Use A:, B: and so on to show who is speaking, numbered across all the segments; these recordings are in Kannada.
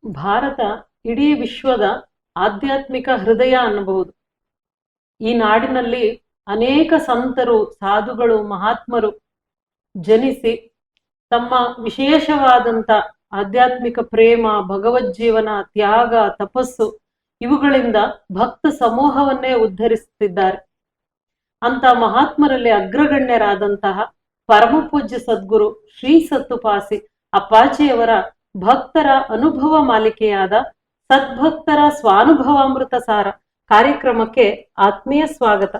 A: ಭಾರತ ಇಡೀ ವಿಶ್ವದ ಆಧ್ಯಾತ್ಮಿಕ ಹೃದಯ ಅನ್ನಬಹುದು. ಈ ನಾಡಿನಲ್ಲಿ ಅನೇಕ ಸಂತರು, ಸಾಧುಗಳು, ಮಹಾತ್ಮರು ಜನಿಸಿ ತಮ್ಮ ವಿಶೇಷವಾದಂಥ ಆಧ್ಯಾತ್ಮಿಕ ಪ್ರೇಮ, ಭಗವಜ್ಜೀವನ, ತ್ಯಾಗ, ತಪಸ್ಸು ಇವುಗಳಿಂದ ಭಕ್ತ ಸಮೂಹವನ್ನೇ ಉದ್ಧರಿಸುತ್ತಿದ್ದಾರೆ. ಅಂತ ಮಹಾತ್ಮರಲ್ಲಿ ಅಗ್ರಗಣ್ಯರಾದಂತಹ ಪರಮಪೂಜ್ಯ ಸದ್ಗುರು ಶ್ರೀ ಸತ್ತುಪಾಸಿ ಅಪ್ಪಾಜಿಯವರ ಭಕ್ತರ ಅನುಭವ ಮಾಲಿಕೆಯಾದ ಸದ್ಭಕ್ತರ ಸ್ವಾನುಭವಾಮೃತ ಸಾರ ಕಾರ್ಯಕ್ರಮಕ್ಕೆ ಆತ್ಮೀಯ ಸ್ವಾಗತ.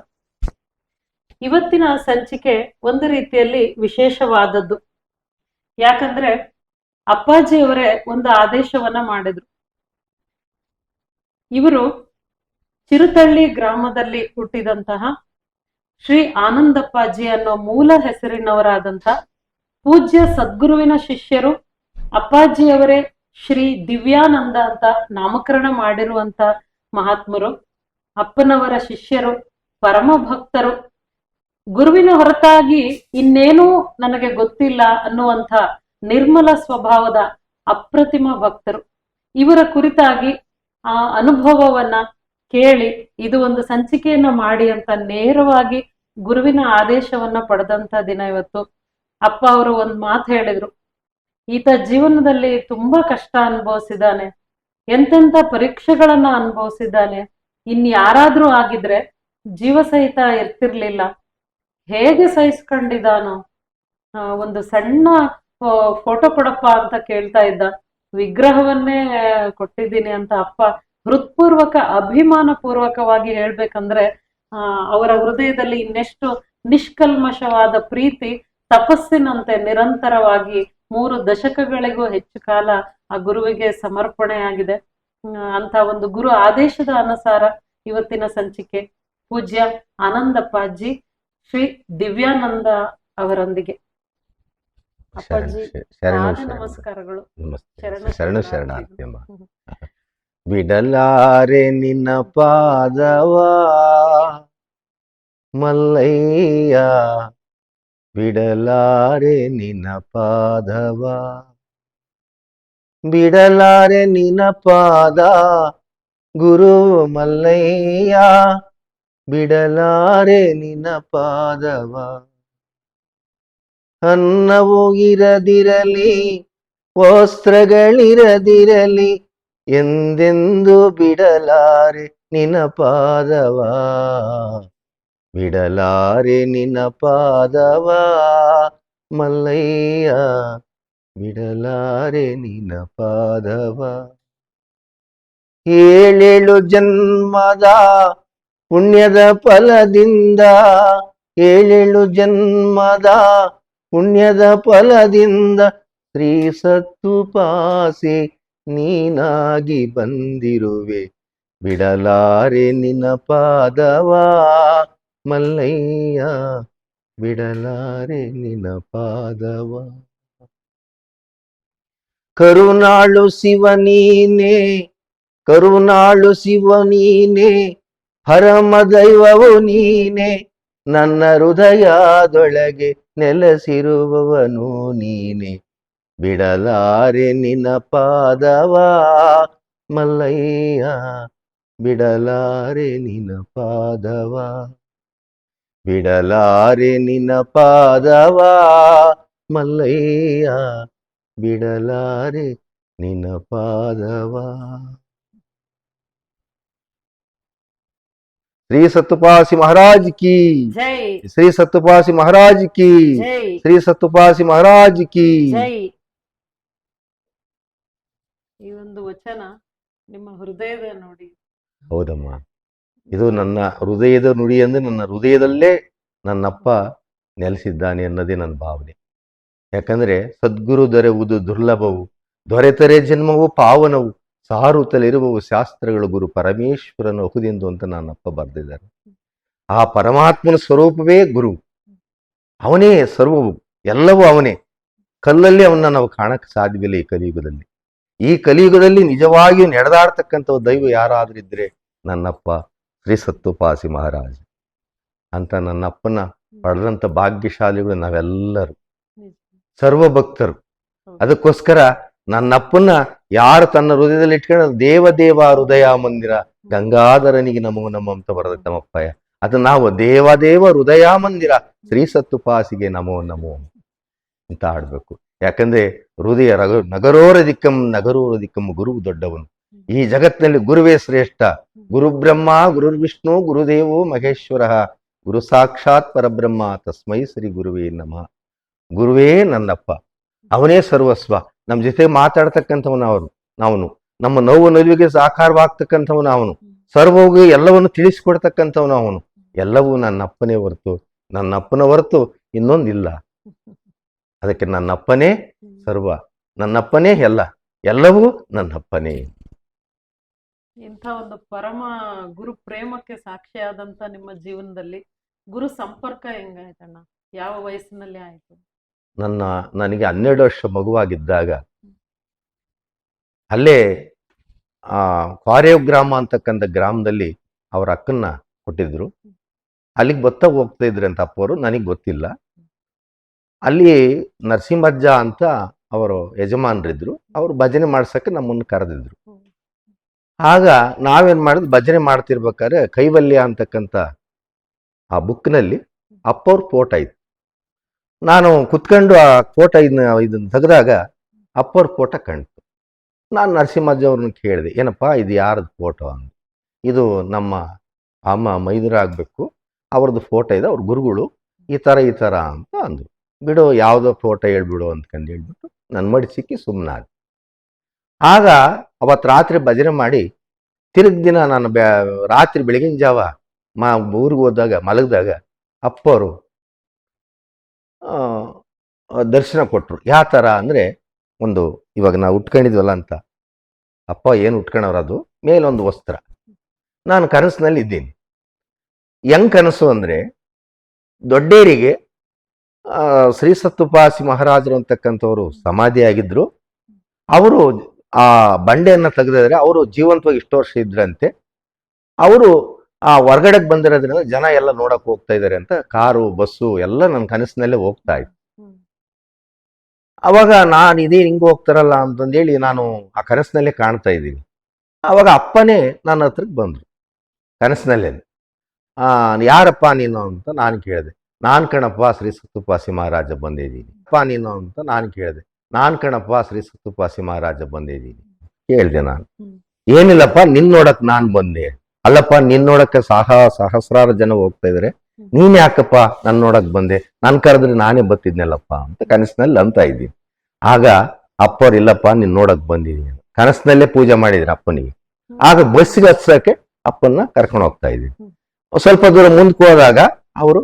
A: ಇವತ್ತಿನ ಸಂಚಿಕೆ ಒಂದು ರೀತಿಯಲ್ಲಿ ವಿಶೇಷವಾದದ್ದು. ಯಾಕಂದ್ರೆ ಅಪ್ಪಾಜಿಯವರೇ ಒಂದು ಆದೇಶವನ್ನ ಮಾಡಿದ್ರು. ಇವರು ಚಿರುತಳ್ಳಿ ಗ್ರಾಮದಲ್ಲಿ ಹುಟ್ಟಿದಂತಹ ಶ್ರೀ ಆನಂದಪ್ಪಾಜಿ ಅನ್ನೋ ಮೂಲ ಹೆಸರಿನವರಾದಂಥ ಪೂಜ್ಯ ಸದ್ಗುರುವಿನ ಶಿಷ್ಯರು. ಅಪ್ಪಾಜಿಯವರೇ ಶ್ರೀ ದಿವ್ಯಾನಂದ ಅಂತ ನಾಮಕರಣ ಮಾಡಿರುವಂತ ಮಹಾತ್ಮರು, ಅಪ್ಪನವರ ಶಿಷ್ಯರು, ಪರಮ ಭಕ್ತರು. ಗುರುವಿನ ಹೊರತಾಗಿ ಇನ್ನೇನೂ ನನಗೆ ಗೊತ್ತಿಲ್ಲ ಅನ್ನುವಂಥ ನಿರ್ಮಲ ಸ್ವಭಾವದ ಅಪ್ರತಿಮ ಭಕ್ತರು. ಇವರ ಕುರಿತಾಗಿ ಆ ಅನುಭವವನ್ನ ಕೇಳಿ ಇದು ಒಂದು ಸಂಚಿಕೆಯನ್ನ ಮಾಡಿ ಅಂತ ನೇರವಾಗಿ ಗುರುವಿನ ಆದೇಶವನ್ನ ಪಡೆದಂತ ದಿನ ಇವತ್ತು. ಅಪ್ಪ ಅವರು ಒಂದ್ ಮಾತು ಹೇಳಿದ್ರು, ಈತ ಜೀವನದಲ್ಲಿ ತುಂಬಾ ಕಷ್ಟ ಅನುಭವಿಸಿದ್ದಾನೆ, ಎಂತೆಂತ ಪರೀಕ್ಷೆಗಳನ್ನ ಅನುಭವಿಸಿದ್ದಾನೆ, ಇನ್ಯಾರಾದ್ರೂ ಆಗಿದ್ರೆ ಜೀವ ಸಹಿತ ಇರ್ತಿರ್ಲಿಲ್ಲ, ಹೇಗೆ ಸಹಿಸ್ಕೊಂಡಿದ್ದಾನೋ. ಒಂದು ಸಣ್ಣ ಫೋಟೋ ಕೊಡಪ್ಪ ಅಂತ ಕೇಳ್ತಾ ಇದ್ದ, ವಿಗ್ರಹವನ್ನೇ ಕೊಟ್ಟಿದ್ದೀನಿ ಅಂತ ಅಪ್ಪ ಹೃತ್ಪೂರ್ವಕ ಅಭಿಮಾನ ಪೂರ್ವಕವಾಗಿ ಹೇಳ್ಬೇಕಂದ್ರೆ ಅವರ ಹೃದಯದಲ್ಲಿ ಇನ್ನೆಷ್ಟು ನಿಷ್ಕಲ್ಮಶವಾದ ಪ್ರೀತಿ ತಪಸ್ಸಿನಂತೆ ನಿರಂತರವಾಗಿ 3 ದಶಕಗಳಿಗೂ ಹೆಚ್ಚು ಕಾಲ ಆ ಗುರುವಿಗೆ ಸಮರ್ಪಣೆಯಾಗಿದೆ. ಅಂತ ಒಂದು ಗುರು ಆದೇಶದ ಅನುಸಾರ ಇವತ್ತಿನ ಸಂಚಿಕೆ ಪೂಜ್ಯ ಆನಂದಪ್ಪಾಜಿ ಶ್ರೀ ದಿವ್ಯಾನಂದ ಅವರೊಂದಿಗೆ. ಅಪ್ಪಾಜಿ ನಮಸ್ಕಾರಗಳು.
B: ಶರಣ ಬಿಡಲಾರೆ ನಿನ್ನ ಪಾದವ ಮಲ್ಲಯ್ಯ, ಬಿಡಲಾರೆ ನಿನ್ನ ಪಾದವ, ಬಿಡಲಾರೆ ನಿನ್ನ ಪಾದ ಗುರು ಮಲ್ಲಯ್ಯ, ಬಿಡಲಾರೆ ನಿನ್ನ ಪಾದವ. ಅನ್ನವು ಇರದಿರಲಿ, ವಸ್ತ್ರಗಳಿರದಿರಲಿ, ಎಂದೆಂದು ಬಿಡಲಾರೆ ನಿನ್ನ ಪಾದವ, ಬಿಡಲಾರೆ ನಿನ್ನ ಪಾದವ ಮಲ್ಲಯ್ಯ, ಬಿಡಲಾರೆ ನಿನ್ನ ಪಾದವ. 7 ಜನ್ಮದ ಪುಣ್ಯದ ಫಲದಿಂದ, 7 ಜನ್ಮದ ಪುಣ್ಯದ ಫಲದಿಂದ ಶ್ರೀ ಸತ್ತುಪಾಸಿ ನೀನಾಗಿ ಬಂದಿರುವೆ, ಬಿಡಲಾರೆ ನಿನ್ನ ಪಾದವ ಮಲ್ಲಯ್ಯ, ಬಿಡಲಾರೆ ನಿನ್ನ ಪಾದವ. ಕರುನಾಳು ಶಿವ ನೀನೆ, ಕರುನಾಳು ಶಿವ ನೀನೆ, ಪರಮ ದೈವವು ನೀನೆ, ನನ್ನ ಹೃದಯದೊಳಗೆ ನೆಲೆಸಿರುವವನು ನೀನೆ, ಬಿಡಲಾರೆ ನಿನ್ನ ಪಾದವ ಮಲ್ಲಯ್ಯ, ಬಿಡಲಾರೆ ನಿನ್ನ ಪಾದವ, ಬಿಡಲಾರೆ ನಿನ್ನ ಪಾದವ ಮಲ್ಲಯ್ಯ, ಬಿಡಲಾರೆ ನಿನ್ನ ಪಾದವ. ಶ್ರೀ ಸತ್ತುಪಾಸಿ ಮಹಾರಾಜ್ ಕಿ
A: ಜೈ,
B: ಶ್ರೀ ಸತ್ತುಪಾಸಿ ಮಹಾರಾಜ್ ಕಿ
A: ಜೈ,
B: ಶ್ರೀ ಸತ್ತುಪಾಸಿ ಮಹಾರಾಜ್ ಕಿ
A: ಜೈ. ಈ ಒಂದು ವಚನ ನಿಮ್ಮ ಹೃದಯದ ನೋಡಿ.
B: ಹೌದಮ್ಮ, ಇದು ನನ್ನ ಹೃದಯದ ನುಡಿ ಅಂದ್ರೆ ನನ್ನ ಹೃದಯದಲ್ಲೇ ನನ್ನಪ್ಪ ನೆಲೆಸಿದ್ದಾನೆ ಅನ್ನೋದೇ ನನ್ನ ಭಾವನೆ. ಯಾಕಂದ್ರೆ ಸದ್ಗುರು ದೊರೆಯುವುದು ದುರ್ಲಭವು, ದೊರೆತರೆ ಜನ್ಮವು ಪಾವನವು, ಸಾರುತ್ತಲಿರುವವು ಶಾಸ್ತ್ರಗಳು ಗುರು ಪರಮೇಶ್ವರನ ಹುದೆಂದು ಅಂತ ನನ್ನಪ್ಪ ಬರೆದಿದ್ದಾರೆ. ಆ ಪರಮಾತ್ಮನ ಸ್ವರೂಪವೇ ಗುರು, ಅವನೇ ಸರ್ವವು, ಎಲ್ಲವೂ ಅವನೇ. ಕಲ್ಲಲ್ಲಿ ಅವನ್ನ ನಾವು ಕಾಣಕ್ಕೆ ಸಾಧ್ಯವಿಲ್ಲ ಈ ಕಲಿಯುಗದಲ್ಲಿ. ಈ ಕಲಿಯುಗದಲ್ಲಿ ನಿಜವಾಗಿಯೂ ನಡೆದಾಡ್ತಕ್ಕಂಥ ದೈವ ಯಾರಾದ್ರೂ ಇದ್ರೆ ನನ್ನಪ್ಪ ಶ್ರೀ ಸತ್ತುಪಾಸಿ ಮಹಾರಾಜ ಅಂತ. ನನ್ನಪ್ಪನ ಪಡೆದಂಥ ಭಾಗ್ಯಶಾಲಿಗಳು ನಾವೆಲ್ಲರೂ, ಸರ್ವ ಭಕ್ತರು. ಅದಕ್ಕೋಸ್ಕರ ನನ್ನಪ್ಪನ ಯಾರು ತನ್ನ ಹೃದಯದಲ್ಲಿ ಇಟ್ಕೊಂಡು ದೇವ ಹೃದಯ ಮಂದಿರ ಗಂಗಾಧರನಿಗೆ ನಮೋ ನಮ ಅಂತ ಬರೋದಕ್ಕೆ ನಮ್ಮಪ್ಪಯ್ಯ. ಅದು ನಾವು ದೇವ ಹೃದಯ ಮಂದಿರ ಶ್ರೀ ಸತ್ತುಪಾಸಿಗೆ ನಮೋ ನಮೋ ಅಂತ ಆಡ್ಬೇಕು. ಯಾಕಂದ್ರೆ ಹೃದಯ ನಗರೋರ ದಿಕ್ಕಂ ಗುರು ದೊಡ್ಡವನು. ಈ ಜಗತ್ತಿನಲ್ಲಿ ಗುರುವೇ ಶ್ರೇಷ್ಠ. ಗುರು ಬ್ರಹ್ಮ ಗುರುರ್ವಿಷ್ಣು ಗುರುದೇವೋ ಮಹೇಶ್ವರ ಗುರು ಸಾಕ್ಷಾತ್ ಪರಬ್ರಹ್ಮ ತಸ್ಮೈ ಶ್ರೀ ಗುರುವೇ ನಮಃ. ಗುರುವೇ ನನ್ನಪ್ಪ, ಅವನೇ ಸರ್ವಸ್ವ. ನಮ್ಮ ಜೊತೆ ಮಾತಾಡ್ತಕ್ಕಂಥವನು ಅವನು. ನಮ್ಮ ನೋವು ನಲಿವಿಗೆ ಸಾಕಾರವಾಗ್ತಕ್ಕಂಥವನು ಅವನು. ಸರ್ವಗೂ ಎಲ್ಲವನ್ನು ತಿಳಿಸಿಕೊಡ್ತಕ್ಕಂಥವನು ಅವನು. ಎಲ್ಲವೂ ನನ್ನಪ್ಪನೇ ಹೊರತು, ನನ್ನಪ್ಪನ ಹೊರತು ಇನ್ನೊಂದಿಲ್ಲ. ಅದಕ್ಕೆ ನನ್ನಪ್ಪನೇ ಸರ್ವ, ನನ್ನಪ್ಪನೇ ಎಲ್ಲವೂ ನನ್ನಪ್ಪನೇ.
A: ಇಂಥ ಒಂದು ಪರಮ ಗುರು ಪ್ರೇಮಕ್ಕೆ ಸಾಕ್ಷಿಯಾದಂತ ನಿಮ್ಮ ಜೀವನದಲ್ಲಿ ಗುರು ಸಂಪರ್ಕ ಹೆಂಗಾಯ್ತಣ್ಣ? ಯಾವ ವಯಸ್ಸಿನಲ್ಲಿ ಆಯ್ತು?
B: ನನಗೆ 12 ವರ್ಷ ಮಗುವಾಗಿದ್ದಾಗ ಅಲ್ಲೇ ಕ್ವಾರೇವ್ ಗ್ರಾಮ ಅಂತಕ್ಕಂಥ ಗ್ರಾಮದಲ್ಲಿ ಅವರ ಅಕ್ಕನ್ನ ಕೊಟ್ಟಿದ್ರು. ಅಲ್ಲಿಗೆ ಹೋಗ್ತಾ ಇದ್ರಂತ ಅಪ್ಪವರು, ನನಗೆ ಗೊತ್ತಿಲ್ಲ. ಅಲ್ಲಿ ನರಸಿಂಹಜ್ಜ ಅಂತ ಅವರು ಯಜಮಾನರಿದ್ರು. ಅವರು ಭಜನೆ ಮಾಡ್ಸಕ್ಕೆ ನಮ್ಮನ್ನು ಕರೆದಿದ್ರು. ಆಗ ನಾವೇನ್ ಮಾಡಿದ್ವಿ, ಭಜನೆ ಮಾಡ್ತಿರ್ಬೇಕಾದ್ರೆ ಕೈವಲ್ಯ ಅಂತಕ್ಕಂಥ ಆ ಬುಕ್ನಲ್ಲಿ ಅಪ್ಪವ್ರ ಫೋಟೋ ಇತ್ತು. ನಾನು ಕುತ್ಕೊಂಡು ಆ ಫೋಟೋ ಇದನ್ನ ತೆಗೆದಾಗ ಅಪ್ಪವ್ರ ಫೋಟೋ ಕಾಣ್ತು. ನಾನು ನರಸಿಂಹಜ್ಜ ಅವ್ರನ್ನ ಕೇಳಿದೆ, ಏನಪ್ಪ ಇದು ಯಾರದ್ದು ಫೋಟೋ ಅಂತ. ಇದು ನಮ್ಮ ಅಮ್ಮ ಮೈದುರಾಗಬೇಕು, ಅವ್ರದ್ದು ಫೋಟೋ ಇದೆ, ಅವ್ರ ಗುರುಗಳು ಈ ಥರ ಅಂತ ಅಂದರು. ಬಿಡು, ಯಾವುದೋ ಫೋಟೋ ಹೇಳ್ಬಿಡು ಅಂದ್ಕೊಂಡು ಹೇಳ್ಬಿಟ್ಟು ನನ್ನ ಮಡಿ ಸಿಕ್ಕಿ ಸುಮ್ಮನಾದ. ಆಗ ಅವತ್ತು ರಾತ್ರಿ ಭಜನೆ ಮಾಡಿ ತಿರುಗಿ ದಿನ ನಾನು ರಾತ್ರಿ ಬೆಳಗಿನ ಜಾವ ಊರಿಗೆ ಹೋದಾಗ ಮಲಗಿದಾಗ ಅಪ್ಪವರು ದರ್ಶನ ಕೊಟ್ಟರು. ಯಾವ ಥರ ಅಂದರೆ, ಒಂದು ಇವಾಗ ನಾವು ಉಟ್ಕೊಂಡಿದ್ವಲ್ಲ ಅಂತ ಅಪ್ಪ ಏನು ಉಟ್ಕೊಂಡವ್ರು, ಅದು ಮೇಲೊಂದು ವಸ್ತ್ರ. ನಾನು ಕನಸಿನಲ್ಲಿ ಇದ್ದೀನಿ. ಹೆಂಗ್ ಕನಸು ಅಂದರೆ, ದೊಡ್ಡೇರಿಗೆ ಶ್ರೀ ಸತ್ತುಪಾಸಿ ಮಹಾರಾಜರು ಅಂತಕ್ಕಂಥವ್ರು ಸಮಾಧಿಯಾಗಿದ್ರು. ಅವರು ಆ ಬಂಡೆಯನ್ನು ತೆಗೆದಿದ್ರೆ ಅವರು ಜೀವಂತವಾಗಿ ಇಷ್ಟು ವರ್ಷ ಇದ್ರಂತೆ. ಅವರು ಆ ಹೊರಗಡೆಗೆ ಬಂದಿರೋದ್ರಿಂದ ಜನ ಎಲ್ಲ ನೋಡಕ್ ಹೋಗ್ತಾ ಇದ್ದಾರೆ ಅಂತ ಕಾರು ಬಸ್ಸು ಎಲ್ಲ ನನ್ನ ಕನಸಿನಲ್ಲೇ ಹೋಗ್ತಾ ಇತ್ತು. ಅವಾಗ ನಾನು ಇದೇ ಹಿಂಗೆ ಹೋಗ್ತಾರಲ್ಲ ಅಂತಂದೇಳಿ ನಾನು ಆ ಕನಸಿನಲ್ಲೇ ಕಾಣ್ತಾ ಇದ್ದೀನಿ. ಅವಾಗ ಅಪ್ಪನೇ ನನ್ನ ಹತ್ರಕ್ಕೆ ಬಂದರು ಕನಸಿನಲ್ಲೇ. ಯಾರಪ್ಪ ನೀನು ಅಂತ ನಾನು ಕೇಳಿದೆ. ನಾನು ಕಣಪ್ಪ ಶ್ರೀ ಸತ್ತುಪಾಸಿ ಮಹಾರಾಜ ಬಂದಿದ್ದೀನಿ. ಅಪ್ಪ ನೀನು ಅಂತ ನಾನು ಕೇಳಿದೆ. ನಾನು ಕಣಪ್ಪ ಶ್ರೀ ಸತ್ತುಪಾಸಿ ಮಹಾರಾಜ ಬಂದಿದ್ದೀನಿ ಕೇಳಿದೆ. ನಾನು ಏನಿಲ್ಲಪ್ಪ, ನಿನ್ ನೋಡಕ್ ನಾನು ಬಂದೆ. ಅಲ್ಲಪ್ಪ, ನಿನ್ ನೋಡಕ್ಕೆ ಸಹಸ್ರಾರು ಜನ ಹೋಗ್ತಾ ಇದಾರೆ, ನೀನ್ ಯಾಕಪ್ಪ ನನ್ ನೋಡಕ್ ಬಂದೆ? ನನ್ ಕರೆದ್ರೆ ನಾನೇ ಬತ್ತಿದ್ನಲ್ಲಪ್ಪ ಅಂತ ಕನಸಿನಲ್ಲಿ ಅಂತ ಇದ್ದೀನಿ. ಆಗ ಅಪ್ಪವ್ರು, ಇಲ್ಲಪ್ಪ ನಿನ್ ನೋಡಕ್ ಬಂದಿದ್ದೀನಿ. ಕನಸಿನಲ್ಲೇ ಪೂಜೆ ಮಾಡಿದ್ರು ಅಪ್ಪನಿಗೆ. ಆಗ ಬಸ್ಸಿಗೆ ಹತ್ಸಕ್ಕೆ ಅಪ್ಪನ್ನ ಕರ್ಕೊಂಡು ಹೋಗ್ತಾ ಇದ್ದೀನಿ. ಸ್ವಲ್ಪ ದೂರ ಮುಂದಕ್ಕೆ ಹೋದಾಗ ಅವರು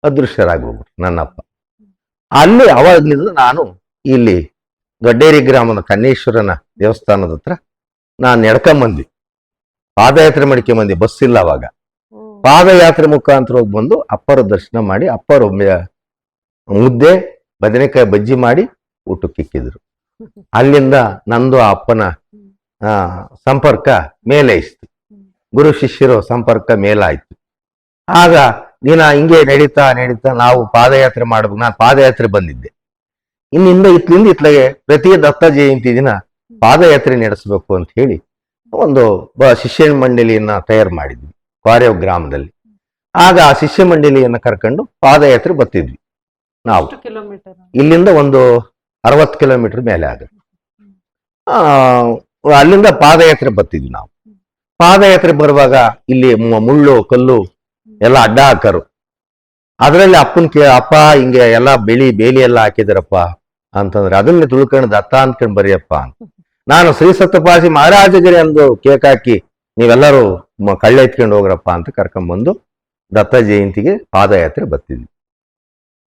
B: ಅದೃಶ್ಯರಾಗಿ ಹೋಗ್ಬಿಟ್ರು ನನ್ನಪ್ಪ. ಅಲ್ಲಿ ಅವಾಗ್ಲಿಂದ ನಾನು ಇಲ್ಲಿ ದೊಡ್ಡೇರಿ ಗ್ರಾಮದ ಕನ್ನೇಶ್ವರನ ದೇವಸ್ಥಾನದ ಹತ್ರ ನಾನು ನಡ್ಕೊಂಬಂದಿ, ಪಾದಯಾತ್ರೆ ಮಾಡ್ಕೊಂಬಂದಿ. ಬಸ್ ಇಲ್ಲ ಅವಾಗ. ಪಾದಯಾತ್ರೆ ಮುಖಾಂತರ ಹೋಗಿ ಬಂದು ಅಪ್ಪರ ದರ್ಶನ ಮಾಡಿ ಅಪ್ಪರು ಮುದ್ದೆ ಬದನೆಕಾಯಿ ಬಜ್ಜಿ ಮಾಡಿ ಊಟಕ್ಕಿಕ್ಕಿದ್ರು. ಅಲ್ಲಿಂದ ನಂದು ಆ ಅಪ್ಪನ ಸಂಪರ್ಕ ಮೇಲಾಯಿಸ್ತು. ಗುರು ಶಿಷ್ಯರು ಸಂಪರ್ಕ ಮೇಲಾಯ್ತು. ಆಗ ದಿನ ಹಿಂಗೆ ನಡೀತಾ ನಾವು ಪಾದಯಾತ್ರೆ ಮಾಡ್ಬೇಕು. ನಾನು ಪಾದಯಾತ್ರೆ ಬಂದಿದ್ದೆ. ಇನ್ನಿಂದ ಇತ್ಲಿಗೆ ಪ್ರತಿ ದತ್ತ ಜಯಂತಿ ದಿನ ಪಾದಯಾತ್ರೆ ನಡೆಸಬೇಕು ಅಂತ ಹೇಳಿ ಒಂದು ಶಿಷ್ಯ ಮಂಡಳಿಯನ್ನ ತಯಾರು ಮಾಡಿದ್ವಿ ಕ್ವಾರೇವ್ ಗ್ರಾಮದಲ್ಲಿ. ಆಗ ಆ ಶಿಷ್ಯ ಮಂಡಳಿಯನ್ನ ಕರ್ಕೊಂಡು ಪಾದಯಾತ್ರೆ ಬರ್ತಿದ್ವಿ ನಾವು. ಇಲ್ಲಿಂದ ಒಂದು 60 ಕಿಲೋಮೀಟರ್ ಮೇಲೆ ಆಗುತ್ತೆ. ಅಲ್ಲಿಂದ ಪಾದಯಾತ್ರೆ ಬರ್ತಿದ್ವಿ ನಾವು. ಪಾದಯಾತ್ರೆ ಬರುವಾಗ ಇಲ್ಲಿ ಮುಳ್ಳು ಕಲ್ಲು ಎಲ್ಲ ಅಡ್ಡ ಹಾಕರು. ಅದರಲ್ಲಿ ಅಪ್ಪ ಹಿಂಗೆ ಎಲ್ಲ ಬೇಲಿ ಎಲ್ಲ ಹಾಕಿದಾರಪ್ಪ ಅಂತಂದ್ರೆ ಅದನ್ನ ತುಳ್ಕೊಂಡು ದತ್ತ ಅಂದ್ಕೊಂಡು ಬರಿಯಪ್ಪ ಅಂತ. ನಾನು ಶ್ರೀ ಸತ್ತಪಾಸಿ ಮಹಾರಾಜಗಿರಿ ಅಂದು ಕೇಕ್ ಹಾಕಿ ನೀವೆಲ್ಲರೂ ಕಳ್ಳ ಎತ್ಕೊಂಡು ಹೋಗ್ರಪ್ಪ ಅಂತ ಕರ್ಕೊಂಡ್ಬಂದು ದತ್ತ ಜಯಂತಿಗೆ ಪಾದಯಾತ್ರೆ ಬರ್ತಿದ್ವಿ.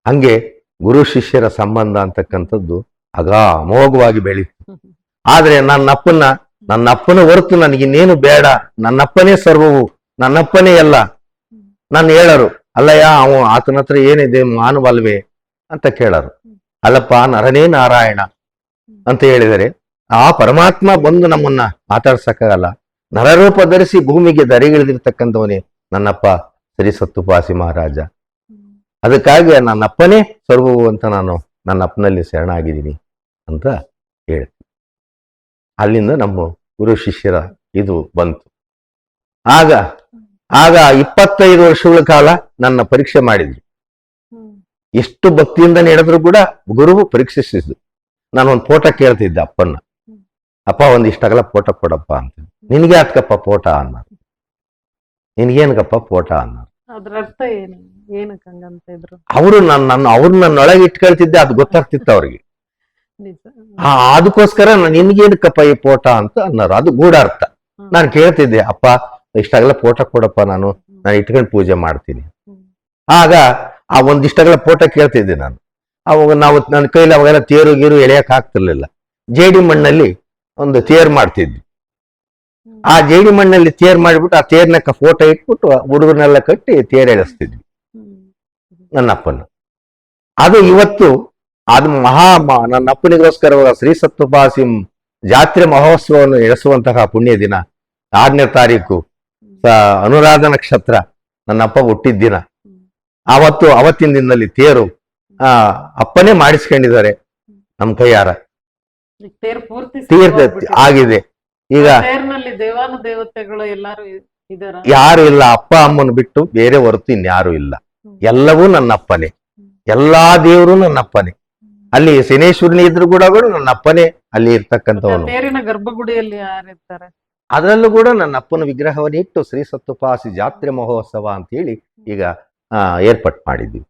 B: ಹಂಗೆ ಗುರು ಶಿಷ್ಯರ ಸಂಬಂಧ ಅಂತಕ್ಕಂಥದ್ದು ಅಮೋಘವಾಗಿ ಬೆಳೀತು. ಆದ್ರೆ ನನ್ನಪ್ಪನ ಹೊರತು ನನಗಿನ್ನೇನು ಬೇಡ, ನನ್ನಪ್ಪನೇ ಸರ್ವವು, ನನ್ನಪ್ಪನೇ ಎಲ್ಲ. ನಾನು ಹೇಳರು, ಅಲ್ಲಯ್ಯ ಆತನ ಹತ್ರ ಏನಿದೆ ಮಾನವಲ್ವೇ ಅಂತ ಕೇಳರು. ಅಲ್ಲಪ್ಪ, ನರನೇ ನಾರಾಯಣ ಅಂತ ಹೇಳಿದರೆ ಆ ಪರಮಾತ್ಮ ಬಂದು ನಮ್ಮನ್ನ ಮಾತಾಡ್ಸಕ್ಕಾಗಲ್ಲ. ನರರೂಪ ಧರಿಸಿ ಭೂಮಿಗೆ ಧರೆಗಿಳಿದಿರ್ತಕ್ಕಂಥವನೇ ನನ್ನಪ್ಪ ಶ್ರೀ ಸತ್ತುಪಾಸಿ ಮಹಾರಾಜ. ಅದಕ್ಕಾಗಿ ನನ್ನಪ್ಪನೇ ಸರ್ವವು ಅಂತ ನಾನು ನನ್ನ ಅಪ್ಪನಲ್ಲಿ ಶರಣಾಗಿದ್ದೀನಿ ಅಂತ ಹೇಳ್ತೀನಿ. ಅಲ್ಲಿಂದ ನಮ್ಮ ಗುರು ಶಿಷ್ಯರ ಇದು ಬಂತು. ಆಗ ಆಗ 25 ವರ್ಷಗಳ ಕಾಲ ನನ್ನ ಪರೀಕ್ಷೆ ಮಾಡಿದ್ರು. ಎಷ್ಟು ಭಕ್ತಿಯಿಂದ ನಡೆದ್ರು ಕೂಡ ಗುರುವು ಪರೀಕ್ಷಿಸಿದ್ದು. ನಾನು ಒಂದು ಫೋಟೋ ಕೇಳ್ತಿದ್ದೆ ಅಪ್ಪನ್ನ, ಅಪ್ಪ ಒಂದಿಷ್ಟಗಲ ಫೋಟೋ ಕೊಡಪ್ಪ ಅಂತ. ನಿನ್ಗೆ ಯಾಕಪ್ಪ ಫೋಟೋ ಅన్నారు, ನಿನ್ಗೇನಕಪ್ಪ ಫೋಟೋ ಅన్నారు.
A: ಅದ್ರ ಅರ್ಥ ಏನು, ಏನಕ್ಕೆ ಹಂಗಂತ ಇದ್ರು?
B: ಅವರು ಅವ್ರು ನನ್ನೊಳಗೆ ಇಟ್ಕೊಳ್ತಿದ್ದೆ, ಅದು ಗೊತ್ತಾಗ್ತಿತ್ತು ಅವ್ರಿಗೆ.
A: ನಿಜ.
B: ಅದಕ್ಕೋಸ್ಕರ ನಿನ್ಗೇನಕ್ಕಪ್ಪ ಈ ಫೋಟೋ ಅಂತ ಅన్నారు. ಅದು ಗೂಢಾರ್ಥ. ನಾನು ಕೇಳ್ತಿದ್ದೆ, ಅಪ್ಪ ಇಷ್ಟಾಗಲ ಫೋಟೋ ಕೊಡಪ್ಪ, ನಾನು ಇಟ್ಕೊಂಡು ಪೂಜೆ ಮಾಡ್ತೀನಿ. ಆಗ ಆ ಒಂದಿಷ್ಟಗಲ ಫೋಟೋ ಕೇಳ್ತಿದ್ದೆ ನಾನು. ಅವಾಗ ನನ್ನ ಕೈಲಿ ಅವಾಗೆಲ್ಲ ತೇರು ಗೀರು ಎಳೆಯಕ್ ಆಗ್ತಿರ್ಲಿಲ್ಲ. ಜೇಡಿ ಮಣ್ಣಲ್ಲಿ ಒಂದು ತೇರ್ ಮಾಡ್ತಿದ್ವಿ. ಆ ಜೇಡಿ ಮಣ್ಣಲ್ಲಿ ತೇರ್ ಮಾಡಿಬಿಟ್ಟು ಆ ತೇರ್ನಕ್ಕ ಫೋಟೋ ಇಟ್ಬಿಟ್ಟು ಹುಡುಗರನ್ನೆಲ್ಲ ಕಟ್ಟಿ ತೇರ್ ಎಳೆಸ್ತಿದ್ವಿ ನನ್ನ ಅಪ್ಪನ. ಅದು ಇವತ್ತು ಅದು ನನ್ನ ಅಪ್ಪನಿಗೋಸ್ಕರ ಶ್ರೀ ಸತ್ವಪಾಸಿ ಜಾತ್ರೆ ಮಹೋತ್ಸವವನ್ನು ನಡೆಸುವಂತಹ ಪುಣ್ಯ ದಿನ 6ನೇ ತಾರೀಕು ಅನುರಾಧ ನಕ್ಷತ್ರ, ನನ್ನ ಅಪ್ಪ ಹುಟ್ಟಿದ ದಿನ. ಅವತ್ತಿನ ದಿನದಲ್ಲಿ ತೇರು ಅಪ್ಪನೇ ಮಾಡಿಸ್ಕೊಂಡಿದ್ದಾರೆ ನಮ್ಮ ಕೈಯಾರ.
A: ತೇರ್ ಪೂರ್ತಿ
B: ಆಗಿದೆ. ಈಗ
A: ತೇರ್ನಲ್ಲಿ ದೇವಾನು ದೇವತೆಗಳು ಎಲ್ಲಾರು ಇದಾರ? ಯಾರು
B: ಇಲ್ಲ, ಅಪ್ಪ ಅಮ್ಮನ ಬಿಟ್ಟು ಬೇರೆ ಹೊರತು ಇನ್ಯಾರು ಇಲ್ಲ. ಎಲ್ಲವೂ ನನ್ನಪ್ಪನೇ, ಎಲ್ಲಾ ದೇವರು ನನ್ನಪ್ಪನೇ. ಅಲ್ಲಿ ಶನೇಶ್ವರನಿ ಇದ್ರು ಕೂಡ ನನ್ನ ಅಪ್ಪನೇ ಅಲ್ಲಿ ಇರ್ತಕ್ಕಂಥವನು.
A: ತೇರಿನ ಗರ್ಭಗುಡಿಯಲ್ಲಿ ಯಾರಿರ್ತಾರೆ?
B: ಅದರಲ್ಲೂ ಕೂಡ ನನ್ನ ಅಪ್ಪನ ವಿಗ್ರಹವನ್ನು ಇಟ್ಟು ಶ್ರೀ ಸತ್ವಪಾಸಿ ಜಾತ್ರೆ ಮಹೋತ್ಸವ ಅಂತ ಹೇಳಿ ಈಗ ಏರ್ಪಾಟ್ ಮಾಡಿದ್ವಿ.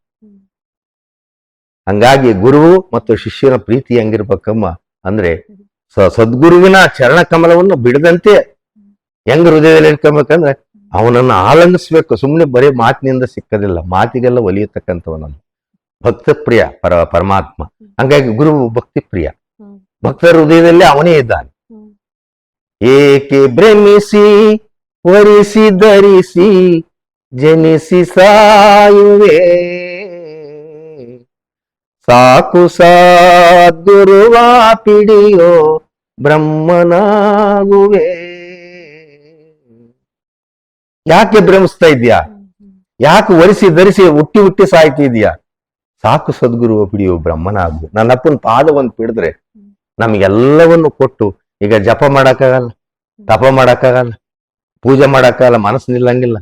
B: ಹಂಗಾಗಿ ಗುರುವು ಮತ್ತು ಶಿಷ್ಯನ ಪ್ರೀತಿ ಹೆಂಗಿರ್ಬೇಕಮ್ಮ ಅಂದ್ರೆ ಸದ್ಗುರುವಿನ ಚರಣ ಕಮಲವನ್ನು ಬಿಡದಂತೆ ಹೆಂಗ್ ಹೃದಯದಲ್ಲಿ ಇಟ್ಕೊಬೇಕಂದ್ರೆ ಅವನನ್ನು ಆಲಂಗಿಸ್ಬೇಕು. ಸುಮ್ಮನೆ ಬರೀ ಮಾತಿನಿಂದ ಸಿಕ್ಕದಿಲ್ಲ, ಮಾತಿಗೆಲ್ಲ ಒಲಿಯತಕ್ಕಂಥವನನ್ನು. ಭಕ್ತ ಪ್ರಿಯ ಪರಮಾತ್ಮ. ಹಂಗಾಗಿ ಗುರುವು ಭಕ್ತಿ ಪ್ರಿಯ, ಭಕ್ತರ ಹೃದಯದಲ್ಲಿ ಅವನೇ ಇದ್ದಾನೆ. ಏಕೆ ಭ್ರಮಿಸಿ ವರಿಸಿ ಧರಿಸಿ ಜನಿಸಿ ಸಾಯುವೆ, ಸಾಕು ಸದ್ಗುರುವ ಪಿಡಿಯೋ ಬ್ರಹ್ಮನಾಗುವೆ. ಯಾಕೆ ಭ್ರಮಿಸ್ತಾ ಇದ್ಯಾ? ಯಾಕೆ ವರಿಸಿ ಧರಿಸಿ ಹುಟ್ಟಿ ಸಾಯ್ತಿದ್ಯಾ? ಸಾಕು ಸದ್ಗುರುವ ಪಿಡಿಯೋ ಬ್ರಹ್ಮನಾಗು. ನನ್ನ ಅಪ್ಪನ ಪಾದವನ್ನು ಪಿಡಿದ್ರೆ ನಮ್ಗೆಲ್ಲವನ್ನು ಕೊಟ್ಟು, ಈಗ ಜಪ ಮಾಡಕ್ಕಾಗಲ್ಲ, ತಪ ಮಾಡಕ್ಕಾಗಲ್ಲ, ಪೂಜೆ ಮಾಡಕ್ಕಾಗಲ್ಲ, ಮನಸ್ಸು ನಿಲ್ಲಂಗಿಲ್ಲ.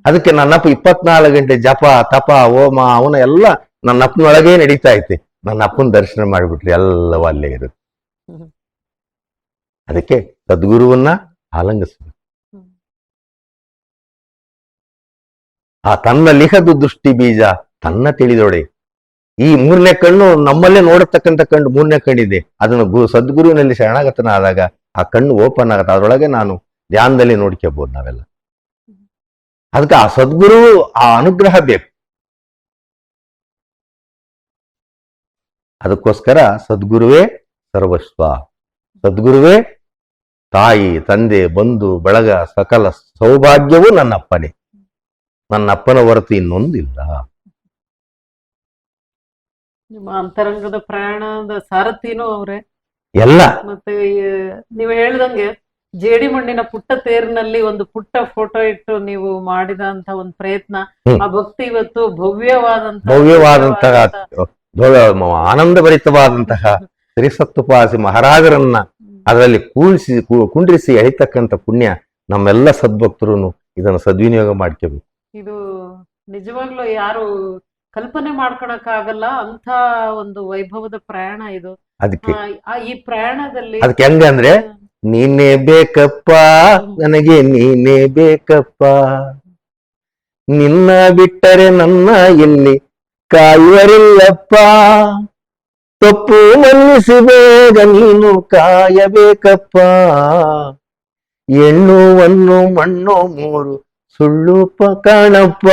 B: ಅದಕ್ಕೆ ನನ್ನಪ್ಪ 24 ಗಂಟೆ ಜಪ ತಪ ಹೋಮ ಅವನ ಎಲ್ಲ ನನ್ನ ಅಪ್ಪನೊಳಗೇ ನಡೀತಾ ಐತೆ. ನನ್ನ ಅಪ್ಪನ ದರ್ಶನ ಮಾಡಿಬಿಟ್ರೆ ಎಲ್ಲವೂ ಅಲ್ಲೇ ಇರುತ್ತೆ. ಅದಕ್ಕೆ ಸದ್ಗುರುವನ್ನ ಆಲಂಗಿಸ್ಬೇಕು. ಆ ತನ್ನ ಲಿಖದು ದೃಷ್ಟಿ ಬೀಜ ತನ್ನ ತಿಳಿದೊಡೆ. ಈ 3ನೇ ಕಣ್ಣು ನಮ್ಮಲ್ಲೇ ನೋಡತಕ್ಕಂಥ ಕಣ್ಣು 3ನೇ ಕಣ್ಣಿದೆ. ಅದನ್ನು ಸದ್ಗುರುವಿನಲ್ಲಿ ಶರಣಾಗತನಾದಾಗ ಆ ಕಣ್ಣು ಓಪನ್ ಆಗತ್ತೆ. ಅದರೊಳಗೆ ನಾನು ಧ್ಯಾನದಲ್ಲಿ ನೋಡ್ಕೋಬಹುದು ನಾವೆಲ್ಲ. ಅದಕ್ಕೆ ಆ ಸದ್ಗುರು ಆ ಅನುಗ್ರಹ ಬೇಕು. ಅದಕ್ಕೋಸ್ಕರ ಸದ್ಗುರುವೇ ಸರ್ವಸ್ವ, ಸದ್ಗುರುವೇ ತಾಯಿ ತಂದೆ ಬಂಧು ಬಳಗ ಸಕಲ ಸೌಭಾಗ್ಯವೂ ನನ್ನಪ್ಪನೇ. ನನ್ನಪ್ಪನ ಹೊರತು ಇನ್ನೊಂದಿಲ್ಲ.
A: ನಿಮ್ಮ ಅಂತರಂಗದ ಪ್ರಯಾಣದ ಸಾರಥಿನೂ ಅವ್ರೆ
B: ಎಲ್ಲ.
A: ಮತ್ತೆ ನೀವು ಹೇಳ್ದಂಗೆ ಜೇಡಿ ಮಣ್ಣಿನ ಪುಟ್ಟ ತೇರಿನಲ್ಲಿ ಒಂದು ಪುಟ್ಟ ಫೋಟೋ ಇಟ್ಟು ನೀವು ಮಾಡಿದಂತ ಒಂದು ಪ್ರಯತ್ನ, ಆ ಭಕ್ತಿ ಇವತ್ತು
B: ಭವ್ಯವಾದಂತಹ ಆನಂದಭರಿತವಾದಂತಹ ಶ್ರೀ ಸತ್ವಪಾಸಿ ಮಹಾರಾಜರನ್ನ ಅದರಲ್ಲಿ ಕುಂಡ್ರಿಸಿ ಎಳಿತಕ್ಕಂಥ ಪುಣ್ಯ ನಮ್ಮೆಲ್ಲ ಸದ್ಭಕ್ತರು ಇದನ್ನು ಸದ್ವಿನಿಯೋಗ ಮಾಡ್ಕೋಬೇಕು.
A: ಇದು ನಿಜವಾಗ್ಲೂ ಯಾರು ಕಲ್ಪನೆ ಮಾಡ್ಕೊಳಕ್ ಆಗಲ್ಲ ಅಂತ ಒಂದು ವೈಭವದ ಪ್ರಯಾಣ ಇದು.
B: ಅದಕ್ಕೆ
A: ಈ ಪ್ರಯಾಣದಲ್ಲಿ
B: ಅದಕ್ಕೆ ಹೆಂಗಂದ್ರೆ ನೀನೇ ಬೇಕಪ್ಪ ನನಗೆ, ನೀನೇ ಬೇಕಪ್ಪ, ನಿನ್ನ ಬಿಟ್ಟರೆ ನನ್ನ ಎಲ್ಲಿ ಕಾಯುವರಿಲ್ಲಪ್ಪ, ತಪ್ಪು ಮನ್ನಿಸಿ ಬೇಗ ನೀನು ಕಾಯಬೇಕಪ್ಪ, ಹೆಣ್ಣುವನ್ನು ಮಣ್ಣು 3 ಸುಳ್ಳು ಕಾಣಪ್ಪ,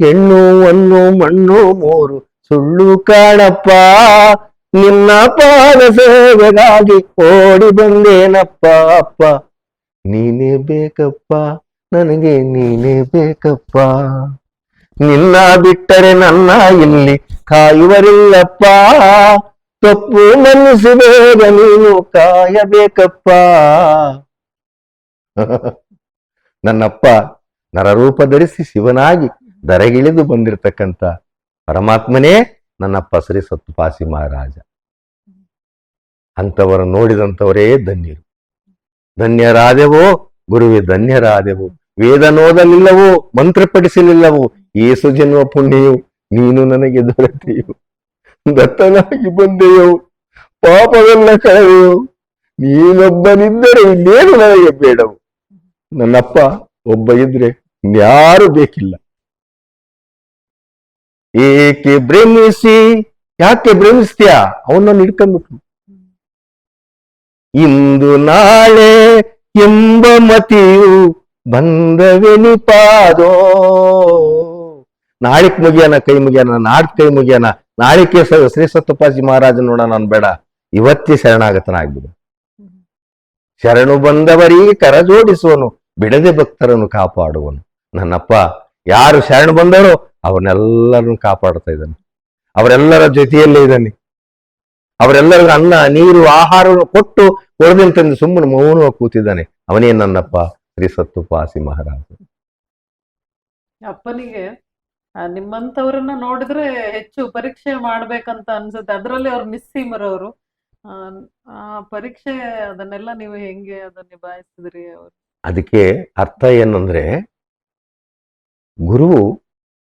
B: ಹೆಣ್ಣುವನ್ನು ಮಣ್ಣು 3 ಸುಳ್ಳು ಕಾಣಪ್ಪ, ನಿನ್ನ ಪಾದ ಸೇವೆಗಾಗಿ ಓಡಿ ಬಂದೇನಪ್ಪ ಅಪ್ಪ, ನೀನೇ ಬೇಕಪ್ಪ ನನಗೆ, ನೀನೇ ಬೇಕಪ್ಪ, ನಿನ್ನ ಬಿಟ್ಟರೆ ನನ್ನ ಇಲ್ಲಿ ಕಾಯುವರಿಲ್ಲಪ್ಪ, ತಪ್ಪು ಮನ್ನಿಸಿ ಬೇಗ ನೀನು ಕಾಯಬೇಕಪ್ಪ. ನನ್ನಪ್ಪ ನರರೂಪ ಧರಿಸಿ ಶಿವನಾಗಿ ಧರೆಗಿಳಿದು ಬಂದಿರತಕ್ಕಂಥ ಪರಮಾತ್ಮನೇ ನನ್ನಪ್ಪ ಶ್ರೀ ಸತ್ವಪಾಸಿ ಮಹಾರಾಜ. ಅಂಥವರ ನೋಡಿದಂಥವರೇ ಧನ್ಯರು. ಧನ್ಯರಾದೆವೋ ಗುರುವೆ ಧನ್ಯರಾದೆವು. ವೇದ ನೋದಲಿಲ್ಲವೋ ಮಂತ್ರ ಪಠಿಸಲಿಲ್ಲವೋ ಏಸು ಜನ್ಮ ಪುಣ್ಯವು ನೀನು ನನಗೆ ದೊರೆತೆಯು. ದತ್ತನಾಗಿ ಬಂದೆಯೋ ಪಾಪವೆಲ್ಲ ಕಳೆದೆಯೋ. ನೀನೊಬ್ಬನಿದ್ದರೆ ಇನ್ನೇನು ನನಗೆ ಬೇಡವು. ನನ್ನಪ್ಪ ಒಬ್ಬ ಇದ್ರೆ ಇನ್ಯಾರು ಬೇಕಿಲ್ಲ. ಏಕೆ ಭ್ರಮಿಸಿ, ಯಾಕೆ ಭ್ರಮಿಸ್ತೀಯ? ಅವನನ್ನು ಹಿಡ್ಕೊಂಡ್ಬಿಟ್ರು. ಇಂದು ನಾಳೆ ಎಂಬ ಮತಿಯು ಬಂದವೆನಿಪಾದೋ. ನಾಳಿಕ್ ಮುಗಿಯನ ಕೈ ಮುಗಿಯನ, ನಾಡ್ಕ್ ಕೈ ಮುಗಿಯನ, ನಾಳಿಕೆ ಶ್ರೀ ಸತ್ಯಪಾಜಿ ಮಹಾರಾಜ ನೋಡ ನಾನು ಬೇಡ, ಇವತ್ತೇ ಶರಣಾಗತನಾಗ್ಬಿಡು. ಶರಣು ಬಂದವರಿಗೆ ಕರ ಜೋಡಿಸುವನು, ಬಿಡದೆ ಭಕ್ತರನ್ನು ಕಾಪಾಡುವನು. ನನ್ನಪ್ಪ ಯಾರು ಶರಣು ಬಂದರೋ ಅವನ್ನೆಲ್ಲರನ್ನು ಕಾಪಾಡ್ತಾ ಇದ್ದಾನೆ. ಅವರೆಲ್ಲರ ಜೊತೆಯಲ್ಲೇ ಇದ್ದಾನೆ. ಅವರೆಲ್ಲರಿಗೂ ಅನ್ನ ನೀರು ಆಹಾರವನ್ನು ಕೊಟ್ಟು ಕೊಡದಂತಂದು ಸುಮ್ಮನೆ ಮೌನವಾಗಿ ಕೂತಿದ್ದಾನೆ. ಅವನೇ ನನ್ನಪ್ಪ ಶ್ರೀ ಸತ್ಯಪಾಸಿ ಮಹಾರಾಜ.
A: ಅಪ್ಪನಿಗೆ ನಿಮ್ಮಂತವ್ರನ್ನ ನೋಡಿದ್ರೆ ಹೆಚ್ಚು ಪರೀಕ್ಷೆ ಮಾಡ್ಬೇಕಂತ ಅನ್ಸುತ್ತೆ. ಅದ್ರಲ್ಲಿ ಅವ್ರು ನಿಸ್ಸೀಮರವರು. ಆ ಪರೀಕ್ಷೆ ಅದನ್ನೆಲ್ಲ ನೀವು ಹೆಂಗೆ ಅದನ್ನ ನಿಭಾಯಿಸಿದ್ರಿ? ಅವರು
B: ಅದಕ್ಕೆ ಅರ್ಥ ಏನಂದ್ರೆ, ಗುರುವು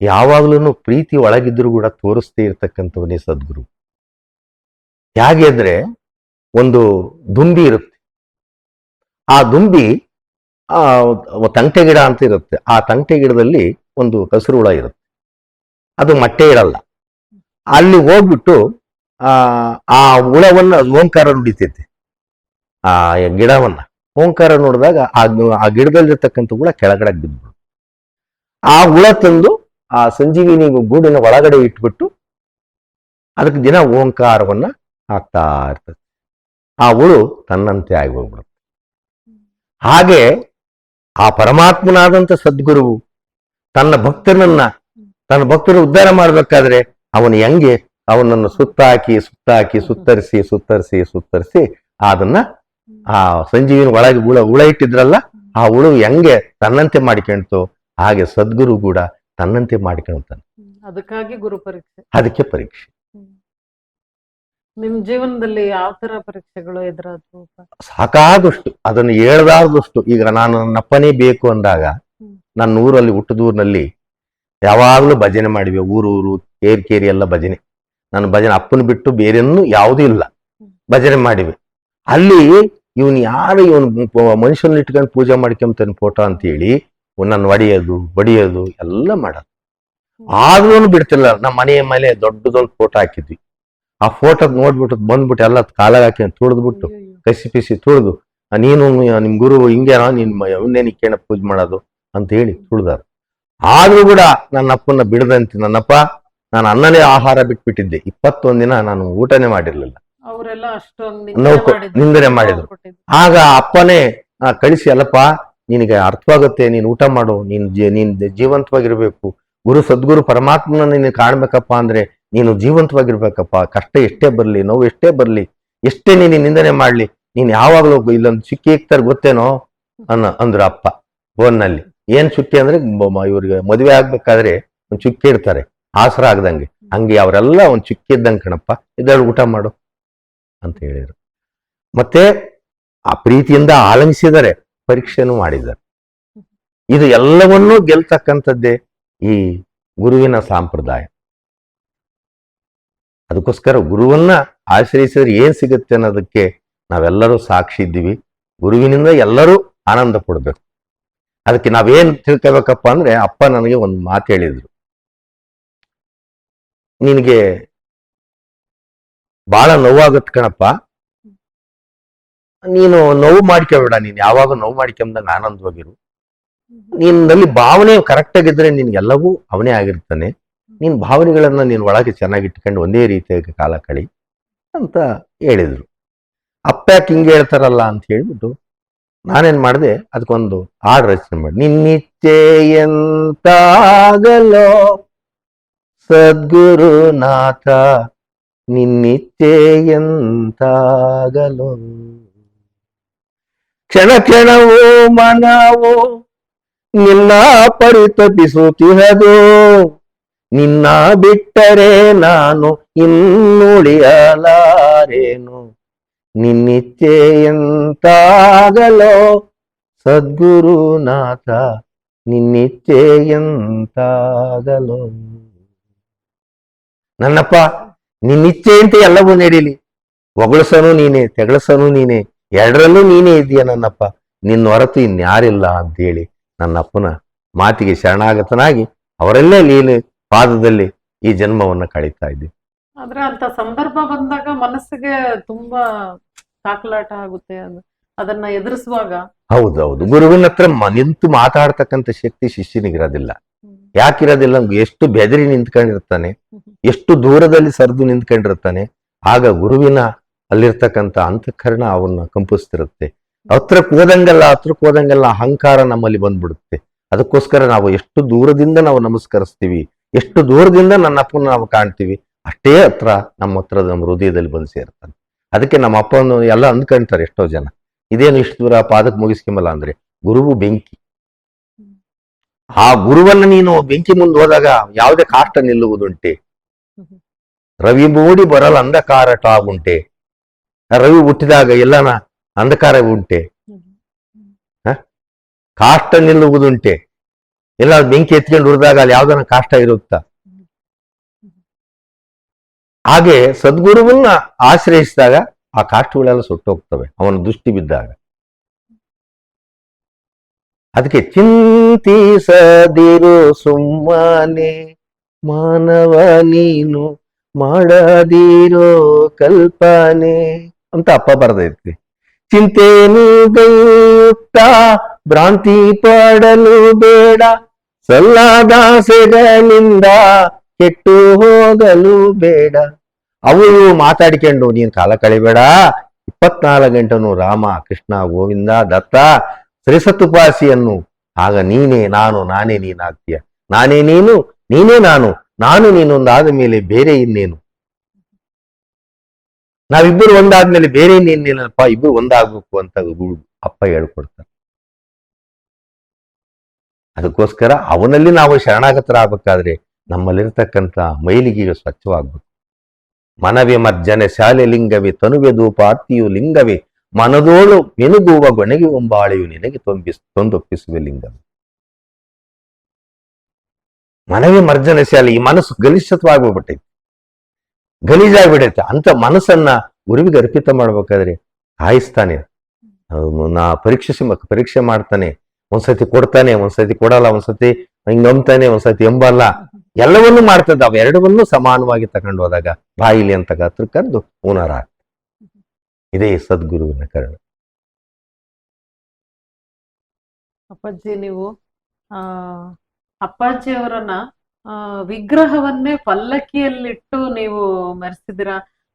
B: ಯಾವಾಗ್ಲೂ ಪ್ರೀತಿ ಒಳಗಿದ್ರು ಕೂಡ ತೋರಿಸ್ತೇ ಇರ್ತಕ್ಕಂಥವನೇ ಸದ್ಗುರು. ಹೇಗೆ ಅಂದ್ರೆ, ಒಂದು ದುಂಬಿ ಇರುತ್ತೆ. ಆ ದುಂಬಿ ತಂಟೆ ಗಿಡ ಅಂತ ಇರುತ್ತೆ. ಆ ತಂಟೆ ಗಿಡದಲ್ಲಿ ಒಂದು ಹಸಿರು ಹುಳ ಇರುತ್ತೆ. ಅದು ಮೊಟ್ಟೆ ಇಡಲ್ಲ. ಅಲ್ಲಿ ಹೋಗ್ಬಿಟ್ಟು ಆ ಹುಳವನ್ನ ಓಂಕಾರ ನುಡಿತೈತೆ. ಆ ಗಿಡವನ್ನ ಓಂಕಾರ ನೋಡಿದಾಗ ಆ ಗಿಡದಲ್ಲಿರ್ತಕ್ಕಂಥ ಹುಳ ಕೆಳಗಡೆ ಬಿದ್ದು, ಆ ಹುಳ ತಂದು ಆ ಸಂಜೀವಿನಿ ಗೂಡಿನ ಒಳಗಡೆ ಇಟ್ಬಿಟ್ಟು ಅದಕ್ಕೆ ದಿನ ಓಂಕಾರವನ್ನ ಹಾಕ್ತಾ ಇರ್ತದೆ. ಆ ಹುಳು ತನ್ನಂತೆ ಆಗಿ ಹೋಗ್ಬಿಡುತ್ತೆ. ಹಾಗೆ ಆ ಪರಮಾತ್ಮನಾದಂಥ ಸದ್ಗುರುವು ತನ್ನ ಭಕ್ತರು ಉದ್ಧಾರ ಮಾಡ್ಬೇಕಾದ್ರೆ ಅವನು ಹೆಂಗೆ ಅವನನ್ನು ಸುತ್ತಾಕಿ ಸುತ್ತರಿಸಿ ಅದನ್ನ ಆ ಸಂಜೀವಿನ ಒಳಗೆ ಹುಳ ಇಟ್ಟಿದ್ರಲ್ಲ, ಆ ಹುಳು ಹೆಂಗೆ ತನ್ನಂತೆ ಮಾಡಿಕೊಂಡ್ತು, ಹಾಗೆ ಸದ್ಗುರು ಕೂಡ ತನ್ನಂತೆ ಮಾಡಿಕೊಳ್ತಾನೆ.
A: ಅದಕ್ಕಾಗಿ ಗುರು ಪರೀಕ್ಷೆ.
B: ಅದಕ್ಕೆ ಪರೀಕ್ಷೆ.
A: ನಿಮ್ ಜೀವನದಲ್ಲಿ ಯಾವ ತರ ಪರೀಕ್ಷೆಗಳು ಎದುರಾದ್ವು?
B: ಸಾಕಾದಷ್ಟು, ಅದನ್ನು ಹೇಳ್ದಾರ್ದಷ್ಟು. ಈಗ ನಾನು ನನ್ನಪ್ಪನೇ ಬೇಕು ಅಂದಾಗ, ನನ್ನ ಊರಲ್ಲಿ ಹುಟ್ಟದೂರಿನಲ್ಲಿ ಯಾವಾಗ್ಲೂ ಭಜನೆ ಮಾಡಿವೆ. ಊರು ಕೇರಿ ಎಲ್ಲ ಭಜನೆ. ನಾನು ಭಜನೆ ಅಪ್ಪನ ಬಿಟ್ಟು ಬೇರೆನ್ನೂ ಯಾವುದೂ ಇಲ್ಲ, ಭಜನೆ ಮಾಡಿವೆ. ಅಲ್ಲಿ ಇವನು ಮನುಷ್ಯನ ಇಟ್ಕೊಂಡು ಪೂಜೆ ಮಾಡ್ಕೊಂತಾನೆ ಫೋಟೋ ಅಂತ ಹೇಳಿ ನನ್ನ ಬಡಿಯೋದು ಎಲ್ಲ ಮಾಡೋದು. ಆದ್ರೂ ಬಿಡ್ತಿಲ್ಲ. ನಮ್ಮ ಮನೆಯ ಮೇಲೆ ದೊಡ್ಡದೊಂದು ಫೋಟೋ ಹಾಕಿದ್ವಿ. ಆ ಫೋಟೋ ನೋಡ್ಬಿಟ್ಟು ಬಂದ್ಬಿಟ್ಟು ಎಲ್ಲ ಕಾಲಾಗ ಹಾಕಿ ತುಳಿದ್ಬಿಟ್ಟು ಕಸಿ ತುಳಿದು, ನೀನು ನಿಮ್ ಗುರು ಹಿಂಗೇನೋ ಇನ್ನೇನಿಕ್ಕೇನ ಪೂಜೆ ಮಾಡೋದು ಅಂತ ಹೇಳಿ ತುಳಿದಾರ. ಆದ್ರೂ ಕೂಡ ನನ್ನ ಅಪ್ಪನ ಬಿಡದಂತೆ, ನನ್ನಪ್ಪ ನಾನು ಅನ್ನನೇ ಆಹಾರ ಬಿಟ್ಬಿಟ್ಟಿದ್ದೆ. 21 ದಿನ ನಾನು ಊಟನೇ ಮಾಡಿರ್ಲಿಲ್ಲ.
A: ಅವರೆಲ್ಲ
B: ನಿಂದನೆ ಮಾಡಿದ್ರು. ಆಗ ಅಪ್ಪನೇ ಕಳಿಸಿ, ಅಲ್ಲಪ್ಪ ನಿನಗೆ ಅರ್ಥವಾಗುತ್ತೆ, ನೀನು ಊಟ ಮಾಡು, ನೀನ್ ಜೀವಂತವಾಗಿರ್ಬೇಕು. ಸದ್ಗುರು ಪರಮಾತ್ಮನ ನೀನು ಕಾಣ್ಬೇಕಪ್ಪ ಅಂದ್ರೆ ನೀನು ಜೀವಂತವಾಗಿರ್ಬೇಕಪ್ಪ. ಕಷ್ಟ ಎಷ್ಟೇ ಬರ್ಲಿ, ನೋವು ಎಷ್ಟೇ ಬರ್ಲಿ, ಎಷ್ಟೇ ನೀನು ನಿಂದನೆ ಮಾಡ್ಲಿ, ನೀನ್ ಯಾವಾಗ್ಲೂ ಇಲ್ಲೊಂದು ಚುಕ್ಕಿ ಇಕ್ತಾರೆ ಗೊತ್ತೇನೋ ಅಂದ್ರು ಅಪ್ಪ ಫೋನ್ನಲ್ಲಿ. ಏನ್ ಚುಕ್ಕಿ ಅಂದ್ರೆ, ಇವ್ರಿಗೆ ಮದುವೆ ಆಗ್ಬೇಕಾದ್ರೆ ಒಂದ್ ಚುಕ್ಕಿ ಇಡ್ತಾರೆ ಆಸರ ಆಗದಂಗೆ, ಹಂಗೆ ಅವರೆಲ್ಲ ಒಂದ್ ಚುಕ್ಕಿ ಇದ್ದಂಗೆ ಕಣಪ್ಪ, ಇದ್ರಲ್ಲಿ ಊಟ ಮಾಡು ಅಂತ ಹೇಳಿದ್ರು. ಮತ್ತೆ ಆ ಪ್ರೀತಿಯಿಂದ ಆಲಂಗಿಸಿದರೆ ಪರೀಕ್ಷೆನೂ ಮಾಡಿದ್ದಾರೆ. ಇದು ಎಲ್ಲವನ್ನೂ ಗೆಲ್ತಕ್ಕಂಥದ್ದೇ ಈ ಗುರುವಿನ ಸಂಪ್ರದಾಯ. ಅದಕ್ಕೋಸ್ಕರ ಗುರುವನ್ನ ಆಶ್ರಯಿಸಿದ್ರೆ ಏನ್ ಸಿಗುತ್ತೆ ಅನ್ನೋದಕ್ಕೆ ನಾವೆಲ್ಲರೂ ಸಾಕ್ಷಿ ಇದ್ದೀವಿ. ಗುರುವಿನಿಂದ ಎಲ್ಲರೂ ಆನಂದ ಪಡ್ಬೇಕು. ಅದಕ್ಕೆ ನಾವೇನ್ ತಿಳ್ಕೋಬೇಕಪ್ಪ ಅಂದ್ರೆ, ಅಪ್ಪ ನನಗೆ ಒಂದು ಮಾತು ಹೇಳಿದ್ರು, ನಿನಗೆ ಬಹಳ ನೋವಾಗತ್ ಕಣಪ್ಪ, ನೀನು ನೋವು ಮಾಡ್ಕೋಬೇಡ, ನೀನ್ ಯಾವಾಗ ನೋವು ಮಾಡ್ಕೊಂಬಂದಂಗ ಆನಂದವಾಗಿರು. ನಿನ್ನಲ್ಲಿ ಭಾವನೆ ಕರೆಕ್ಟ್ ಆಗಿದ್ರೆ ನಿನ್ಗೆಲ್ಲವೂ ಅವನೇ ಆಗಿರ್ತಾನೆ. ನಿನ್ ಭಾವನೆಗಳನ್ನ ನೀನ್ ಒಳಗೆ ಚೆನ್ನಾಗಿ ಇಟ್ಕೊಂಡು ಒಂದೇ ರೀತಿಯಾಗಿ ಕಾಲ ಕಳಿ ಅಂತ ಹೇಳಿದ್ರು. ಅಪ್ಪ ಯಾಕೆ ಹಿಂಗೆ ಹೇಳ್ತಾರಲ್ಲ ಅಂತ ಹೇಳ್ಬಿಟ್ಟು ನಾನೇನ್ ಮಾಡಿದೆ, ಅದಕ್ಕೊಂದು ಹಾಡು ರಚನೆ ಮಾಡಿ, ನಿನ್ನಿಚ್ಛೆಯಂತಾಗಲೋ ಸದ್ಗುರುನಾಥ, ನಿನ್ನಿಚ್ಛೆಯಂತಾಗಲೋ, ಕ್ಷಣ ಕ್ಷಣವೂ ಮನವು ನಿನ್ನ ಪರಿತಪಿಸುತ್ತಿಹದು, ನಿನ್ನ ಬಿಟ್ಟರೆ ನಾನು ಇನ್ನುಳಿಯಲಾರೇನು, ನಿನ್ನಿಚ್ಛೆಯಂತಾಗಲೋ ಸದ್ಗುರುನಾಥ, ನಿನ್ನಿಚ್ಛೆಯಂತಾಗಲೋ. ನನ್ನಪ್ಪ, ನಿನ್ನಿಚ್ಛೆಯಂತೆ ಎಲ್ಲವೂ ನಡೀಲಿ. ಹೊಗಳಸನು ನೀನೆ, ತೆಗಳಸನು ನೀನೆ, ಎರಡರಲ್ಲೂ ನೀನೇ ಇದೆಯಾ ನನ್ನಪ್ಪ, ನಿನ್ನ ಹೊರತು ಇನ್ಯಾರಿಲ್ಲ ಅಂತೇಳಿ ನನ್ನಪ್ಪನ ಮಾತಿಗೆ ಶರಣಾಗತನಾಗಿ ಅವರಲ್ಲೇ ಲೀಲೆ ಪಾದದಲ್ಲಿ ಈ ಜನ್ಮವನ್ನ ಕಳೀತಾ ಇದ್ದೀವಿ.
A: ಆದ್ರೆ ಅಂತ ಸಂದರ್ಭ ಬಂದಾಗ ಮನಸ್ಸಿಗೆ ತುಂಬಾ ತಾಕಲಾಟ ಆಗುತ್ತೆ. ಅದನ್ನ ಎದುರಿಸುವಾಗ
B: ಹೌದೌದು, ಗುರುವಿನ ಹತ್ರ ನಿಂತು ಮಾತಾಡ್ತಕ್ಕಂಥ ಶಕ್ತಿ ಶಿಷ್ಯನಿಗಿರೋದಿಲ್ಲ. ಯಾಕಿರೋದಿಲ್ಲ? ಎಷ್ಟು ಬೆದರಿ ನಿಂತ್ಕೊಂಡಿರ್ತಾನೆ, ಎಷ್ಟು ದೂರದಲ್ಲಿ ಸರಿದು ನಿಂತ್ಕೊಂಡಿರ್ತಾನೆ. ಆಗ ಗುರುವಿನ ಅಲ್ಲಿರ್ತಕ್ಕಂಥ ಅಂತಃಕರಣ ಅವನ್ನ ಕಂಪಿಸ್ತಿರುತ್ತೆ. ಹತ್ರಕ್ಕೆ ಹೋದಂಗೆಲ್ಲ ಅಹಂಕಾರ ನಮ್ಮಲ್ಲಿ ಬಂದ್ಬಿಡುತ್ತೆ. ಅದಕ್ಕೋಸ್ಕರ ನಾವು ಎಷ್ಟು ದೂರದಿಂದ ನಾವು ನಮಸ್ಕರಿಸ್ತೀವಿ, ಎಷ್ಟು ದೂರದಿಂದ ನನ್ನ ಅಪ್ಪನ ನಾವು ಕಾಣ್ತೀವಿ, ಅಷ್ಟೇ ಹತ್ರ ನಮ್ಮ ಹೃದಯದಲ್ಲಿ ಬಂದು ಸೇರ್ತಾನೆ. ಅದಕ್ಕೆ ನಮ್ಮ ಅಪ್ಪನ ಎಲ್ಲ ಅಂದ್ಕೊಂತಾರೆ ಎಷ್ಟೋ ಜನ, ಇದೇನು ಇಷ್ಟು ದೂರ ಪಾದಕ್ಕೆ ಮುಗಿಸ್ಕೊಂಬಲ್ಲ ಅಂದ್ರೆ, ಗುರುವು ಬೆಂಕಿ. ಆ ಗುರುವನ್ನ ನೀನು ಬೆಂಕಿ ಮುಂದೆ ಹೋದಾಗ ಯಾವುದೇ ಕಾಷ್ಟ ನಿಲ್ಲುವುದುಂಟೆ? ರವಿ ಮೂಡಿ ಬರಲ್ಲ ಅಂಧಕಾರ ಆಗುಂಟೆ. ರವಿ ಹುಟ್ಟಿದಾಗ ಎಲ್ಲನ ಅಂಧಕಾರ ಉಂಟೆ? ಕಾಷ್ಟ ನಿಲ್ಲುವುದುಂಟೆ? ಎಲ್ಲ ಬೆಂಕಿ ಎತ್ಕೊಂಡು ಹುರಿದಾಗ ಅಲ್ಲಿ ಯಾವ್ದನ ಕಾಷ್ಟ ಇರುತ್ತಾ? ಹಾಗೆ ಸದ್ಗುರುವನ್ನ ಆಶ್ರಯಿಸಿದಾಗ ಆ ಕಾಷ್ಟಗಳೆಲ್ಲ ಸುಟ್ಟೋಗ್ತವೆ ಅವನ ದೃಷ್ಟಿ ಬಿದ್ದಾಗ. ಅದಕ್ಕೆ ಚಿಂತಿಸದಿರು ಸುಮ್ಮನೆ ಮಾನವ ನೀನು ಮಾಡದಿರೋ ಕಲ್ಪನೆ ಅಂತ ಅಪ್ಪ ಬರೆದೈತಿ. ಚಿಂತೆನು ಗೈಯುಕ್ತ ಭ್ರಾಂತಿ ಪಡಲು ಬೇಡ, ಸಲ್ಲದಾಸೆಗಳಿಂದ ಕೆಟ್ಟು ಹೋಗಲು ಬೇಡ. ಅವರು ಮಾತಾಡಿಕೊಂಡು ನೀನ್ ಕಾಲ ಕಳಿಬೇಡ, 24 ಗಂಟೆನೂ ರಾಮ ಕೃಷ್ಣ ಗೋವಿಂದ ದತ್ತ ಶ್ರೀಸತ್ತುಪಾಸಿಯನ್ನು. ಆಗ ನೀನೇ ನಾನು, ನಾನೇ ನೀನಾಗ್ತೀಯ. ನಾನೇ ನೀನು, ನೀನೇ ನಾನು, ನಾನು ನೀನೊಂದಾದ ಮೇಲೆ ಬೇರೆ ಇನ್ನೇನು? ನಾವಿಬ್ಬರು ಒಂದಾದ್ಮೇಲೆ ಬೇರೆ ಇನ್ನೇನಪ್ಪ, ಇಬ್ಬರು ಒಂದಾಗ್ಬೇಕು ಅಂತ ಅಪ್ಪ ಹೇಳ್ಕೊಡ್ತಾರೆ. ಅದಕ್ಕೋಸ್ಕರ ಅವನಲ್ಲಿ ನಾವು ಶರಣಾಗತರಾಗಬೇಕಾದ್ರೆ ನಮ್ಮಲ್ಲಿರ್ತಕ್ಕಂಥ ಮೈಲಿಗೆಯು ಸ್ವಚ್ಛವಾಗ್ಬೇಕು. ಮನವೇ ಮರ್ಜನೆ ಶಾಲೆ ಲಿಂಗವೇ, ತನುವೆ ಧೂಪ ಅತ್ತಿಯು ಲಿಂಗವೇ, ಮನದೋಳು ಮೆನುಗುವ ಗೊಣಗಿ ಒಂಬಾಳೆಯು ನಿನಗೆ ತೊಂದೊಪ್ಪಿಸುವೆ ಲಿಂಗವೇ. ಮನವೇ ಮರ್ಜನೆ ಶಾಲೆ, ಈ ಮನಸ್ಸು ಗಲಿಷ್ಠವಾಗ್ಬಿಟ್ಟೈತಿ, ಗಲೀಜಾಗ್ಬಿಡೈತೆ. ಅಂತ ಮನಸ್ಸನ್ನ ಗುರುವಿಗೆ ಅರ್ಪಿತ ಮಾಡ್ಬೇಕಾದ್ರೆ ಕಾಯಿಸ್ತಾನೆ, ಪರೀಕ್ಷೆ ಮಾಡ್ತಾನೆ. ಒಂದ್ಸತಿ ಕೊಡ್ತಾನೆ, ಒಂದ್ಸತಿ ಕೊಡಲ್ಲ, ಒಂದ್ಸತಿ ಹಿಂಗಂತಾನೆ, ಒಂದ್ಸತಿ ಎಂಬಲ್ಲ, ಎಲ್ಲವನ್ನೂ ಮಾಡ್ತದೆ. ಅವೆರಡವನ್ನೂ ಸಮಾನವಾಗಿ ತಗೊಂಡು ಹೋದಾಗ ಬಾಯಿಲಿ ಅಂತ ಹತ್ರ ಕರೆದು ಪುನರ. ಇದೇ ಸದ್ಗುರುವಿನ ಕರುಣ.
A: ಅಪ್ಪಾಜಿ, ನೀವು ಅಪ್ಪಾಜಿಯವರನ್ನ ವಿಗ್ರಹವನ್ನೇ ಪಲ್ಲಕ್ಕಿಯಲ್ಲಿಟ್ಟು ನೀವು ಮೆರೆಸಿದಿರ.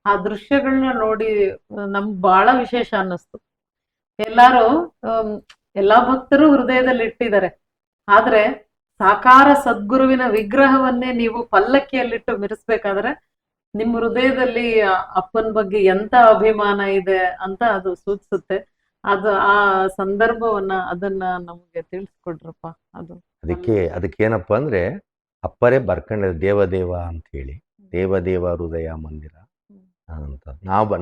A: ಆ ದೃಶ್ಯಗಳನ್ನ ನೋಡಿ ನಮ್ಗೆ ಬಹಳ ವಿಶೇಷ ಅನ್ನಿಸ್ತು. ಎಲ್ಲಾ ಭಕ್ತರು ಹೃದಯದಲ್ಲಿ ಇಟ್ಟಿದ್ದಾರೆ, ಆದ್ರೆ ಸಾಕಾರ ಸದ್ಗುರುವಿನ ವಿಗ್ರಹವನ್ನೇ ನೀವು ಪಲ್ಲಕ್ಕಿಯಲ್ಲಿಟ್ಟು ಮೆರೆಸ್ಬೇಕಾದ್ರೆ ನಿಮ್ಮ ಹೃದಯದಲ್ಲಿ ಅಪ್ಪನ ಬಗ್ಗೆ ಎಂತ ಅಭಿಮಾನ ಇದೆ ಅಂತ ಅದು ಸೂಚಿಸುತ್ತೆ. ಆ ಸಂದರ್ಭವನ್ನ ಅದನ್ನ ನಮ್ಗೆ ತಿಳಿಸ್ಕೊಡ್ರಪ್ಪ.
B: ಅದಕ್ಕೇನಪ್ಪ ಅಂದ್ರೆ, ಅಪ್ಪರೇ ಬರ್ಕೊಂಡ ದೇವದೇವ ಅಂತ ಹೇಳಿ, ದೇವದೇವ ಹೃದಯ ಮಂದಿರ ಅಂತ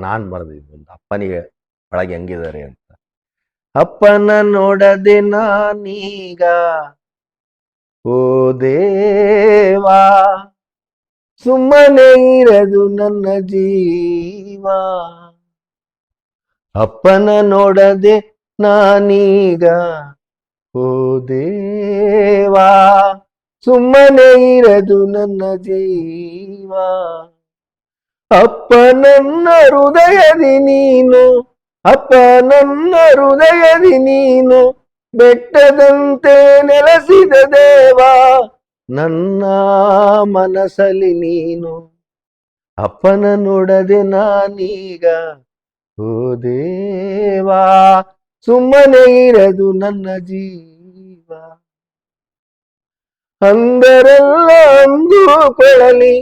B: ನಾನ್ ಬರೆದಿದ್ದು ಒಂದು ಅಪ್ಪನಿಗೆ ಒಳಗೆ ಹೆಂಗಿದ್ದಾರೆ ಅಂತ. ಅಪ್ಪನ ನೋಡದೆ ನಾನೀಗ ಓ ದೇವಾ, ಸುಮ್ಮನೆ ಇರದು ನನ್ನ ಜೀವ. ಅಪ್ಪನ ನೋಡದೆ ನಾನೀಗ ಓ ದೇವಾ, ಸುಮ್ಮನೆ ಇರದು ನನ್ನ ಜೀವ. ಅಪ್ಪ ನನ್ನ ಹೃದಯದಿ ನೀನು, ಅಪ್ಪ ನನ್ನ ಹೃದಯದಿ ನೀನು, ಬೆಟ್ಟದಂತೆ ನೆಲೆಸಿದ ದೇವಾ ನನ್ನ ಮನಸ್ಸಲ್ಲಿ ನೀನು. ಅಪ್ಪನ ನೋಡದೆ ನಾನೀಗ ಓ ದೇವಾ, ಸುಮ್ಮನೆ ಇರದು ನನ್ನ ಜೀವ. ಅಂದರೆಲ್ಲ ಅಂದುಕೊಳ್ಳಲಿ,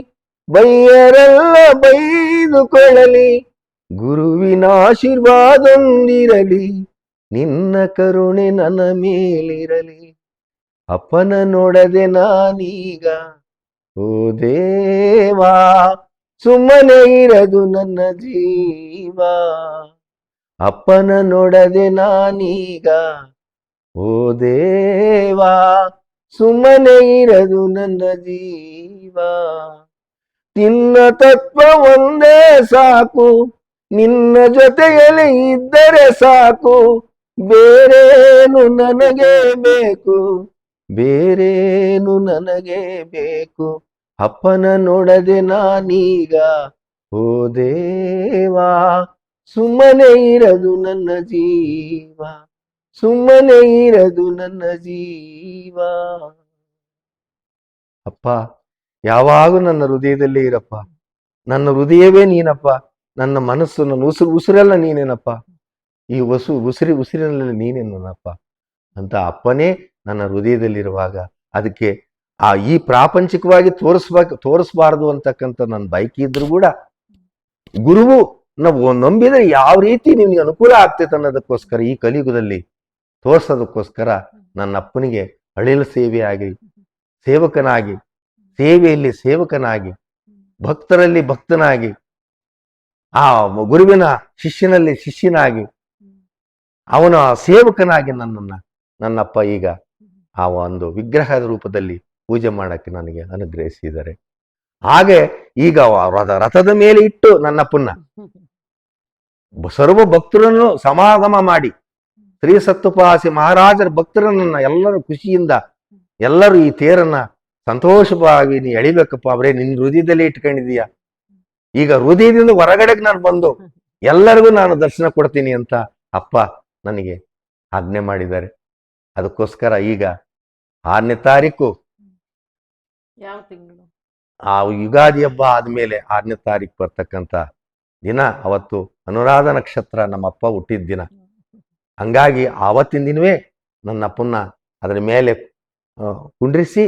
B: ಬೈಯರೆಲ್ಲ ಬೈದುಕೊಳ್ಳಲಿ, ಗುರುವಿನ ಆಶೀರ್ವಾದೊಂದಿರಲಿ, ನಿನ್ನ ಕರುಣೆ ನನ್ನ ಮೇಲಿರಲಿ. ಅಪ್ಪನ ನೋಡದೆ ನಾನೀಗ ಓ ದೇವಾ, ಸುಮ್ಮನೆ ಇರದು ನನ್ನ ಜೀವ. ಅಪ್ಪನ ನೋಡದೆ ನಾನೀಗ ಓ ದೇವಾ, ಸುಮ್ಮನೆ ಇರದು ನನ್ನ ಜೀವ. ನಿನ್ನ ತತ್ವ ಒಂದೇ ಸಾಕು, ನಿನ್ನ ಜೊತೆಯಲ್ಲಿ ಇದ್ದರೆ ಸಾಕು, ಬೇರೇನು ನನಗೆ ಬೇಕು, ಬೇರೇನು ನನಗೆ ಬೇಕು. ಅಪ್ಪನ ನೋಡದೆ ನಾನೀಗ ಓ ದೇವಾ, ಸುಮ್ಮನೆ ಇರದು ನನ್ನ ಜೀವ, ಸುಮ್ಮನೆ ಇರದು ನನ್ನ ಜೀವ. ಅಪ್ಪ, ಯಾವಾಗ ನನ್ನ ಹೃದಯದಲ್ಲೇ ಇರಪ್ಪ, ನನ್ನ ಹೃದಯವೇ ನೀನಪ್ಪ, ನನ್ನ ಮನಸ್ಸು, ನನ್ನ ಉಸಿರೆಲ್ಲ ನೀನೇನಪ್ಪ, ಈ ಉಸಿರಿನಲ್ಲಿ ನೀನೇ ನನ್ನಪ್ಪ ಅಂತ ಅಪ್ಪನೇ ನನ್ನ ಹೃದಯದಲ್ಲಿರುವಾಗ ಅದಕ್ಕೆ ಈ ಪ್ರಾಪಂಚಿಕವಾಗಿ ತೋರಿಸ್ಬಾರ್ದು ಅಂತಕ್ಕಂಥ ನನ್ನ ಬಯಕೆ ಇದ್ರು ಕೂಡ ಗುರುವು ನಾವು ನಂಬಿದರೆ ಯಾವ ರೀತಿ ನಿಮ್ಗೆ ಅನುಕೂಲ ಆಗ್ತೈತೆ ಅನ್ನೋದಕ್ಕೋಸ್ಕರ ಈ ಕಲಿಯುಗದಲ್ಲಿ ತೋರ್ಸೋದಕ್ಕೋಸ್ಕರ ನನ್ನ ಅಪ್ಪನಿಗೆ ಅಳಿಲು ಸೇವೆಯಾಗಿ ಸೇವಕನಾಗಿ, ಸೇವೆಯಲ್ಲಿ ಸೇವಕನಾಗಿ, ಭಕ್ತರಲ್ಲಿ ಭಕ್ತನಾಗಿ, ಆ ಗುರುವಿನ ಶಿಷ್ಯನಲ್ಲಿ ಶಿಷ್ಯನಾಗಿ, ಅವನ ಸೇವಕನಾಗಿ ನನ್ನಪ್ಪ ಈಗ ಆ ಒಂದು ವಿಗ್ರಹದ ರೂಪದಲ್ಲಿ ಪೂಜೆ ಮಾಡಕ್ಕೆ ನನಗೆ ಅನುಗ್ರಹಿಸಿದ್ದಾರೆ. ಹಾಗೆ ಈಗ ರಥದ ಮೇಲೆ ಇಟ್ಟು ನನ್ನಪ್ಪನ್ನ ಸರ್ವ ಭಕ್ತರನ್ನು ಸಮಾಗಮ ಮಾಡಿ ಶ್ರೀ ಸತ್ಯಪಾಸಿ ಮಹಾರಾಜರ ಭಕ್ತರನ್ನ ಎಲ್ಲರೂ ಖುಷಿಯಿಂದ ಎಲ್ಲರೂ ಈ ತೇರನ್ನ ಸಂತೋಷವಾಗಿ ನೀ ಎಳಿಬೇಕಪ್ಪ, ಅವರೇ ನಿನ್ನ ಹೃದಯದಲ್ಲೇ ಇಟ್ಕೊಂಡಿದೀಯ, ಈಗ ಹೃದಯದಿಂದ ಹೊರಗಡೆಗೆ ನಾನು ಬಂದು ಎಲ್ಲರಿಗೂ ನಾನು ದರ್ಶನ ಕೊಡ್ತೀನಿ ಅಂತ ಅಪ್ಪ ನನಗೆ ಆಜ್ಞೆ ಮಾಡಿದ್ದಾರೆ. ಅದಕ್ಕೋಸ್ಕರ ಈಗ 6ನೇ ತಾರೀಕು
A: ಯಾವ ತಿಂಗಳು?
B: ಆ ಯುಗಾದಿ ಹಬ್ಬ ಆದ್ಮೇಲೆ 6ನೇ ತಾರೀಕು ಬರ್ತಕ್ಕಂಥ ದಿನ, ಅವತ್ತು ಅನುರಾಧ ನಕ್ಷತ್ರ ನಮ್ಮಪ್ಪ ಹುಟ್ಟಿದ ದಿನ. ಹಂಗಾಗಿ ಆವತ್ತಿನ ದಿನವೇ ನನ್ನಪ್ಪನ್ನ ಅದರ ಮೇಲೆ ಕುಂಡ್ರಿಸಿ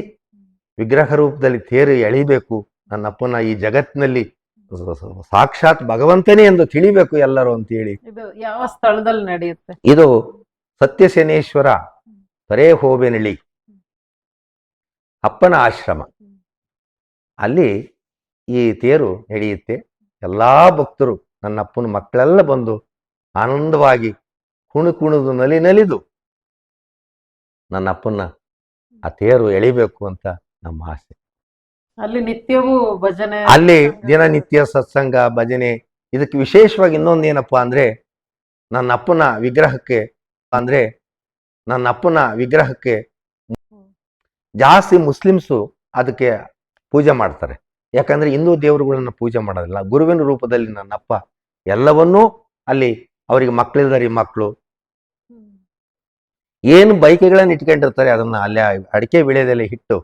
B: ವಿಗ್ರಹ ರೂಪದಲ್ಲಿ ತೇರು ಎಳಿಬೇಕು, ನನ್ನಪ್ಪನ ಈ ಜಗತ್ತಿನಲ್ಲಿ ಸಾಕ್ಷಾತ್ ಭಗವಂತನೇ ಎಂದು ತಿಳಿಬೇಕು ಎಲ್ಲರೂ ಅಂತೇಳಿ.
A: ಇದು ಯಾವ ಸ್ಥಳದಲ್ಲಿ ನಡೆಯುತ್ತೆ?
B: ಇದು ಸತ್ಯಸೇನೇಶ್ವರ ತರೇಹೋಬೆನಳ್ಳಿ ಅಪ್ಪನ ಆಶ್ರಮ, ಅಲ್ಲಿ ಈ ತೇರು ನಡೆಯುತ್ತೆ. ಎಲ್ಲಾ ಭಕ್ತರು ನನ್ನಪ್ಪನ ಮಕ್ಕಳೆಲ್ಲ ಬಂದು ಆನಂದವಾಗಿ ಕುಣಿದು ನಲಿದು ನನ್ನಪ್ಪನ ಆ ತೇರು ಎಳಿಬೇಕು ಅಂತ ನಮ್ಮ ಆಸೆ.
A: ಅಲ್ಲಿ ನಿತ್ಯವೂ ಭಜನೆ,
B: ಅಲ್ಲಿ ದಿನನಿತ್ಯ ಸತ್ಸಂಗ ಭಜನೆ. ಇದಕ್ಕೆ ವಿಶೇಷವಾಗಿ ಇನ್ನೊಂದೇನಪ್ಪಾ ಅಂದ್ರೆ ನನ್ನ ಅಪ್ಪನ ವಿಗ್ರಹಕ್ಕೆ ಜಾಸ್ತಿ ಮುಸ್ಲಿಮ್ಸು ಅದಕ್ಕೆ ಪೂಜೆ ಮಾಡ್ತಾರೆ. ಯಾಕಂದ್ರೆ ಹಿಂದೂ ದೇವರುಗಳನ್ನ ಪೂಜೆ ಮಾಡೋದಿಲ್ಲ. ಗುರುವಿನ ರೂಪದಲ್ಲಿ ನನ್ನಪ್ಪ ಎಲ್ಲವನ್ನೂ ಅಲ್ಲಿ ಅವರಿಗೆ ಮಕ್ಕಳಿದ್ದಾರೆ, ಮಕ್ಕಳು ಏನು ಬೈಕೆಗಳನ್ನ ಇಟ್ಕೊಂಡಿರ್ತಾರೆ ಅದನ್ನ ಅಲ್ಲಿ ಅಡಿಕೆ ವಿಳೆದಲ್ಲಿ ಇಟ್ಟು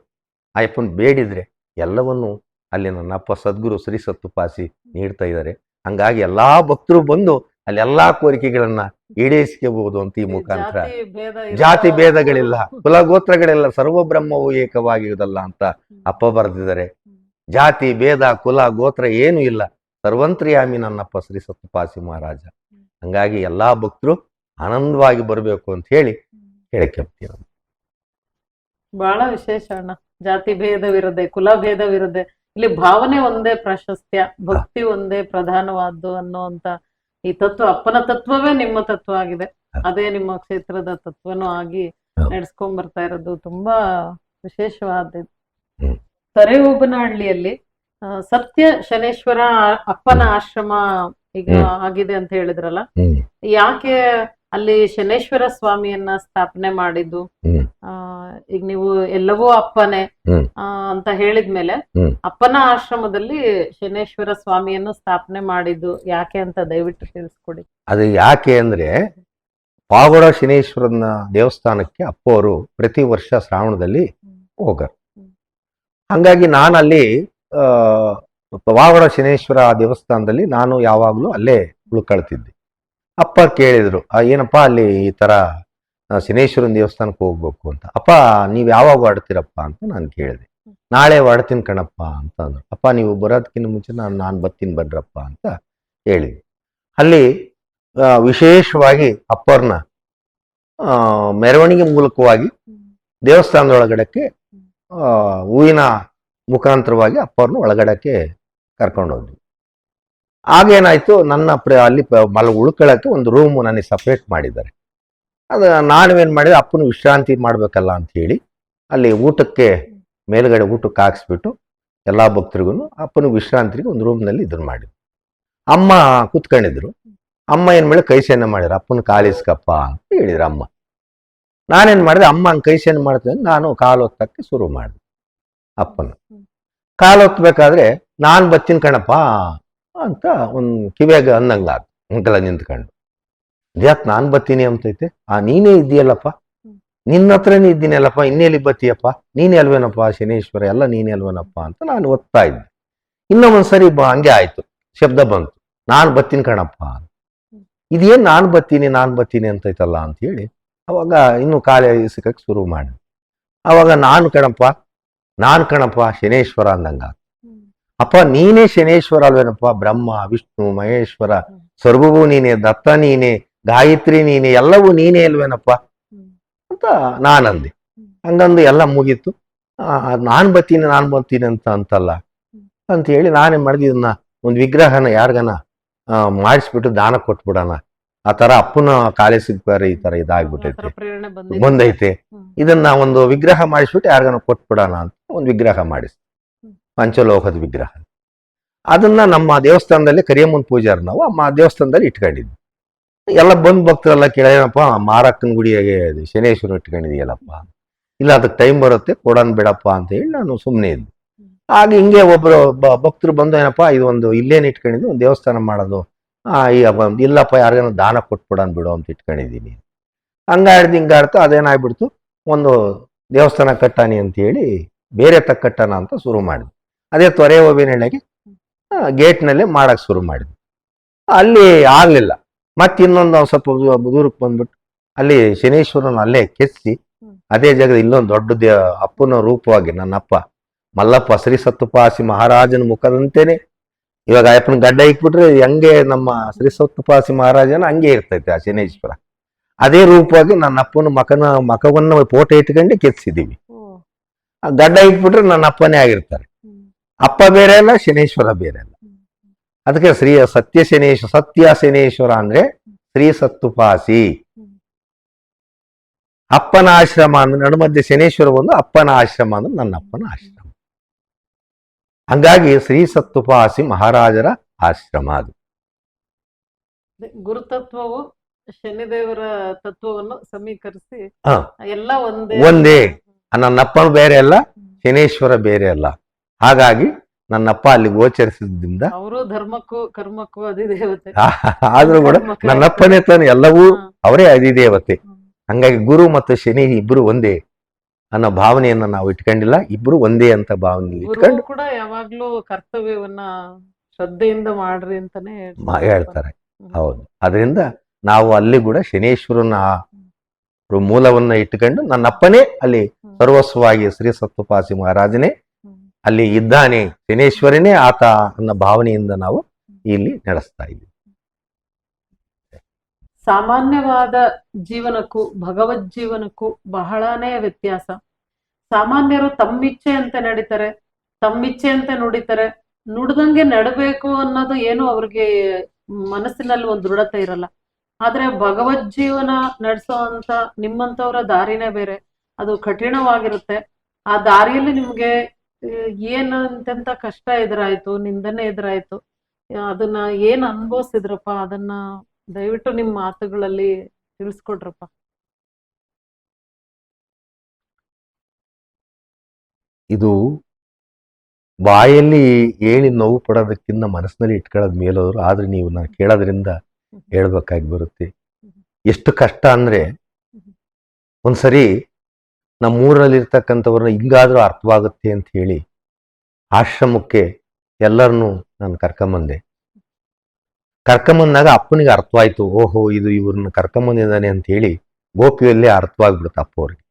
B: ಅಯ್ಯಪ್ಪನ ಬೇಡಿದ್ರೆ ಎಲ್ಲವನ್ನೂ ಅಲ್ಲಿ ನನ್ನಪ್ಪ ಸದ್ಗುರು ಶ್ರೀ ಸತ್ಯಪಾಸಿ ನೀಡ್ತಾ ಇದ್ದಾರೆ. ಹಂಗಾಗಿ ಎಲ್ಲಾ ಭಕ್ತರು ಬಂದು ಅಲ್ಲಿ ಎಲ್ಲಾ ಕೋರಿಕೆಗಳನ್ನ ಈಡೇರಿಸಿಕಬಹುದು ಅಂತ ಈ ಮುಖಾಂತರ. ಜಾತಿ ಭೇದಗಳಿಲ್ಲ, ಕುಲಗೋತ್ರಗಳಿಲ್ಲ, ಸರ್ವ ಬ್ರಹ್ಮವು ಏಕವಾಗಿರುವುದಲ್ಲ ಅಂತ ಅಪ್ಪ ಬರೆದಿದ್ದಾರೆ. ಜಾತಿ ಭೇದ ಕುಲ ಗೋತ್ರ ಏನು ಇಲ್ಲ, ಸರ್ವಂತ್ರಿಯಾಮಿ ನನ್ನಪ್ಪ ಶ್ರೀ ಸತ್ಯಪಾಸಿ ಮಹಾರಾಜ. ಹಂಗಾಗಿ ಎಲ್ಲಾ ಭಕ್ತರು ಆನಂದವಾಗಿ ಬರಬೇಕು ಅಂತ ಹೇಳಿ ಹೇಳ್ಕೊಂತೀವಿ.
A: ಬಹಳ ವಿಶೇಷ ಅಣ್ಣ. ಜಾತಿ ಭೇದವಿರದೆ, ಕುಲ ಭೇದವಿರದೆ, ಇಲ್ಲಿ ಭಾವನೆ ಒಂದೇ ಪ್ರಾಶಸ್ತ್ಯ, ಭಕ್ತಿ ಒಂದೇ ಪ್ರಧಾನವಾದ್ದು ಅನ್ನುವಂತ ಈ ತತ್ವ, ಅಪ್ಪನ ತತ್ವವೇ ನಿಮ್ಮ ತತ್ವ ಆಗಿದೆ. ಅದೇ ನಿಮ್ಮ ಕ್ಷೇತ್ರದ ತತ್ವನೂ ಆಗಿ ನಡೆಸ್ಕೊಂಡ್ ಬರ್ತಾ ಇರೋದು ತುಂಬಾ ವಿಶೇಷವಾದ. ತರೇಹೋಬನಹಳ್ಳಿಯಲ್ಲಿ ಸತ್ಯ ಶನೇಶ್ವರ ಅಪ್ಪನ ಆಶ್ರಮ ಈಗ ಆಗಿದೆ ಅಂತ ಹೇಳಿದ್ರಲ್ಲ, ಯಾಕೆ ಅಲ್ಲಿ ಶನೇಶ್ವರ ಸ್ವಾಮಿಯನ್ನ ಸ್ಥಾಪನೆ ಮಾಡಿದ್ದು? ಈಗ ನೀವು ಎಲ್ಲವೂ ಅಪ್ಪನೇ ಅಂತ ಹೇಳಿದ್ಮೇಲೆ ಅಪ್ಪನ ಆಶ್ರಮದಲ್ಲಿ ಶನೇಶ್ವರ ಸ್ವಾಮಿಯನ್ನು ಸ್ಥಾಪನೆ ಮಾಡಿದ್ದು ಯಾಕೆ ಅಂತ ದಯವಿಟ್ಟು ತಿಳಿಸ್ಕೊಡಿ.
B: ಅದು ಯಾಕೆ ಅಂದ್ರೆ ಪಾವಗಡ ಶನೇಶ್ವರನ ದೇವಸ್ಥಾನಕ್ಕೆ ಅಪ್ಪ ಅವರು ಪ್ರತಿ ವರ್ಷ ಶ್ರಾವಣದಲ್ಲಿ ಹೋಗರು. ಹಂಗಾಗಿ ನಾನು ಅಲ್ಲಿ ಪಾವಗಡ ಶನೇಶ್ವರ ದೇವಸ್ಥಾನದಲ್ಲಿ ನಾನು ಯಾವಾಗ್ಲೂ ಅಲ್ಲೇ ಉಳ್ಕೊಳ್ತಿದ್ದೆ. ಅಪ್ಪ ಕೇಳಿದ್ರು, ಏನಪ್ಪ ಅಲ್ಲಿ ಈ ತರ ಶನೇಶ್ವರನ ದೇವಸ್ಥಾನಕ್ಕೆ ಹೋಗ್ಬೇಕು ಅಂತ. ಅಪ್ಪ ನೀವ್ ಯಾವಾಗ ಹೊರಡ್ತೀರಪ್ಪ ಅಂತ ನಾನು ಕೇಳಿದೆ. ನಾಳೆ ಹೊರಡ್ತೀನಿ ಕಣಪ್ಪ ಅಂತ ಅಂದ್ರು. ಅಪ್ಪ ನೀವು ಬರೋದಕ್ಕಿಂತ ಮುಂಚೆ ನಾನು ಬರ್ತೀನಿ ಬನ್ರಪ್ಪ ಅಂತ ಹೇಳಿದ್ವಿ. ಅಲ್ಲಿ ವಿಶೇಷವಾಗಿ ಅಪ್ಪವ್ರನ್ನ ಮೆರವಣಿಗೆ ಮೂಲಕವಾಗಿ ದೇವಸ್ಥಾನದೊಳಗಡೆಕ್ಕೆ ಹೂವಿನ ಮುಖಾಂತರವಾಗಿ ಅಪ್ಪವ್ರನ್ನ ಒಳಗಡೆಕ್ಕೆ ಕರ್ಕೊಂಡೋದ್ವಿ. ಆಗೇನಾಯ್ತು, ನನ್ನ ಅಲ್ಲಿ ಉಳ್ಕೊಳ್ಳೋಕೆ ಒಂದು ರೂಮ್ ನನಗೆ ಸಪ್ರೇಟ್ ಮಾಡಿದ್ದಾರೆ. ಅದು ನಾನೇನು ಮಾಡಿದೆ, ಅಪ್ಪನ ವಿಶ್ರಾಂತಿ ಮಾಡಬೇಕಲ್ಲ ಅಂತ ಹೇಳಿ ಅಲ್ಲಿ ಊಟಕ್ಕೆ ಮೇಲ್ಗಡೆ ಊಟಕ್ಕೆ ಹಾಕ್ಸ್ಬಿಟ್ಟು ಎಲ್ಲ ಭಕ್ತರಿಗೂ ಅಪ್ಪನ ವಿಶ್ರಾಂತಿಗೆ ಒಂದು ರೂಮ್ನಲ್ಲಿ ಇದನ್ನು ಮಾಡಿದ್ರು. ಅಮ್ಮ ಕೂತ್ಕೊಂಡಿದ್ರು. ಅಮ್ಮ ಏನು ಮಾಡಿ ಕೈ ಸನ್ನೆ ಮಾಡಿದ್ರು, ಅಪ್ಪನ ಕಾಲಿಸ್ಕಪ್ಪ ಅಂತ ಹೇಳಿದ್ರು ಅಮ್ಮ. ನಾನೇನು ಮಾಡಿದೆ, ಅಮ್ಮ ಹಂಗೆ ಕೈ ಸನ್ನೆ ಮಾಡ್ತೀನಿ, ನಾನು ಕಾಲು ಹೊತ್ತಕ್ಕೆ ಶುರು ಮಾಡಿದೆ. ಅಪ್ಪನ ಕಾಲು ಹೊತ್ತಬೇಕಾದ್ರೆ ನಾನು ಬರ್ತೀನಿ ಕಣಪ್ಪ ಅಂತ ಒಂದು ಕಿವಿಯಾಗ ಅನ್ನಂಗಾಗ ಅಂಕಲ ನಿಂತ್ಕೊಂಡು, ಯಾಕೆ ನಾನು ಬರ್ತೀನಿ ಅಂತೈತೆ, ನೀನೇ ಇದೆಯಲ್ಲಪ್ಪ, ನಿನ್ನ ಹತ್ರನೇ ಇದ್ದೀನಲ್ಲಪ್ಪ, ಇನ್ನೆಲ್ಲಿ ಬತ್ತೀಯಪ್ಪ, ನೀನೇ ಅಲ್ವೇನಪ್ಪ ಶನೇಶ್ವರ, ಎಲ್ಲ ನೀನೇ ಅಲ್ವೇನಪ್ಪ ಅಂತ ನಾನು ಒತ್ತಾ ಇದ್ದೆ. ಇನ್ನೊಂದ್ಸರಿ ಹಂಗೆ ಆಯ್ತು, ಶಬ್ದ ಬಂತು, ನಾನು ಬರ್ತೀನಿ ಕಣಪ್ಪ. ಇದೇನು ನಾನು ಬರ್ತೀನಿ ಅಂತೈತಲ್ಲ ಅಂತ ಹೇಳಿ ಅವಾಗ ಇನ್ನು ಕಾಲೇ ಇಸಕಕ್ಕೆ ಶುರು ಮಾಡಿ, ಅವಾಗ ನಾನು ಕಣಪ್ಪ ಶನೇಶ್ವರ ಅಂದಂಗ. ಅಪ್ಪ ನೀನೇ ಶನೇಶ್ವರ ಅಲ್ವೇನಪ್ಪ, ಬ್ರಹ್ಮ ವಿಷ್ಣು ಮಹೇಶ್ವರ ಸ್ವರ್ಗವೂ ನೀನೇ, ದತ್ತ ನೀನೇ, ಗಾಯತ್ರಿ ನೀನೇ, ಎಲ್ಲವೂ ನೀನೇ ಅಲ್ವೇನಪ್ಪ ಅಂತ ನಾನಂದೆ. ಹಂಗಂದು ಎಲ್ಲ ಮುಗೀತು. ನಾನು ಬರ್ತೀನಿ ಅಂತಲ್ಲ ಅಂತ ಹೇಳಿ ನಾನೇನ್ ಮಾಡಿದೆ, ಇದನ್ನ ಒಂದು ವಿಗ್ರಹನ ಯಾರಿಗನ ಮಾಡಿಸ್ಬಿಟ್ಟು ದಾನ ಕೊಟ್ಬಿಡೋಣ, ಆ ತರ ಅಪ್ಪನ ಕಾಲೇಜಿಗೆ ಈ ತರ ಇದಾಗ್ಬಿಟ್ಟೈತೆ, ಬಂದೈತೆ, ಇದನ್ನ ಒಂದು ವಿಗ್ರಹ ಮಾಡಿಸ್ಬಿಟ್ಟು ಯಾರಿಗನ ಕೊಟ್ಬಿಡೋಣ ಅಂತ ಒಂದು ವಿಗ್ರಹ ಮಾಡಿಸ್, ಪಂಚಲೋಹದ ವಿಗ್ರಹ. ಅದನ್ನ ನಮ್ಮ ದೇವಸ್ಥಾನದಲ್ಲಿ ಕರಿಯಮ್ಮನ ಪೂಜಾರಿ ನಾವು ದೇವಸ್ಥಾನದಲ್ಲಿ ಇಟ್ಕೊಂಡಿದ್ವಿ. ಎಲ್ಲ ಬಂದ್ ಭಕ್ತರೆಲ್ಲ ಕೇಳೇನಪ್ಪ, ಮಾರಕ್ಕನ ಗುಡಿಯಾಗೆ ಶನೇಶ್ವರ ಇಟ್ಕೊಂಡಿದೆಯಲ್ಲಪ್ಪ, ಇಲ್ಲ ಅದಕ್ಕೆ ಟೈಮ್ ಬರುತ್ತೆ ಕೊಡೋಣ ಬಿಡಪ್ಪ ಅಂತ ಹೇಳಿ ನಾನು ಸುಮ್ಮನೆ ಇದ್ದೆ. ಆಗ ಹಿಂಗೆ ಒಬ್ರು ಭಕ್ತರು ಬಂದು, ಏನಪ್ಪ ಇದು ಒಂದು ಇಲ್ಲೇನು ಇಟ್ಕೊಂಡಿದ್ದು, ಒಂದು ದೇವಸ್ಥಾನ ಮಾಡೋದು, ಇಲ್ಲಪ್ಪ ಯಾರಿಗಾನ ದಾನ ಕೊಟ್ಬಿಡೋಣ ಬಿಡು ಅಂತ ಇಟ್ಕೊಂಡಿದ್ದೀನಿ. ಹಿಂಗಾಡ್ತು ಅದೇನಾಗ್ಬಿಡ್ತು, ಒಂದು ದೇವಸ್ಥಾನ ಕಟ್ಟಾನಿ ಅಂತ ಹೇಳಿ ಬೇರೆ ಕಟ್ಟಣ ಅಂತ ಶುರು ಮಾಡಿದ್ವಿ. ಅದೇ ತೊರೆ ಹೋಬಿನಹಳ್ಳಿಗೆ ಗೇಟ್ನಲ್ಲೇ ಮಾಡಕ್ ಶುರು ಮಾಡಿದ್ವಿ. ಅಲ್ಲಿ ಆಗ್ಲಿಲ್ಲ, ಮತ್ತೆ ಇನ್ನೊಂದು ಸ್ವಲ್ಪ ದೂರಕ್ಕೆ ಬಂದ್ಬಿಟ್ಟು ಅಲ್ಲಿ ಶನೇಶ್ವರನ ಅಲ್ಲೇ ಕೆತ್ತಿ ಅದೇ ಜಾಗದ ಇನ್ನೊಂದು ದೊಡ್ಡ ಅಪ್ಪನ ರೂಪವಾಗಿ ನನ್ನಪ್ಪ ಮಲ್ಲಪ್ಪ ಶ್ರೀ ಸತ್ತುಪಾಸಿ ಮಹಾರಾಜನ ಮುಖದಂತೆನೆ, ಇವಾಗ ಅಪ್ಪನ ಗಡ್ಡ ಇಕ್ಬಿಟ್ರೆ ಹಂಗೆ ನಮ್ಮ ಶ್ರೀ ಸತ್ತುಪಾಸಿ ಮಹಾರಾಜನ ಹಂಗೆ ಇರ್ತೈತೆ ಆ ಶನೇಶ್ವರ. ಅದೇ ರೂಪವಾಗಿ ನನ್ನ ಅಪ್ಪನ ಮಖವನ್ನ ಫೋಟೋ ಇಟ್ಕೊಂಡೆ ಕೆತ್ಸಿದೀವಿ. ಆ ಗಡ್ಡ ಇಟ್ಬಿಟ್ರೆ ನನ್ನ ಅಪ್ಪನೇ ಆಗಿರ್ತಾರೆ. ಅಪ್ಪ ಬೇರೆ ಅಲ್ಲ, ಶನೇಶ್ವರ ಬೇರೆ ಅಲ್ಲ. ಅದಕ್ಕೆ ಸತ್ಯ ಶನೇಶ್ವರ ಅಂದ್ರೆ ಶ್ರೀ ಸತ್ತುಪಾಸಿ. ಅಪ್ಪನ ಆಶ್ರಮ ಅಂದ್ರೆ ನಡುಮಧ್ಯೆ ಶನೇಶ್ವರ ಒಂದು, ಅಪ್ಪನ ಆಶ್ರಮ ಅಂದ್ರೆ ನನ್ನ ಅಪ್ಪನ ಆಶ್ರಮ. ಹಂಗಾಗಿ ಶ್ರೀ ಸತ್ತುಪಾಸಿ ಮಹಾರಾಜರ ಆಶ್ರಮ ಅದು.
A: ಗುರುತತ್ವವು ಶನಿದೇವರ ತತ್ವವನ್ನು ಸಮೀಕರಿಸಿ ಎಲ್ಲ
B: ಒಂದೇ. ನನ್ನಪ್ಪನ ಬೇರೆ ಅಲ್ಲ, ಶನೇಶ್ವರ ಬೇರೆ ಅಲ್ಲ. ಹಾಗಾಗಿ ನನ್ನಪ್ಪ ಅಲ್ಲಿ ಗೋಚರಿಸಿದ್ರಿಂದ
A: ಅವರು ಧರ್ಮಕ್ಕೂ ಕರ್ಮಕ್ಕೂ ಅಧಿದೇವತೆ,
B: ಆದ್ರೂ ಕೂಡ ನನ್ನಪ್ಪನೇ ತಾನು ಎಲ್ಲವೂ ಅವರೇ ಅಧಿದೇವತೆ. ಹಂಗಾಗಿ ಗುರು ಮತ್ತು ಶನಿ ಇಬ್ರು ಒಂದೇ ಅನ್ನೋ ಭಾವನೆಯನ್ನ ನಾವು ಇಟ್ಕೊಂಡಿಲ್ಲ, ಇಬ್ರು ಒಂದೇ ಅಂತ ಭಾವನೆ ಇಟ್ಕೊಂಡು
A: ಕೂಡ ಯಾವಾಗ್ಲೂ ಕರ್ತವ್ಯವನ್ನ ಶ್ರದ್ಧೆಯಿಂದ ಮಾಡ್ರಿ ಅಂತಾನೆ
B: ಹೇಳ್ತಾರೆ. ಹೌದು, ಅದರಿಂದ ನಾವು ಅಲ್ಲಿ ಕೂಡ ಶನೇಶ್ವರನ ಮೂಲವನ್ನ ಇಟ್ಕೊಂಡು ನನ್ನಪ್ಪನೇ ಅಲ್ಲಿ ಸರ್ವಸ್ವವಾಗಿ ಶ್ರೀ ಸತ್ತುಪಾಸಿ ಮಹಾರಾಜನೇ ಅಲ್ಲಿ ಇದ್ದಾನೆ, ಶನೇಶ್ವರನೇ ಆತ ಅನ್ನೋ ಭಾವನೆಯಿಂದ ನಾವು ಇಲ್ಲಿ ನಡೆಸ್ತಾ ಇದ್ದೀವಿ.
A: ಸಾಮಾನ್ಯವಾದ ಜೀವನಕ್ಕೂ ಭಗವದ್ ಜೀವನಕ್ಕೂ ಬಹಳಾನೇ ವ್ಯತ್ಯಾಸ. ಸಾಮಾನ್ಯರು ತಮ್ಮಿಚ್ಛೆ ಅಂತ ನಡೀತಾರೆ, ತಮ್ಮಿಚ್ಛೆ ಅಂತ ನುಡಿತಾರೆ, ನುಡ್ದಂಗೆ ನಡಬೇಕು ಅನ್ನೋದು ಏನು ಅವ್ರಿಗೆ ಮನಸ್ಸಿನಲ್ಲಿ ಒಂದು ದೃಢತೆ ಇರಲ್ಲ. ಆದ್ರೆ ಭಗವದ್ ಜೀವನ ನಡೆಸೋ ಅಂತ ನಿಮ್ಮಂತವರ ದಾರಿನೇ ಬೇರೆ, ಅದು ಕಠಿಣವಾಗಿರುತ್ತೆ. ಆ ದಾರಿಯಲ್ಲಿ ನಿಮ್ಗೆ ಏನಂತ ಕಷ್ಟ ಎದುರಾಯ್ತು, ನಿಂದನೆ ಎದುರಾಯ್ತು, ಅದನ್ನ ಏನ್ ಅನುಭವಿಸಿದ್ರಪ್ಪ, ಅದನ್ನ ದಯವಿಟ್ಟು ನಿಮ್ಮ ಮಾತುಗಳಲ್ಲಿ ತಿಳಿಸ್ಕೊಡ್ರಪ್ಪ.
B: ಇದು ಬಾಯಲ್ಲಿ ಹೇಳಿ ನೋವು ಪಡೋದಕ್ಕಿಂತ ಮನಸ್ಸಿನಲ್ಲಿ ಇಟ್ಕೊಳ್ಳೋದ್ ಮೇಲೋದ್ರು, ಆದ್ರೆ ನೀವು ನಾನು ಕೇಳೋದ್ರಿಂದ ಹೇಳ್ಬೇಕಾಗಿ ಬರುತ್ತೆ. ಎಷ್ಟು ಕಷ್ಟ ಅಂದ್ರೆ, ಒಂದ್ಸರಿ ನಮ್ಮೂರಲ್ಲಿರ್ತಕ್ಕಂಥವ್ರನ್ನ ಹಿಂಗಾದ್ರೂ ಅರ್ಥವಾಗುತ್ತೆ ಅಂತ ಹೇಳಿ ಆಶ್ರಮಕ್ಕೆ ಎಲ್ಲರನ್ನೂ ನಾನು ಕರ್ಕೊಂಬಂದಾಗ ಅಪ್ಪನಿಗೆ ಅರ್ಥವಾಯ್ತು, ಓಹೋ ಇದು ಇವ್ರನ್ನ ಕರ್ಕೊಂಬಂದಿದ್ದಾನೆ ಅಂತ ಹೇಳಿ ಗೋಪಿಯಲ್ಲೇ ಅರ್ಥವಾಗ್ಬಿಡುತ್ತೆ ಅಪ್ಪ ಅವ್ರಿಗೆ.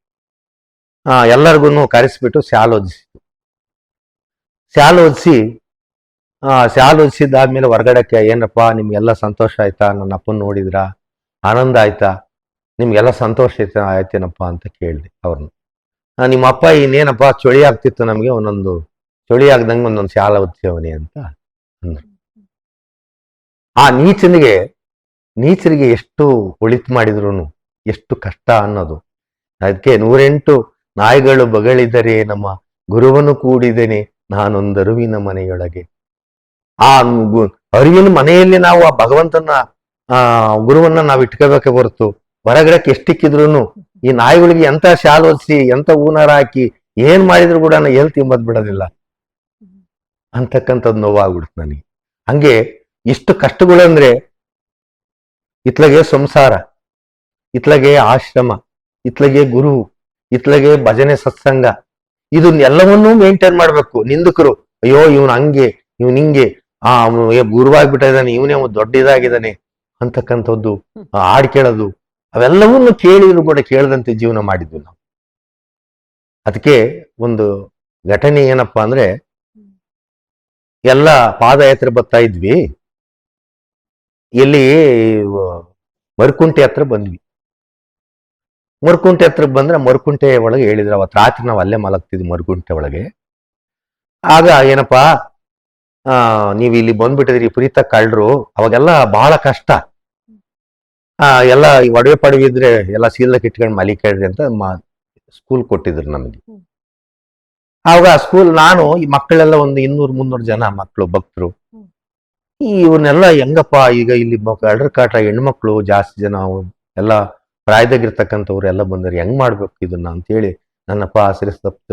B: ಎಲ್ಲರಿಗೂ ಕರೆಸ್ಬಿಟ್ಟು ಶಾಲು ಓದಿಸಿದ್ದಾದ್ಮೇಲೆ ಹೊರಗಡೆಕ್ಕೆ, ಏನಪ್ಪ ನಿಮ್ಗೆಲ್ಲ ಸಂತೋಷ ಆಯ್ತಾ, ನನ್ನ ಅಪ್ಪನ ನೋಡಿದ್ರಾ, ಆನಂದ ಆಯ್ತಾ, ನಿಮ್ಗೆಲ್ಲ ಸಂತೋಷ ಆಯ್ತೇನಪ್ಪ ಅಂತ ಕೇಳಿದೆ ಅವ್ರನ್ನ. ನಿಮ್ಮ ಅಪ್ಪ ಇನ್ನೇನಪ್ಪ ಚಳಿ ಆಗ್ತಿತ್ತು ನಮಗೆ, ಒಂದೊಂದು ಚಳಿ ಆಗ್ದಂಗೆ ಒಂದೊಂದು ಶಾಲ ಓದಿಸವನಿ ಅಂತ ಅಂದ್ರು. ಆ ನೀಚರಿಗೆ ಎಷ್ಟು ಒಳಿತು ಮಾಡಿದ್ರು ಎಷ್ಟು ಕಷ್ಟ ಅನ್ನೋದು. ಅದಕ್ಕೆ 108 ನಾಯಿಗಳು ಬಗಳಿದರೆ ನಮ್ಮ ಗುರುವನ್ನು ಕೂಡಿದ್ದೇನೆ ನಾನೊಂದರುವಿನ ಮನೆಯೊಳಗೆ. ಆ ಅರಿವಿನ ಮನೆಯಲ್ಲಿ ನಾವು ಆ ಭಗವಂತನ ಗುರುವನ್ನ ನಾವು ಇಟ್ಕೋಬೇಕೆ ಹೊರತು ಹೊರಗಡೆಕ್ಕೆ ಎಷ್ಟಿಕ್ಕಿದ್ರು ಈ ನಾಯಿಗಳಿಗೆ ಎಂತ ಶಾಲ್ ಹೊಲಿಸಿ ಎಂತ ಹೂನಾರ ಹಾಕಿ ಏನ್ ಮಾಡಿದ್ರು ಕೂಡ ಎಲ್ಲಿ ತಿಂಬದ್ ಬಿಡೋದಿಲ್ಲ ಅಂತಕ್ಕಂಥದ್ದು ನೋವಾಗ್ಬಿಡುತ್ತೆ ನನಗೆ. ಹಂಗೆ ಇಷ್ಟು ಕಷ್ಟಗಳಂದ್ರೆ ಇತ್ಲಗೆ ಸಂಸಾರ, ಇತ್ಲಗೆ ಆಶ್ರಮ, ಇತ್ಲಗೆ ಗುರು, ಇತ್ಲಗೆ ಭಜನೆ ಸತ್ಸಂಗ, ಇದನ್ನ ಎಲ್ಲವನ್ನೂ ಮೇಂಟೈನ್ ಮಾಡ್ಬೇಕು. ನಿಂದಕರು ಅಯ್ಯೋ ಇವನು ಹಂಗೆ ಇವನ್ ಹಿಂಗೆ ಗುರುವಾಗ್ಬಿಟ್ಟ ಇದ್ದಾನೆ, ಇವನೇ ದೊಡ್ಡ ಇದಾಗಿದ್ದಾನೆ ಅಂತಕ್ಕಂಥದ್ದು ಹಾಡು ಕೇಳೋದು, ಅವೆಲ್ಲವನ್ನೂ ಕೇಳಿದ್ರು ಕೂಡ ಕೇಳದಂತೆ ಜೀವನ ಮಾಡಿದ್ವಿ ನಾವು. ಅದಕ್ಕೆ ಒಂದು ಘಟನೆ ಏನಪ್ಪಾ ಅಂದ್ರೆ, ಎಲ್ಲ ಪಾದಯಾತ್ರೆ ಬರ್ತಾ ಇದ್ವಿ, ಎಲ್ಲಿ ಮರುಕುಂಟೆ ಹತ್ರ ಬಂದ್ವಿ. ಮರುಕುಂಟೆ ಹತ್ರಕ್ಕೆ ಬಂದ್ರೆ ಮರುಕುಂಟೆ ಒಳಗೆ ಹೇಳಿದ್ರು, ಅವತ್ತು ರಾತ್ರಿ ನಾವು ಅಲ್ಲೇ ಮಲಗ್ತಿದ್ವಿ ಮರುಕುಂಟೆ ಒಳಗೆ. ಆಗ ಏನಪ್ಪಾ ನೀವು ಇಲ್ಲಿ ಬಂದ್ಬಿಟ್ಟಿದ್ರಿ ಪ್ರೀತ ಕಳ್ರು, ಅವಾಗೆಲ್ಲ ಬಹಳ ಕಷ್ಟ. ಎಲ್ಲ ಒಡವೆ ಪಡವೆ ಇದ್ರೆ ಎಲ್ಲ ಸೀಲ್ದಕ್ಕೆ ಇಟ್ಕೊಂಡು ಮಲಿಕೇಳ್ರಿ ಅಂತ ಸ್ಕೂಲ್ ಕೊಟ್ಟಿದ್ರು ನಮಗೆ. ಆವಾಗ ಸ್ಕೂಲ್ ನಾನು ಈ ಮಕ್ಕಳೆಲ್ಲ ಒಂದು 200-300 ಜನ ಮಕ್ಕಳು ಭಕ್ತರು. ಇವ್ರನ್ನೆಲ್ಲ ಹೆಂಗಪ್ಪ ಈಗ ಇಲ್ಲಿ ಕಳ್ಳರ ಕಾಟ, ಹೆಣ್ಮಕ್ಳು ಜಾಸ್ತಿ ಜನ, ಎಲ್ಲ ಪ್ರಾಯದಾಗಿರ್ತಕ್ಕಂಥವ್ರು ಎಲ್ಲ ಬಂದರೆ ಹೆಂಗ್ ಮಾಡ್ಬೇಕು ಇದನ್ನ ಅಂತೇಳಿ, ನನ್ನಪ್ಪ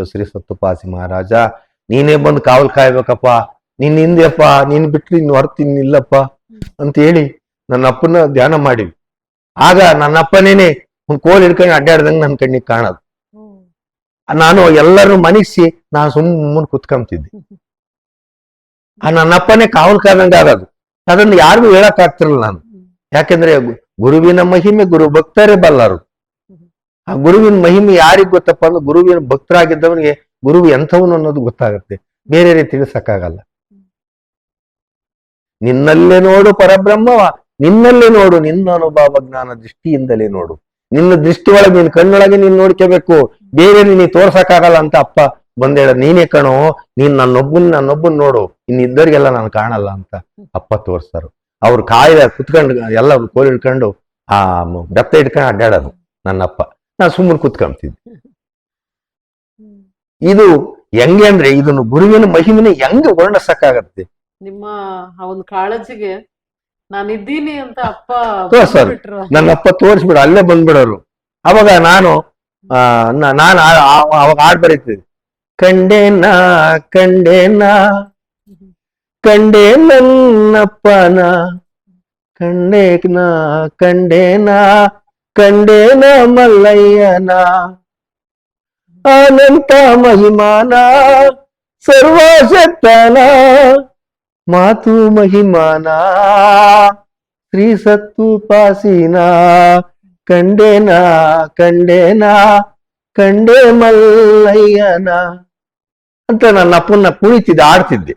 B: ಶ್ರೀ ಸತ್ತುಪಾಸಿ ಮಹಾರಾಜ ನೀನೇ ಬಂದು ಕಾವಲ್ ಕಾಯ್ಬೇಕಪ್ಪ, ನೀನ್ ಹಿಂದೆಪ್ಪ, ನೀನ್ ಬಿಟ್ರಿ ಇನ್ನು ಹೊರತಿನ್ನಿಲ್ಲಪ್ಪ ಅಂತ ಹೇಳಿ ನನ್ನ ಅಪ್ಪನ ಧ್ಯಾನ ಮಾಡಿವಿ. ಆಗ ನನ್ನ ಅಪ್ಪನೇನೆ ಒಂದು ಕೋಲ್ ಹಿಡ್ಕೊಂಡು ಅಡ್ಡಾಡ್ದಂಗೆ ನನ್ನ ಕಣ್ಣಿಗೆ ಕಾಣೋದು. ನಾನು ಎಲ್ಲರೂ ಮನಗಿಸಿ ನಾನು ಸುಮ್ಮನೆ ಕುತ್ಕೊಂತಿದ್ದೆ. ನನ್ನ ಅಪ್ಪನೇ ಕಾವಲ್ ಕಾದಂಗೆ ಆಗೋದು. ಅದನ್ನು ಯಾರಿಗೂ ಹೇಳಕ್ ಆಗ್ತಿರಲ್ಲ ನಾನು, ಯಾಕೆಂದ್ರೆ ಗುರುವಿನ ಮಹಿಮೆ ಗುರು ಭಕ್ತರೇ ಬಲ್ಲರು. ಆ ಗುರುವಿನ ಮಹಿಮೆ ಯಾರಿಗ್ ಗೊತ್ತಪ್ಪ ಅಂದ್ರೆ ಗುರುವಿನ ಭಕ್ತರಾಗಿದ್ದವನಿಗೆ ಗುರು ಎಂಥವನು ಅನ್ನೋದು ಗೊತ್ತಾಗುತ್ತೆ, ಬೇರೆ ರೀತಿ ತಿಳಿಸಕ್ಕಾಗಲ್ಲ. ನಿನ್ನಲ್ಲೇ ನೋಡು ಪರಬ್ರಹ್ಮವ, ನಿನ್ನಲ್ಲೇ ನೋಡು, ನಿನ್ನ ಅನುಭವ ಜ್ಞಾನ ದೃಷ್ಟಿಯಿಂದಲೇ ನೋಡು, ನಿನ್ನ ದೃಷ್ಟಿ ಒಳಗೆ ನಿನ್ ಕಣ್ಣೊಳಗೆ ನೀನ್ ನೋಡ್ಕೋಬೇಕು, ಬೇರೆ ನೀ ತೋರ್ಸಕ್ಕಾಗಲ್ಲ ಅಂತ ಅಪ್ಪ ಬಂದೇಳ. ನೀನೇ ಕಣೋ, ನೀನ್ ನನ್ನೊಬ್ಬನ್ ನೋಡು, ಇನ್ನಿದ್ದರಿಗೆಲ್ಲ ನಾನು ಕಾಣಲ್ಲ ಅಂತ ಅಪ್ಪ ತೋರ್ಸ್ತಾರು. ಅವ್ರು ಕಾಯಿಲೆ ಕುತ್ಕೊಂಡು ಎಲ್ಲ ಕೋಲ್ ಹಿಡ್ಕೊಂಡು ಬೆತ್ತ ಇಟ್ಕೊಂಡು ಅಡ್ಡಾಡೋದು ನನ್ನಪ್ಪ, ನಾನು ಸುಮ್ಮನೆ ಕುತ್ಕೊಂತಿದ್ದೆ. ಇದು ಹೆಂಗೆ ಅಂದ್ರೆ ಇದನ್ನು ಗುರುವಿನ ಮಹಿಮೆನ ಹೆಂಗೆ ವರ್ಣಿಸಕ್ಕಾಗತ್ತೆ?
A: ನಿಮ್ಮ ಅವನ ಕಾಳಜಿಗೆ ನಾನಿದ್ದೀನಿ ಅಂತ ಅಪ್ಪ
B: ತೋರ್ಸರು, ನನ್ನ ಅಪ್ಪ ತೋರಿಸ್ಬಿಡು, ಅಲ್ಲೇ ಬಂದ್ಬಿಡೋರು. ಅವಾಗ ನಾನು ಅವಾಗ ಹಾಡ್ ಬರೀತಿದ್ದೆ, ಕಂಡೇನಾ ಕಂಡೇನಾ ಕಂಡೇ ನನ್ನಪ್ಪನ, ಕಂಡೇನಾ ಕಂಡೇನಾ ಕಂಡೇನ ಮಲ್ಲಯ್ಯನ, ಅನಂತ ಮಹಿಮಾನ ಸರ್ವಶಕ್ತನ ಮಾತು ಮಹಿಮಾನ ಶ್ರೀ ಸತ್ತುಪಾಸಿನ, ಕಂಡೇನಾ ಕಂಡೇನಾ ಕಂಡೇ ಮಲ್ಲಯ್ಯನ ಅಂತ ನನ್ನ ಅಪ್ಪನ ಕುಣಿತಿದ್ದೆ, ಆಡ್ತಿದ್ದೆ.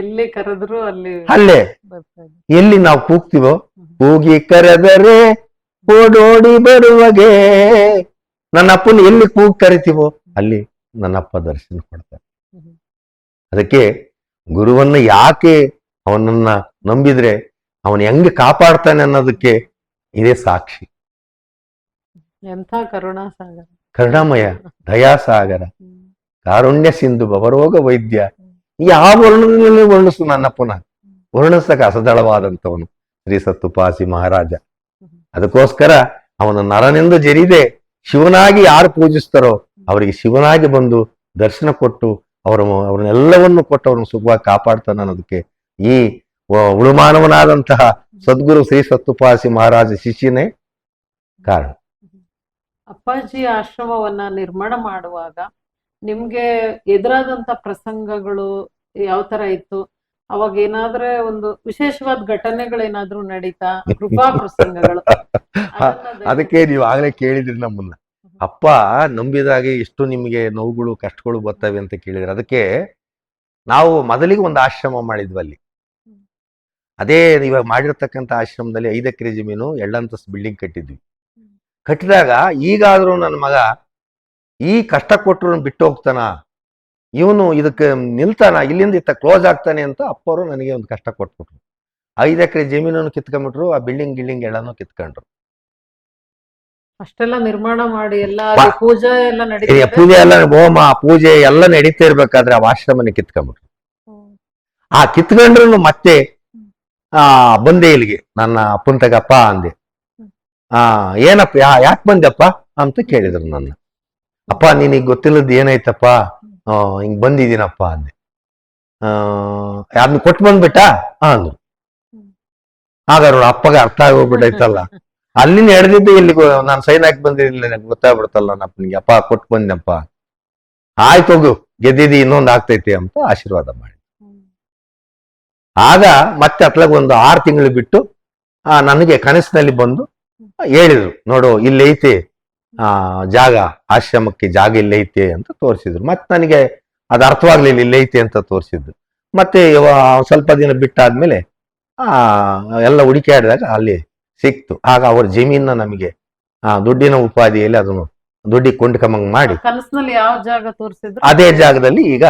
A: ಎಲ್ಲಿ ಕರೆದ್ರು
B: ಅಲ್ಲೇ ಎಲ್ಲಿ ನಾವು ಕೂಗ್ತೀವೋ, ಕೂಗಿ ಕರೆದರೆ ಓಡೋಡಿ ಬರುವಗೆ, ನನ್ನ ಅಪ್ಪನ ಎಲ್ಲಿ ಕೂಗಿ ಕರಿತೀವೋ ಅಲ್ಲಿ ನನ್ನಪ್ಪ ದರ್ಶನ ಕೊಡ್ತಾರೆ. ಅದಕ್ಕೆ ಗುರುವನ್ನ ಯಾಕೆ ಅವನನ್ನ ನಂಬಿದ್ರೆ ಅವನು ಹೆಂಗೆ ಕಾಪಾಡ್ತಾನೆ ಅನ್ನೋದಕ್ಕೆ ಇದೇ ಸಾಕ್ಷಿ.
A: ಎಂಥ ಕರುಣಾಸಾಗರ,
B: ಕರುಣಾಮಯ, ದಯಾಸಾಗರ, ಕಾರುಣ್ಯ ಸಿಂಧು, ಭವರೋಗ ವೈದ್ಯ, ಯಾವ ವರ್ಣದಲ್ಲಿ ವರ್ಣಿಸು ನನ್ನಪ್ಪನ, ವರ್ಣಿಸಕ್ಕೆ ಅಸದಳವಾದಂಥವನು ಶ್ರೀ ಸತ್ತುಪಾಸಿ ಮಹಾರಾಜ. ಅದಕ್ಕೋಸ್ಕರ ಅವನ ನರನೆಂದು ಜರಿದೆ ಶಿವನಾಗಿ ಯಾರು ಪೂಜಿಸ್ತಾರೋ ಅವರಿಗೆ ಶಿವನಾಗಿ ಬಂದು ದರ್ಶನ ಕೊಟ್ಟು ಅವ್ರನ್ನೆಲ್ಲವನ್ನು ಕೊಟ್ಟು ಅವ್ರನ್ನ ಸುಖವಾಗಿ ಕಾಪಾಡ್ತಾನೆ ಅನ್ನೋದಕ್ಕೆ ಈ ಉಳುಮಾನವನಾದಂತಹ ಸದ್ಗುರು ಶ್ರೀ ಸತ್ತುಪಾಸಿ ಮಹಾರಾಜ ಶಿಷ್ಯನೇ ಕಾರಣ.
A: ಅಪ್ಪಾಜಿ ಆಶ್ರಮವನ್ನ ನಿರ್ಮಾಣ ಮಾಡುವಾಗ ನಿಮ್ಗೆ ಎದುರಾದಂತ ಪ್ರಸಂಗಗಳು ಯಾವ ತರ ಇತ್ತು? ಅವಾಗ ಏನಾದ್ರೆ ಒಂದು ವಿಶೇಷವಾದ ಘಟನೆಗಳೇನಾದ್ರೂ ನಡೀತಾ, ಕೃಪಾ ಪ್ರಸಂಗಗಳು?
B: ಅದಕ್ಕೆ ನೀವು ಆಗ್ಲೇ ಕೇಳಿದ್ರಿ ನಮ್ಮನ್ನ, ಅಪ್ಪ ನಂಬಿದಾಗ ಎಷ್ಟು ನಿಮಗೆ ನೋವುಗಳು ಕಷ್ಟಗಳು ಬರ್ತವೆ ಅಂತ ಕೇಳಿದ್ರೆ, ಅದಕ್ಕೆ ನಾವು ಮೊದಲಿಗೆ ಒಂದು ಆಶ್ರಮ ಮಾಡಿದ್ವಿ ಅಲ್ಲಿ. ಅದೇ ಇವಾಗ ಮಾಡಿರ್ತಕ್ಕಂಥ ಆಶ್ರಮದಲ್ಲಿ 5 ಎಕರೆ ಜಮೀನು 2 ಅಂತಸ್ತು ಬಿಲ್ಡಿಂಗ್ ಕಟ್ಟಿದ್ವಿ. ಕಟ್ಟಿದಾಗ ಈಗಾದ್ರೂ ನನ್ನ ಮಗ ಈ ಕಷ್ಟ ಕೊಟ್ಟರು ಬಿಟ್ಟು ಹೋಗ್ತಾನ, ಇವನು ಇದಕ್ಕೆ ನಿಲ್ತಾನ, ಇಲ್ಲಿಂದ ಕ್ಲೋಸ್ ಆಗ್ತಾನೆ ಅಂತ ಅಪ್ಪವರು ನನಗೆ ಒಂದು ಕಷ್ಟ ಕೊಟ್ಬಿಟ್ರು. 5 ಎಕರೆ ಜಮೀನನ್ನು ಕಿತ್ಕೊಂಡ್ಬಿಟ್ರು, ಆ ಬಿಲ್ಡಿಂಗ್ ಎಲ್ಲಾನು ಕಿತ್ಕೊಂಡ್ರು.
A: ಅಷ್ಟೆಲ್ಲ ನಿರ್ಮಾಣ ಮಾಡಿ ಎಲ್ಲ ಅಲ್ಲಿ ಪೂಜೆ ಎಲ್ಲ
B: ಈ
A: ನಡೀತದೆ.
B: ಪೂಜೆ ಎಲ್ಲ, ಹೋಮ ಪೂಜೆ ಎಲ್ಲ ನಡೀತಾ ಇರ್ಬೇಕಾದ್ರೆ ಆ ಆಶ್ರಮನ ಕಿತ್ಕೊಂಡ್ಬಿಟ್ರು. ಆ ಕಿತ್ಕೊಂಡ್ರು ಮತ್ತೆ ಬಂದೆ ಇಲ್ಲಿಗೆ, ನನ್ನ ಅಪ್ಪನ ತಗಪ್ಪ ಅಂದೆ. ಏನಪ್ಪ, ಯಾಕೆ ಬಂದಪ್ಪ ಅಂತ ಕೇಳಿದ್ರು ನನ್ನ. ಅಪ್ಪ ನಿನಗೆ ಗೊತ್ತಿಲ್ಲದ ಏನಾಯ್ತಪ್ಪ, ಹಿಂಗ್ ಬಂದಿದ್ದೀನಪ್ಪ ಅಂದೆ. ಅದನ್ನ ಕೊಟ್ಟು ಬಂದ್ಬಿಟ್ಟ ಅಂದ್ರು. ಆಗ ಅಪ್ಪಗೆ ಅರ್ಥ ಆಗೋಗ್ಬಿಟ್ಟೈತಲ್ಲ, ಅಲ್ಲಿಂದ ಎಡ್ದಿದ್ದು ಇಲ್ಲಿಗೂ ನಾನು ಸೈನ್ ಹಾಕಿ ಬಂದಿರಲಿಲ್ಲ, ನನಗೆ ಗೊತ್ತಾಗ್ಬಿಡ್ತಲ್ಲ ನನ್ನ ಅಪ್ಪನಿಗೆ. ಅಪ್ಪ ಕೊಟ್ಟು ಬಂದಪ್ಪ, ಆಯ್ತು ಹೋಗು ಗೆದ್ದಿದ್ದಿ, ಇನ್ನೊಂದು ಆಗ್ತೈತಿ ಅಂತ ಆಶೀರ್ವಾದ ಮಾಡಿ. ಆಗ ಮತ್ತೆ ಅತ್ಲಾಗ ಒಂದು 6 ತಿಂಗಳು ಬಿಟ್ಟು ನನಗೆ ಕನಸಿನಲ್ಲಿ ಬಂದು ಹೇಳಿದ್ರು, ನೋಡು ಇಲ್ಲೈತೆ ಜಾಗ, ಆಶ್ರಮಕ್ಕೆ ಜಾಗ ಇಲ್ಲೈತೆ ಅಂತ ತೋರಿಸಿದ್ರು. ಮತ್ತೆ ನನಗೆ ಅದು ಅರ್ಥವಾಗ್ಲಿಲ್ಲ, ಇಲ್ಲೈತೆ ಅಂತ ತೋರಿಸಿದ್ರು. ಮತ್ತೆ ಸ್ವಲ್ಪ ದಿನ ಬಿಟ್ಟಾದ್ಮೇಲೆ ಎಲ್ಲ ಹುಡುಕಾಡಿದಾಗ ಅಲ್ಲಿ ಸಿಕ್ತು. ಆಗ ಅವ್ರ ಜಮೀನ ನಮಗೆ ದುಡ್ಡಿನ ಉಪಾಧಿಯಲ್ಲಿ ಅದನ್ನು ದುಡ್ಡಿಗೆ ಕೊಂಡ್ಕೊಂಬಂಗ್ ಮಾಡಿ
A: ಕನಸಿನಲ್ಲಿ ಯಾವ ಜಾಗ ತೋರಿಸಿದ್ರು
B: ಅದೇ ಜಾಗದಲ್ಲಿ ಈಗ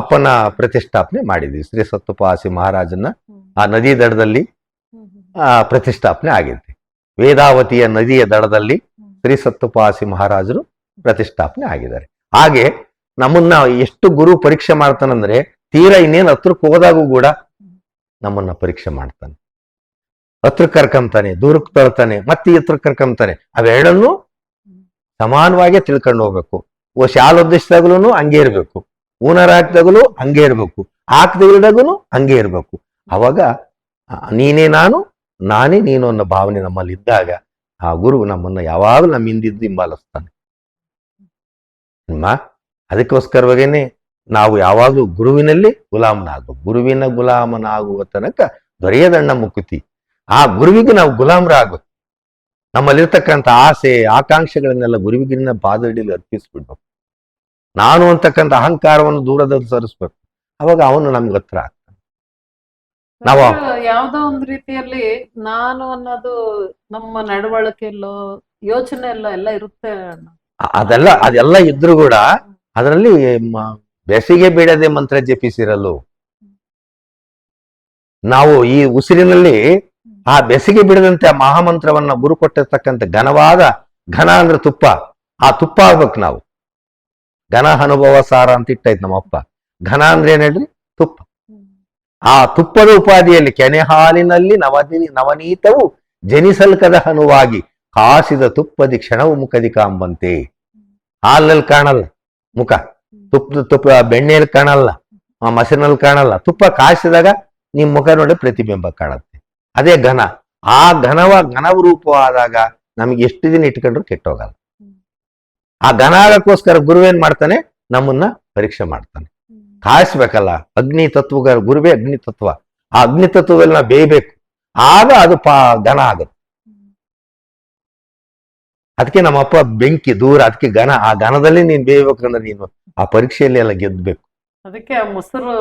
B: ಅಪ್ಪನ ಪ್ರತಿಷ್ಠಾಪನೆ ಮಾಡಿದ್ವಿ. ಶ್ರೀ ಸತ್ತುಪಾಸಿ ಮಹಾರಾಜನ ಆ ನದಿ ದಡದಲ್ಲಿ ಪ್ರತಿಷ್ಠಾಪನೆ ಆಗಿದ್ವಿ. ವೇದಾವತಿಯ ನದಿಯ ದಡದಲ್ಲಿ ಶ್ರೀ ಸತ್ತುಪಾಸಿ ಮಹಾರಾಜರು ಪ್ರತಿಷ್ಠಾಪನೆ ಆಗಿದ್ದಾರೆ. ಹಾಗೆ ನಮ್ಮನ್ನ ಎಷ್ಟು ಗುರು ಪರೀಕ್ಷೆ ಮಾಡ್ತಾನಂದ್ರೆ, ತೀರಾ ಇನ್ನೇನು ಹತ್ರಕ್ಕೆ ಹೋದಾಗೂ ಕೂಡ ನಮ್ಮನ್ನ ಪರೀಕ್ಷೆ ಮಾಡ್ತಾನೆ. ಹತ್ರಕ್ಕೆ ಕರ್ಕೊಂತಾನೆ, ದೂರಕ್ಕೆ ತಳ್ತಾನೆ, ಮತ್ತೆ ಹತ್ರಕ್ಕೆ ಕರ್ಕೊಂತಾನೆ. ಅವೆರಡನ್ನೂ ಸಮಾನವಾಗಿ ತಿಳ್ಕೊಂಡು ಹೋಗ್ಬೇಕು. ಶಾಲೆ ಉದ್ದೇಶದಾಗಲೂ ಹಂಗೆ ಇರ್ಬೇಕು, ಊನರ ಹಾಕಿದಾಗಲೂ ಹಂಗೆ ಇರ್ಬೇಕು, ಹಾಕದಿಲ್ದಾಗಲೂ ಹಂಗೆ ಇರ್ಬೇಕು. ಅವಾಗ ನೀನೇ ನಾನು, ನಾನೇ ನೀನು ಅನ್ನೋ ಭಾವನೆ ನಮ್ಮಲ್ಲಿ ಇದ್ದಾಗ ಆ ಗುರು ನಮ್ಮನ್ನ ಯಾವಾಗಲೂ ನಮ್ಮ ಹಿಂದಿದ್ದು ಹಿಂಬಾಲಿಸ್ತಾನೆ. ಅದಕ್ಕೋಸ್ಕರವಾಗೇನೆ ನಾವು ಯಾವಾಗಲೂ ಗುರುವಿನಲ್ಲಿ ಗುಲಾಮನಾಗಬೇಕು. ಗುರುವಿನ ಗುಲಾಮನಾಗುವ ತನಕ ದೊರೆಯದಣ್ಣ ಮುಕುತಿ. ಆ ಗುರುವಿಗೆ ನಾವು ಗುಲಾಮರಾಗಬೇಕು. ನಮ್ಮಲ್ಲಿರ್ತಕ್ಕಂಥ ಆಸೆ ಆಕಾಂಕ್ಷೆಗಳನ್ನೆಲ್ಲ ಗುರುವಿಗಿನ್ನ ಪಾದಡಿಯಲ್ಲಿ ಅರ್ಪಿಸ್ಬಿಡ್ಬೇಕು. ನಾನು ಅಂತಕ್ಕಂಥ ಅಹಂಕಾರವನ್ನು ದೂರದಲ್ಲಿ ಸರಿಸ್ಬೇಕು. ಅವಾಗ ಅವನು ನಮ್ಗೆ ಹತ್ರ ಆಗ್ತಾನೆ. ನಾವು
A: ಯಾವ್ದೋ ಒಂದು ರೀತಿಯಲ್ಲಿ ನಾನು ಅನ್ನೋದು ನಮ್ಮ ನಡವಳಿಕೆಯಲ್ಲೋ ಯೋಚನೆಯಲ್ಲೋ ಎಲ್ಲ ಇರುತ್ತೆ.
B: ಅದೆಲ್ಲ ಇದ್ರು ಕೂಡ ಅದರಲ್ಲಿ ಬೆಸಿಗೆ ಬೀಳದೆ ಮಂತ್ರ ಜಪಿಸಿರಲು. ನಾವು ಈ ಉಸಿರಿನಲ್ಲಿ ಆ ಬೆಸಿಗೆ ಬಿಡದಂತೆ ಆ ಮಹಾಮಂತ್ರವನ್ನ ಗುರು ಕೊಟ್ಟಿರ್ತಕ್ಕಂಥ ಘನ ಅಂದ್ರೆ ತುಪ್ಪ, ಆ ತುಪ್ಪ ಆಗ್ಬೇಕು ನಾವು. ಘನ ಅನುಭವ ಸಾರ ಅಂತ ಇಟ್ಟೈತ್ ನಮ್ಮಪ್ಪ. ಘನ ಅಂದ್ರೆ ಏನ್ ಹೇಳ್ರಿ? ತುಪ್ಪ. ಆ ತುಪ್ಪದ ಉಪಾಧಿಯಲ್ಲಿ ಕೆನೆ ಹಾಲಿನಲ್ಲಿ ನವನೀತವು ಜನಿಸಲ್ಕದ ಹನುವಾಗಿ ಕಾಸಿದ ತುಪ್ಪದಿ ಕ್ಷಣವು ಮುಖದಿ ಕಾಂಬಂತೆ. ಹಾಲಲ್ಲಿ ಕಾಣಲ್ಲ ಮುಖ, ತುಪ್ಪ ಬೆಣ್ಣೆಯಲ್ಲಿ ಕಾಣಲ್ಲ, ಮೊಸರಿನಲ್ಲಿ ಕಾಣಲ್ಲ. ತುಪ್ಪ ಕಾಯಿಸಿದಾಗ ನಿಮ್ ಮುಖ ನೋಡಿ ಪ್ರತಿಬಿಂಬ ಕಾಣುತ್ತೆ. ಅದೇ ಘನ. ಆ ಘನವ ರೂಪವಾದಾಗ ನಮ್ಗೆ ಎಷ್ಟು ದಿನ ಇಟ್ಕೊಂಡ್ರು ಕೆಟ್ಟೋಗಲ್ಲ. ಆ ಘನ ಆಗಕ್ಕೋಸ್ಕರ ಗುರುವೇನ್ ಮಾಡ್ತಾನೆ? ನಮ್ಮನ್ನ ಪರೀಕ್ಷೆ ಮಾಡ್ತಾನೆ. ಕಾಯಿಸ್ಬೇಕಲ್ಲ. ಅಗ್ನಿ ತತ್ವ, ಗುರುವೇ ಅಗ್ನಿ ತತ್ವ. ಆ ಅಗ್ನಿ ತತ್ವದಲ್ಲಿ ನಾವು ಬೇಯಬೇಕು, ಆಗ ಅದು ಘನ ಆಗುತ್ತೆ. ಅದಕ್ಕೆ ನಮ್ಮಪ್ಪ ಬೆಂಕಿ ದೂರ, ಅದಕ್ಕೆ ಘನ. ಆ ಘನದಲ್ಲಿ ನೀನ್ ಬೇಯಬೇಕಂದ್ರೆ ನೀನು ಆ ಪರೀಕ್ಷೆಯಲ್ಲಿ ಎಲ್ಲ ಗೆದ್ಬೇಕು.
A: ಅದಕ್ಕೆ ಆ ಮೊಸರು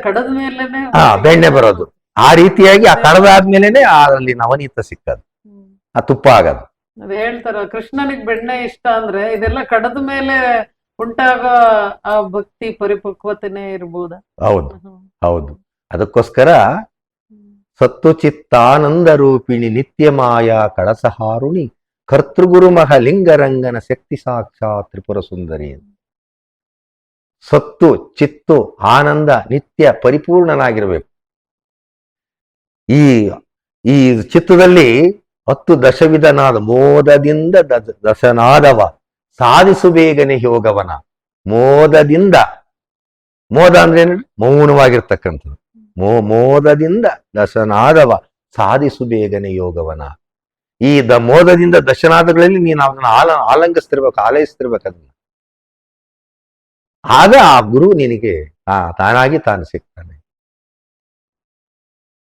A: ಕಡದ ಮೇಲೆನೆ
B: ಬೆಣ್ಣೆ ಬರೋದು. ಆ ರೀತಿಯಾಗಿ ಆ ಕಡದಾದ್ಮೇಲೆನೆ ಅಲ್ಲಿ ನವನೀತ ಸಿಕ್ಕದು, ಆ ತುಪ್ಪ ಆಗದು.
A: ಅದ್ ಹೇಳ್ತಾರ ಕೃಷ್ಣನಿಗೆ ಬೆಣ್ಣೆ ಇಷ್ಟ ಅಂದ್ರೆ ಇದೆಲ್ಲ ಕಡದ ಮೇಲೆ ಉಂಟಾಗೋ ಆ ಭಕ್ತಿ ಪರಿಪಕ್ವತೆನೇ ಇರ್ಬೋದ.
B: ಹೌದು ಹೌದು. ಅದಕ್ಕೋಸ್ಕರ ಸತ್ತು ಚಿತ್ತಾನಂದ ರೂಪಿಣಿ ನಿತ್ಯ ಮಾಯಾ ಕಳಸಹಾರುಣಿ ಕರ್ತೃಗುರು ಮಹಲಿಂಗರಂಗನ ಶಕ್ತಿ ಸಾಕ್ಷಾತ್ ತ್ರಿಪುರ ಸುಂದರಿ. ಸತ್ತು ಚಿತ್ತು ಆನಂದ ನಿತ್ಯ ಪರಿಪೂರ್ಣನಾಗಿರ್ಬೇಕು. ಈ ಚಿತ್ತದಲ್ಲಿ 10 ದಶವಿಧನಾದ ಮೋದದಿಂದ ದಶನಾದವ ಸಾಧಿಸು ಬೇಗನೆ ಯೋಗವನ. ಮೋದದಿಂದ, ಮೋದ ಅಂದ್ರೆ ಏನು? ಮೌನವಾಗಿರ್ತಕ್ಕಂಥದ್ದು. ಮೋದದಿಂದ ದಶನಾದವ ಸಾಧಿಸು ಬೇಗನೆ ಯೋಗವನ. ಈ ಮೋದದಿಂದ ದಶನಾದಗಳಲ್ಲಿ ನೀನು ಅದನ್ನ ಆಲಂಗಿಸ್ತಿರ್ಬೇಕು, ಆಲಯಿಸ್ತಿರ್ಬೇಕು ಅದನ್ನ. ಆಗ ಆ ಗುರು ನಿನಗೆ ತಾನಾಗಿ ತಾನು ಸಿಗ್ತಾನೆ.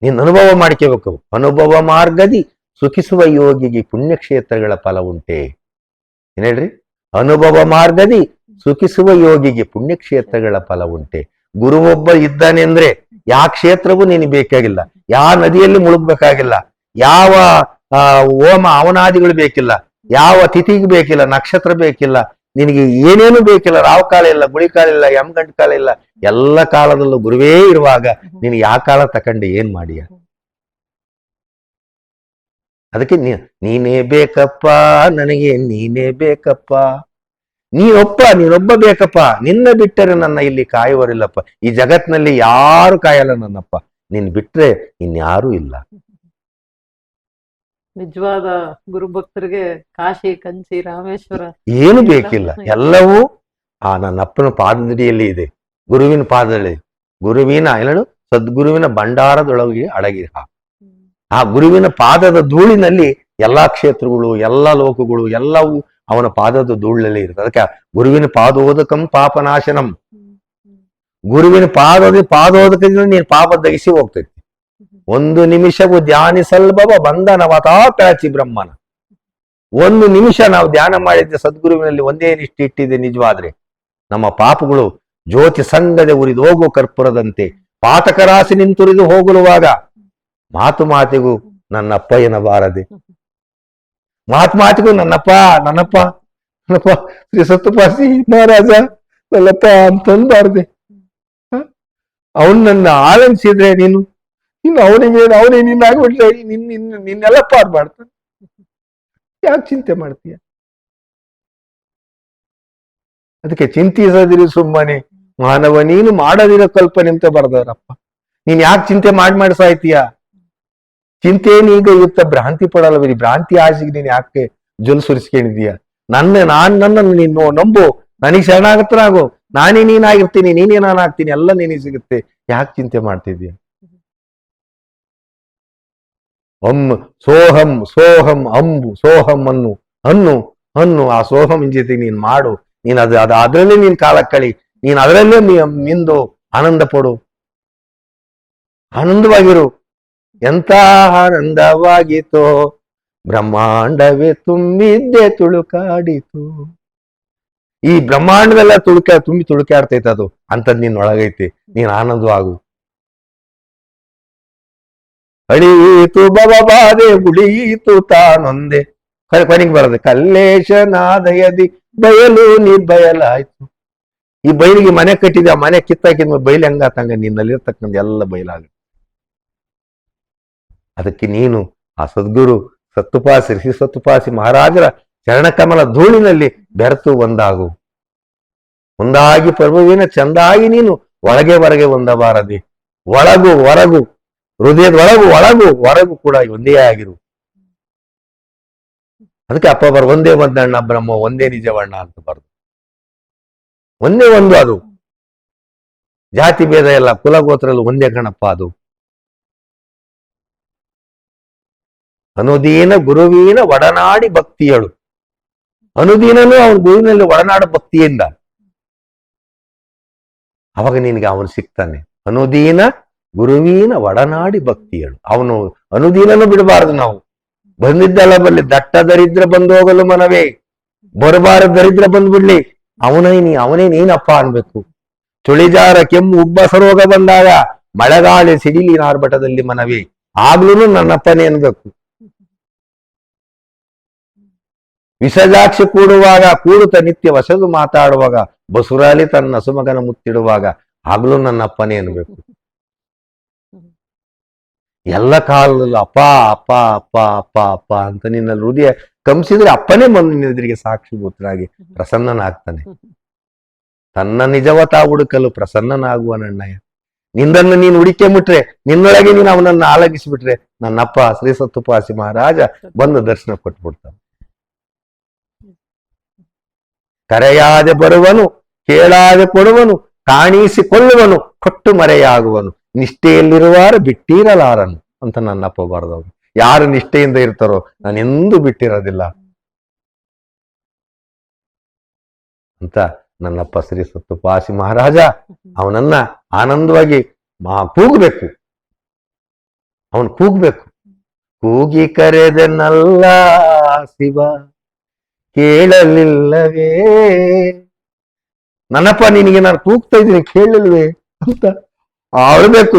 B: ನೀನು ಅನುಭವ ಮಾಡ್ಕೋಬೇಕು. ಅನುಭವ ಮಾರ್ಗದಿ ಸುಖಿಸುವ ಯೋಗಿಗೆ ಪುಣ್ಯಕ್ಷೇತ್ರಗಳ ಫಲ ಉಂಟೆ. ಏನ್ ಹೇಳ್ರಿ? ಅನುಭವ ಮಾರ್ಗದಿ ಸುಖಿಸುವ ಯೋಗಿಗೆ ಪುಣ್ಯಕ್ಷೇತ್ರಗಳ ಫಲ ಉಂಟೆ. ಗುರು ಒಬ್ಬ ಇದ್ದಾನೆ ಅಂದ್ರೆ ಯಾವ ಕ್ಷೇತ್ರವೂ ನೀನು ಬೇಕಾಗಿಲ್ಲ, ಯಾವ ನದಿಯಲ್ಲಿ ಮುಳುಗ್ಬೇಕಾಗಿಲ್ಲ, ಯಾವ ಹೋಮ ಅವನಾದಿಗಳು ಬೇಕಿಲ್ಲ, ಯಾವ ತಿಥಿಗೆ ಬೇಕಿಲ್ಲ, ನಕ್ಷತ್ರ ಬೇಕಿಲ್ಲ, ನಿನಗೆ ಏನೇನು ಬೇಕಿಲ್ಲ, ರಾವ್ ಕಾಲ ಇಲ್ಲ, ಗುಳಿ ಕಾಲ ಇಲ್ಲ, ಯಮಗಂಟ್ ಕಾಲ ಇಲ್ಲ, ಎಲ್ಲ ಕಾಲದಲ್ಲೂ ಗುರುವೇ ಇರುವಾಗ ನೀನು ಯಾವ ಕಾಲ ತಕೊಂಡೆ ಏನ್ ಮಾಡಿಯ? ಅದಕ್ಕೆ ನೀನೇ ಬೇಕಪ್ಪ, ನನಗೆ ನೀನೇ ಬೇಕಪ್ಪ, ನೀನೊಬ್ಬ ಬೇಕಪ್ಪ, ನಿನ್ನ ಬಿಟ್ಟರೆ ನನ್ನ ಇಲ್ಲಿ ಕಾಯುವರಿಲ್ಲಪ್ಪ. ಈ ಜಗತ್ನಲ್ಲಿ ಯಾರು ಕಾಯಲ್ಲ ನನ್ನಪ್ಪ, ನೀನ್ ಬಿಟ್ರೆ ಇನ್ಯಾರೂ ಇಲ್ಲ.
A: ನಿಜವಾದ ಗುರು ಭಕ್ತರಿಗೆ ಕಾಶಿ, ಕಂಚಿ, ರಾಮೇಶ್ವರ
B: ಏನು ಬೇಕಿಲ್ಲ, ಎಲ್ಲವೂ ಆ ನನ್ನಪ್ಪನ ಪಾದದಡಿಯಲ್ಲಿ ಇದೆ, ಗುರುವಿನ ಪಾದದಲ್ಲಿ. ಗುರುವಿನ ಹೇಳು ಸದ್ಗುರುವಿನ ಭಂಡಾರದೊಳಗೆ ಅಡಗಿ ಆ ಗುರುವಿನ ಪಾದದ ಧೂಳಿನಲ್ಲಿ ಎಲ್ಲಾ ಕ್ಷೇತ್ರಗಳು, ಎಲ್ಲಾ ಲೋಕಗಳು ಎಲ್ಲವೂ ಅವನ ಪಾದದ ಧೂಳಿನಲ್ಲಿ ಇರ್ತದೆ. ಅದಕ್ಕೆ ಗುರುವಿನ ಪಾದೋದಕಂ ಪಾಪನಾಶನಂ. ಗುರುವಿನ ಪಾದೋದಕದಿಂದ ನೀನು ಪಾಪ ದಗಿಸಿ ಹೋಗ್ತೈತಿ. ಒಂದು ನಿಮಿಷವು ಧ್ಯಾನಿಸಲ್ಬವ ಬಂಧನವತಾ ಪ್ಯಾಚಿ ಬ್ರಹ್ಮನ. ಒಂದು ನಿಮಿಷ ನಾವು ಧ್ಯಾನ ಮಾಡಿದ್ದೆ ಸದ್ಗುರುವಿನಲ್ಲಿ ಒಂದೇ ನಿಷ್ಠೆ ಇಟ್ಟಿದೆ ನಿಜವಾದ್ರೆ ನಮ್ಮ ಪಾಪಗಳು ಜ್ಯೋತಿ ಸಂಗದೆ ಉರಿದು ಹೋಗುವ ಕರ್ಪೂರದಂತೆ ಪಾತಕರಾಸಿ ನಿಂತುರಿದು ಹೋಗಲುವಾಗ ಮಾತು ಮಾತಿಗೂ ನನ್ನಪ್ಪ ಎನ್ನಬಾರದೆ. ಮಾತಿಗೂ ನನ್ನಪ್ಪ ಶ್ರೀ ಸತ್ತುಪಾಸಿ ಮಹಾರಾಜ ನಲ್ಲಪ್ಪ ಅಂತಂದಾರ್ದೆ. ಅವನ್ ನನ್ನ ಆಲಂಬಿಸಿದ್ರೆ ನೀನು ಅವನೇ ನಿನ್ನಾಗ್ಬಿಟ್ರೆ ನಿನ್ನೆಲ್ಲ ಪಾರ್ ಮಾಡ್ತಾನೆ. ಯಾಕೆ ಚಿಂತೆ ಮಾಡ್ತೀಯ? ಅದಕ್ಕೆ ಚಿಂತಿಸದಿರಿ ಸುಮ್ಮನೆ ಮಾನವ ನೀನು ಮಾಡದಿರೋ ಕಲ್ಪನೆ ಅಂತ ಬರ್ದವರಪ್ಪ. ನೀನ್ ಯಾಕೆ ಚಿಂತೆ ಮಾಡಿ ಸಾಯ್ತೀಯ? ಚಿಂತೆನೀಗ ಯುಕ್ತ ಭ್ರಾಂತಿ ಪಡಲ್ಲ ಬರೀ ಭ್ರಾಂತಿ ಆಸೆಗೆ ನೀನ್ ಯಾಕೆ ಜೊಲ್ ಸುರಿಸ್ಕೊಂಡಿದೀಯ? ನನ್ನನ್ನು ನೀನು ನಂಬು, ನನಗೆ ಶರಣಾಗತನಾಗು, ನಾನೇ ನೀನಾಗಿರ್ತೀನಿ, ನೀನೇ ನಾನಾಗ್ತೀನಿ, ಎಲ್ಲ ನೀನೇ ಸಿಗುತ್ತೆ. ಯಾಕೆ ಚಿಂತೆ ಮಾಡ್ತಿದ್ದೀಯ? ಸೋಹಂ ಸೋಹಂ ಅಂಬು ಸೋಹಂ ಅನ್ನು ಆ ಸೋಹಂ ಜೊತೆ ನೀನ್ ಮಾಡು. ನೀನ್ ಅದರಲ್ಲೇ ನೀನ್ ಕಾಲ ಕಳಿ, ನೀನ್ ಅದರಲ್ಲೇ ಮಿಂದು ಆನಂದ ಪಡು, ಆನಂದವಾಗಿರು. ಎಂತ ಆನಂದವಾಗಿತೋ ಬ್ರಹ್ಮಾಂಡವೇ ತುಂಬಿದ್ದೆ ತುಳುಕಾಡಿತು. ಈ ಬ್ರಹ್ಮಾಂಡದೆಲ್ಲ ತುಂಬಿ ತುಳುಕಾಡ್ತೈತೆ ಅದು ಅಂತದ್ ನೀನ್ ಒಳಗೈತಿ. ನೀನ್ ಆನಂದವಾಗು. ಅಳೀತು ಬಬಾದೆ ಉಳೀತು ತಾನೊಂದೆ ಕೊನೆಗೆ ಬರದೆ ಕಲ್ಲೇಶನಾದಯದಿ ಬಯಲು ನಿರ್ಬಯಲಾಯ್ತು. ಈ ಬಯಲಿಗೆ ಮನೆ ಕಟ್ಟಿದೆ, ಆ ಮನೆ ಕಿತ್ತಾಕಿದ ಬಯಲು ಹೆಂಗಾತಂಗ ನಿನ್ನಲ್ಲಿರ್ತಕ್ಕಂಥ ಎಲ್ಲ ಬಯಲಾಗುತ್ತೆ. ಅದಕ್ಕೆ ನೀನು ಆ ಸದ್ಗುರು ಸತ್ತುಪಾಸಿ ಶ್ರೀ ಸತ್ತುಪಾಸಿ ಮಹಾರಾಜರ ಚರಣಕಮಲ ಧೂಳಿನಲ್ಲಿ ಬೆರೆತು ಒಂದಾಗಿ ಪ್ರಭುವಿನ ಚಂದಾಗಿ ನೀನು ಒಳಗೆ ಹೊರಗೆ ಹೊಂದಬಾರದೆ. ಒಳಗು ಹೊರಗು, ಹೃದಯದ ಹೊರಗು ಕೂಡ ಒಂದೇ ಆಗಿರು. ಅದಕ್ಕೆ ಅಪ್ಪ ಒಂದೇ ಒಂದಣ್ಣ ಬ್ರಹ್ಮ, ಒಂದೇ ನಿಜವಣ್ಣ ಅಂತ ಬರೆದು ಒಂದೇ ಒಂದು. ಅದು ಜಾತಿ ಭೇದ ಎಲ್ಲ, ಕುಲಗೋತ್ರದಲ್ಲಿ ಒಂದೇ ಗಣಪ್ಪ. ಅದು ಅನುದೀನ ಗುರುವಿನ ಒಡನಾಡಿ ಭಕ್ತಿಯಳು. ಅನುದೀನನು ಅವನ ಗುರುವಿನಲ್ಲಿ ಒಡನಾಡ ಭಕ್ತಿಯಿಂದ ಅವಾಗ ನಿನಗೆ ಅವನು ಸಿಗ್ತಾನೆ. ಅನುದೀನ ಗುರುವಿನ ಒಡನಾಡಿ ಭಕ್ತಿಯಳು. ಅವನು ಅನುದೀನನು ಬಿಡಬಾರದು. ನಾವು ಬಂದಿದ್ದಲ್ಲ ಬಲ್ಲಿ ದಟ್ಟ ದರಿದ್ರ ಬಂದು ಹೋಗಲು ಮನವೇ, ಬರಬಾರ ದರಿದ್ರ ಬಂದ್ಬಿಡ್ಲಿ, ಅವನೇ ನೀನಪ್ಪ ಅನ್ಬೇಕು. ಚುಳಿಜಾರ ಕೆಮ್ಮು ಉಬ್ಬಸ ರೋಗ ಬಂದಾಗ ಮಳೆಗಾಳಿ ಸಿಡಿಲಿ ಆರ್ಭಟದಲ್ಲಿ ಮನವೇ, ಆಗ್ಲೂ ನನ್ನಪ್ಪನೇ ಅನ್ಬೇಕು. ವಿಸಜಾಕ್ಷಿ ಕೂಡುತ್ತ ನಿತ್ಯ ವಸದು ಮಾತಾಡುವಾಗ ಬಸುರಾಲಿ ತನ್ನ ಸುಮಗನ ಮುತ್ತಿಡುವಾಗ ಆಗ್ಲೂ ನನ್ನಪ್ಪನೇ ಅನ್ಬೇಕು. ಎಲ್ಲ ಕಾಲದಲ್ಲೂ ಅಪ್ಪ ಅಪ್ಪ ಅಪ್ಪ ಅಪ್ಪ ಅಪ್ಪ ಅಂತ ನಿನ್ನಲ್ಲಿ ಹೃದಯ ಕಂಸಿದ್ರೆ ಅಪ್ಪನೇ ಬಂದು ನಿನ್ನೆದುರಿಗೆ ಸಾಕ್ಷಿಭೂತನಾಗಿ ಪ್ರಸನ್ನನಾಗ್ತಾನೆ. ತನ್ನ ನಿಜವತಾ ಹುಡುಕಲು ಪ್ರಸನ್ನನಾಗುವ ನನ್ನಯ್ಯ. ನಿಂದನ್ನು ನೀನು ಹುಡುಕೊಂಬಿಟ್ರೆ, ನಿನ್ನೊಳಗೆ ನೀನು ಅವನನ್ನು ಆಲಗಿಸ್ಬಿಟ್ರೆ ನನ್ನಪ್ಪ ಶ್ರೀ ಸತ್ತುಪಾಸಿ ಮಹಾರಾಜ ಬಂದು ದರ್ಶನ ಕೊಟ್ಬಿಡ್ತಾನೆ. ಕರೆಯಾದೆ ಬರುವನು, ಕೇಳಾದೆ ಕೊಡುವನು, ಕಾಣಿಸಿಕೊಳ್ಳುವನು, ಕೊಟ್ಟು ಮರೆಯಾಗುವನು, ನಿಷ್ಠೆಯಲ್ಲಿರುವಾರ ಬಿಟ್ಟಿರಲಾರನು ಅಂತ ನನ್ನಪ್ಪ ಬರೆದವನು. ಯಾರು ನಿಷ್ಠೆಯಿಂದ ಇರ್ತಾರೋ ನಾನೆಂದೂ ಬಿಟ್ಟಿರೋದಿಲ್ಲ ಅಂತ ನನ್ನಪ್ಪ ಶ್ರೀ ಸತ್ತುಪಾಸಿ ಮಹಾರಾಜ ಅವನನ್ನ ಆನಂದವಾಗಿ ಕೂಗಬೇಕು. ಅವನು ಕೂಗ್ಬೇಕು. ಕೂಗಿ ಕರೆದನಲ್ಲ ಶಿವ ಕೇಳಲಿಲ್ಲವೇ, ನನ್ನಪ್ಪ ನಿನಗೆ ನಾನು ಕೂಗ್ತಾ ಇದ್ದೀನಿ ಕೇಳಲಿಲ್ವೇ ಅಂತ ಆಳ್ಬೇಕು.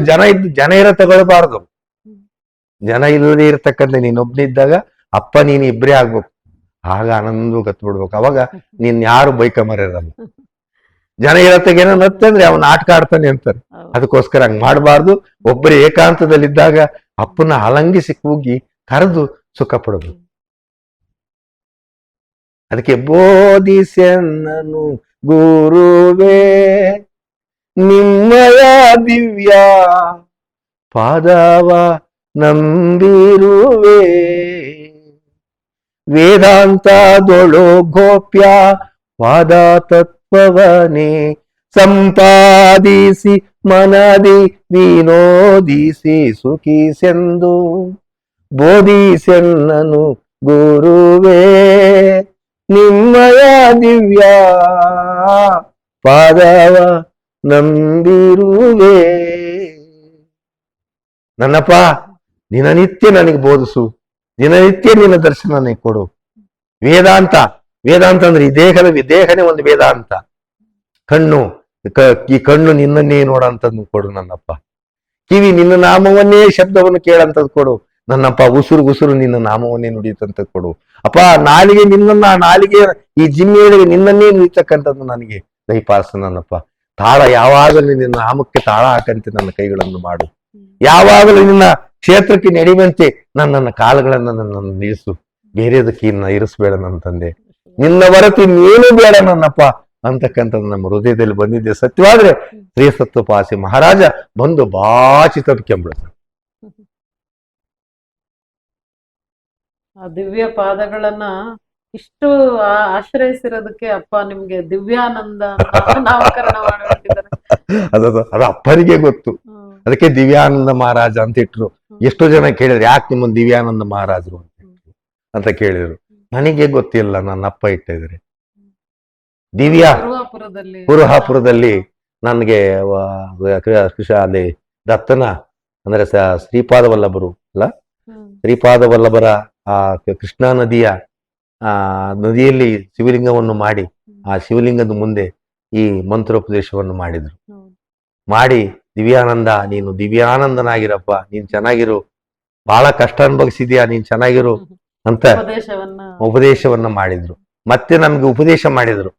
B: ಜನ ಇರ ತಗೊಳ್ಬಾರ್ದು. ಜನ ಇಲ್ಲದೆ ಇರ್ತಕ್ಕಂಥ ನೀನೊಬ್ನಿದ್ದಾಗ ಅಪ್ಪ ನೀನು ಇಬ್ಬರೇ ಆಗ್ಬೇಕು. ಆಗ ಆನಂದ ಕತ್ಬಿಡ್ಬೇಕು. ಅವಾಗ ನೀನ್ ಯಾರು ಬೈಕಮರಲ್ಲ. ಜನ ಹೇಳ್ತಾಗ ಏನೋ ನತ್ತಂದ್ರೆ ಅವನ್ ಆಟ ಆಡ್ತಾನೆ ಅಂತಾರೆ.
A: ಹೌದು.
B: ಅದಕ್ಕೋಸ್ಕರ ಹಂಗ್ ಮಾಡಬಾರ್ದು. ಒಬ್ಬರು ಏಕಾಂತದಲ್ಲಿದ್ದಾಗ ಅಪ್ಪನ ಅಲಂಗಿಸಿ ಕೂಗಿ ಕರೆದು ಸುಖ ಪಡಬೇಕು. ಅದಕ್ಕೆ ಬೋಧಿಸೆನ್ನನು ಗುರುವೇ ನಿಮ್ಮಯ ದಿವ್ಯ ಪಾದವ ನಂಬಿರುವೆ, ವೇದಾಂತದೊಳು ಗೋಪ್ಯ ವಾದ ತತ್ವವನೇ ಸಂಪಾದಿಸಿ ಮನದಿ ವಿನೋದಿಸಿ ಸುಖಿಸೆಂದು ಬೋಧಿಸೆನ್ನನು ಗುರುವೇ ನಿಮ್ಮಯ ದಿವ್ಯ ಪಾದವ ನಂಬಿರುವೆ. ನನ್ನಪ್ಪ ದಿನನಿತ್ಯ ನನಗೆ ಬೋಧಿಸು, ದಿನನಿತ್ಯ ನಿನ್ನ ದರ್ಶನ ನನಗೆ ಕೊಡು. ವೇದಾಂತ ಅಂದ್ರೆ ಈ ದೇಹನೇ ಒಂದು ವೇದಾಂತ. ಕಣ್ಣು ಈ ಕಣ್ಣು ನಿನ್ನನ್ನೇ ನೋಡಂತದ್ದು ಕೊಡು ನನ್ನಪ್ಪ. ಕಿವಿ ನಿನ್ನ ನಾಮವನ್ನೇ ಶಬ್ದವನ್ನು ಕೇಳಂತದ್ದು ಕೊಡು ನನ್ನಪ್ಪ. ಉಸುರು ನಿನ್ನ ನಾಮವನ್ನೇ ನುಡಿಯಂತದ್ದು ಕೊಡು ಅಪ್ಪ. ನಾಲಿಗೆ ಈ ಜಿಮ್ಮೆಗಳಿಗೆ ನಿನ್ನನ್ನೇ ನುಡಿತಕ್ಕಂಥದ್ದು ನನಗೆ ದಯಪಾಲಿಸು ನನ್ನಪ್ಪ. ತಾಳ ಯಾವಾಗಲೂ ನಿನ್ನ ನಾಮಕ್ಕೆ ತಾಳ ಹಾಕಂತೆ ನನ್ನ ಕೈಗಳನ್ನು ಮಾಡು. ಯಾವಾಗಲೂ ನಿನ್ನ ಕ್ಷೇತ್ರಕ್ಕೆ ನಡೆಯುವಂತೆ ನನ್ನ ಕಾಲುಗಳನ್ನು ನನ್ನ ನಿಲ್ಲಿಸು. ಬೇರೆದಕ್ಕೆ ಇನ್ನ ಇರಿಸ್ಬೇಡ ನನ್ನ ತಂದೆ. ನಿನ್ನ ಹೊರತು ಇನ್ನೇನು ಬೇಡ ನನ್ನಪ್ಪ ಅಂತಕ್ಕಂಥದ್ದು ನಮ್ಮ ಹೃದಯದಲ್ಲಿ ಬಂದಿದ್ದೆ ಸತ್ಯವಾದ್ರೆ ಶ್ರೀ ಸತ್ವಪಾಸಿ ಮಹಾರಾಜ ಬಂದು ಬಾಚಿ ತಪ್ಕೊಂಡ್ಬಿಡ್ತಾರೆ.
A: ಆ ದಿವ್ಯ ಪಾದಗಳನ್ನ ಇಷ್ಟು ಆಶ್ರಯಿಸಿರೋದಕ್ಕೆ ಅಪ್ಪ ನಿಮ್ಗೆ ದಿವ್ಯಾನಂದ ಅಂತ ನಾಮಕರಣ ಮಾಡಿಬಿಟ್ಟಿದ್ದಾರೆ.
B: ಅದು ಅಪ್ಪನಿಗೆ ಗೊತ್ತು. ಅದಕ್ಕೆ ದಿವ್ಯಾನಂದ ಮಹಾರಾಜ ಅಂತ ಇಟ್ರು. ಎಷ್ಟೋ ಜನ ಕೇಳಿದ್ರು ಯಾಕೆ ನಿಮ್ಮನ್ನು ದಿವ್ಯಾನಂದ ಮಹಾರಾಜರು ಅಂತ ಕೇಳಿದ್ರು. ನನಗೆ ಗೊತ್ತಿಲ್ಲ, ನನ್ನ ಅಪ್ಪ ಇಟ್ಟಿದ್ರೆ. ದಿವ್ಯ ಪುರಹಾಪುರದಲ್ಲಿ ನನಗೆ ಅಲ್ಲಿ ದತ್ತನ ಅಂದ್ರೆ ಶ್ರೀಪಾದ ವಲ್ಲಭರು ಅಲ್ಲ, ಶ್ರೀಪಾದ ವಲ್ಲಭರ ಆ ಕೃಷ್ಣಾ ನದಿಯಲ್ಲಿ ಶಿವಲಿಂಗವನ್ನು ಮಾಡಿ ಆ ಶಿವಲಿಂಗದ ಮುಂದೆ ಈ ಮಂತ್ರೋಪದೇಶವನ್ನು ಮಾಡಿದ್ರು. ಮಾಡಿ ದಿವ್ಯಾನಂದ ನೀನು ದಿವ್ಯಾನಂದನಾಗಿರಪ್ಪ, ನೀನ್ ಚೆನ್ನಾಗಿರು, ಬಹಳ ಕಷ್ಟ ಅನುಭವಿಸಿದ್ಯಾ, ನೀನ್ ಚೆನ್ನಾಗಿರು ಅಂತ ಉಪದೇಶವನ್ನ ಮಾಡಿದ್ರು. ಮತ್ತೆ ನಮ್ಗೆ ಉಪದೇಶ ಮಾಡಿದ್ರು.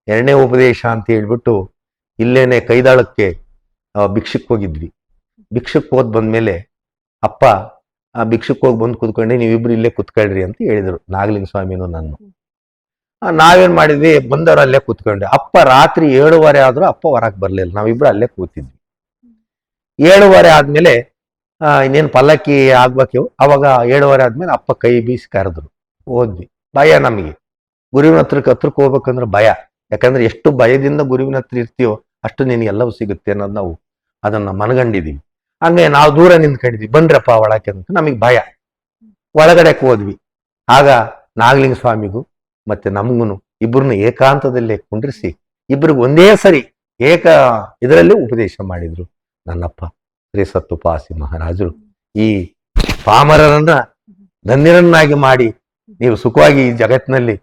B: ಎರಡನೇ ಉಪದೇಶ ಅಂತ ಹೇಳ್ಬಿಟ್ಟು ಇಲ್ಲೇನೆ ಕೈದಾಳಕ್ಕೆ ಭಿಕ್ಷಕ್ಕೆ ಹೋಗಿದ್ವಿ. ಭಿಕ್ಷಕ್ಕೆ ಹೋದ್ ಬಂದ್ಮೇಲೆ ಅಪ್ಪ ಆ ಭಿಕ್ಷಕ್ಕೆ ಹೋಗಿ ಬಂದು ಕೂತ್ಕೊಂಡೆ, ನೀವಿಬ್ರು ಇಲ್ಲೇ ಕೂತ್ಕೊಳ್ರಿ ಅಂತ ಹೇಳಿದ್ರು ನಾಗಲಿಂಗ ಸ್ವಾಮಿನೂ ನಾನು. ನಾವೇನ್ ಮಾಡಿದ್ವಿ, ಬಂದವರು ಅಲ್ಲೇ ಕೂತ್ಕೊಂಡೆ. ಅಪ್ಪ ರಾತ್ರಿ 7:15 ಆದ್ರೂ ಅಪ್ಪ ಹೊರಗೆ ಬರ್ಲಿಲ್ಲ. ನಾವಿಬ್ರು ಅಲ್ಲೇ ಕೂತಿದ್ವಿ. 7:15 ಆದ್ಮೇಲೆ ಇನ್ನೇನು ಪಲ್ಲಕ್ಕಿ ಆಗ್ಬೇಕು. ಅವಾಗ 7:15 ಆದ್ಮೇಲೆ ಅಪ್ಪ ಕೈ ಬೀಸಿ ಕರೆದ್ರು. ಹೋದ್ವಿ. ಭಯ ನಮಗೆ, ಗುರುವಿನ ಹತ್ರಕ್ಕೆ ಹೋಗ್ಬೇಕಂದ್ರೆ ಭಯ. ಯಾಕಂದ್ರೆ ಎಷ್ಟು ಭಯದಿಂದ ಗುರುವಿನ ಹತ್ರ ಇರ್ತೀಯೋ ಅಷ್ಟು ನಿನಗೆಲ್ಲವೂ ಸಿಗುತ್ತೆ ಅನ್ನೋದು ನಾವು ಅದನ್ನ ಮನಗಂಡಿದೀವಿ. ಹಂಗೆ ನಾವು ದೂರ ನಿಂತ್ಕೊಂಡಿದ್ವಿ. ಬಂದ್ರಪ್ಪ ಒಳಕ್ಕೆ ಅಂತ ನಮಗೆ ಭಯ. ಒಳಗಡೆಗೆ ಹೋದ್ವಿ. ಆಗ ನಾಗಲಿಂಗ ಸ್ವಾಮಿಗೂ ಮತ್ತೆ ನಮಗೂ ಇಬ್ಬರನ್ನು ಏಕಾಂತದಲ್ಲೇ ಕುಂಡ್ರಿಸಿ ಇಬ್ಬರಿಗೂ ಒಂದೇ ಸರಿ ಇದರಲ್ಲಿ ಉಪದೇಶ ಮಾಡಿದ್ರು ನನ್ನಪ್ಪ ಶ್ರೀ ಸತ್ವಪಾಸಿ ಮಹಾರಾಜರು. ಈ ಪಾಮರರನ್ನ ಧನ್ಯರನ್ನಾಗಿ ಮಾಡಿ ನೀವು ಸುಖವಾಗಿ ಈ ಜಗತ್ತಿನಲ್ಲಿ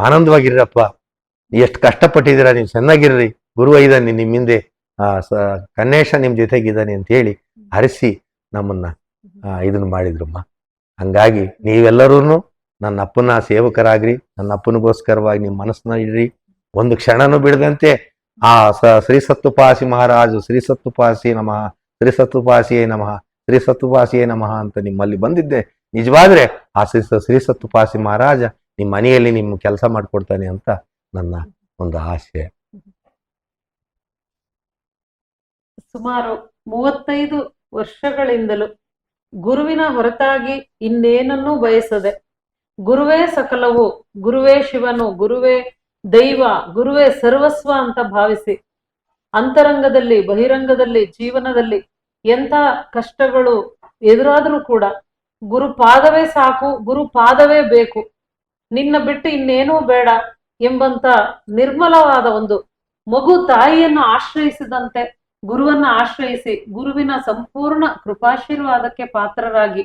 B: ಆನಂದವಾಗಿರ್ರಪ್ಪ. ಎಷ್ಟು ಕಷ್ಟಪಟ್ಟಿದ್ದೀರಾ, ನೀವು ಚೆನ್ನಾಗಿರ್ರಿ, ಗುರು ಇದ್ದಾನೆ ನಿಮ್ಮ ಹಿಂದೆ, ಕನ್ನೇಶ ನಿಮ್ ಜೊತೆಗಿದ್ದಾನೆ ಅಂತ ಹೇಳಿ ಹರಿಸಿ ನಮ್ಮನ್ನ ಇದನ್ನ ಮಾಡಿದ್ರಮ್ಮ. ಹಂಗಾಗಿ ನೀವೆಲ್ಲರೂ ನನ್ನ ಅಪ್ಪನ ಸೇವಕರಾಗ್ರಿ, ನನ್ನ ಅಪ್ಪನಿಗೋಸ್ಕರವಾಗಿ ನಿಮ್ಮ ಮನಸ್ಸನ್ನ ಇಡ್ರಿ. ಒಂದು ಕ್ಷಣನೂ ಬಿಡದಂತೆ ಆ ಶ್ರೀ ಸತ್ವಪಾಸಿ ಮಹಾರಾಜು ಶ್ರೀ ಸತ್ವಪಾಸಿ ನಮಃ, ಶ್ರೀ ಸತ್ವಪಾಸಿಯೇ ನಮಃ, ಶ್ರೀ ಸತ್ವಪಾಸಿಯೇ ನಮಃ ಅಂತ ನಿಮ್ಮಲ್ಲಿ ಬಂದಿದ್ದೆ. ನಿಜವಾದ್ರೆ ಆ ಶ್ರೀ ಸತ್ವಪಾಸಿ ಮಹಾರಾಜ ನಿಮ್ಮ ಮನೆಯಲ್ಲಿ ನಿಮ್ಮ ಕೆಲಸ ಮಾಡ್ಕೊಡ್ತಾನೆ ಅಂತ ನನ್ನ ಒಂದು ಆಶೆ.
A: ಸುಮಾರು 35 ವರ್ಷಗಳಿಂದಲೂ ಗುರುವಿನ ಹೊರತಾಗಿ ಇನ್ನೇನನ್ನೂ ಬಯಸದೆ, ಗುರುವೇ ಸಕಲವು, ಗುರುವೇ ಶಿವನು, ಗುರುವೇ ದೈವ, ಗುರುವೇ ಸರ್ವಸ್ವ ಅಂತ ಭಾವಿಸಿ ಅಂತರಂಗದಲ್ಲಿ ಬಹಿರಂಗದಲ್ಲಿ ಜೀವನದಲ್ಲಿ ಎಂಥ ಕಷ್ಟಗಳು ಎದುರಾದ್ರೂ ಕೂಡ ಗುರು ಪಾದವೇ ಸಾಕು, ಗುರು ಪಾದವೇ ಬೇಕು, ನಿನ್ನ ಬಿಟ್ಟು ಇನ್ನೇನೂ ಬೇಡ ಎಂಬಂತ ನಿರ್ಮಲವಾದ ಒಂದು ಮಗು ತಾಯಿಯನ್ನು ಆಶ್ರಯಿಸಿದಂತೆ ಗುರುವನ್ನ ಆಶ್ರಯಿಸಿ ಗುರುವಿನ ಸಂಪೂರ್ಣ ಕೃಪಾಶೀರ್ವಾದಕ್ಕೆ ಪಾತ್ರರಾಗಿ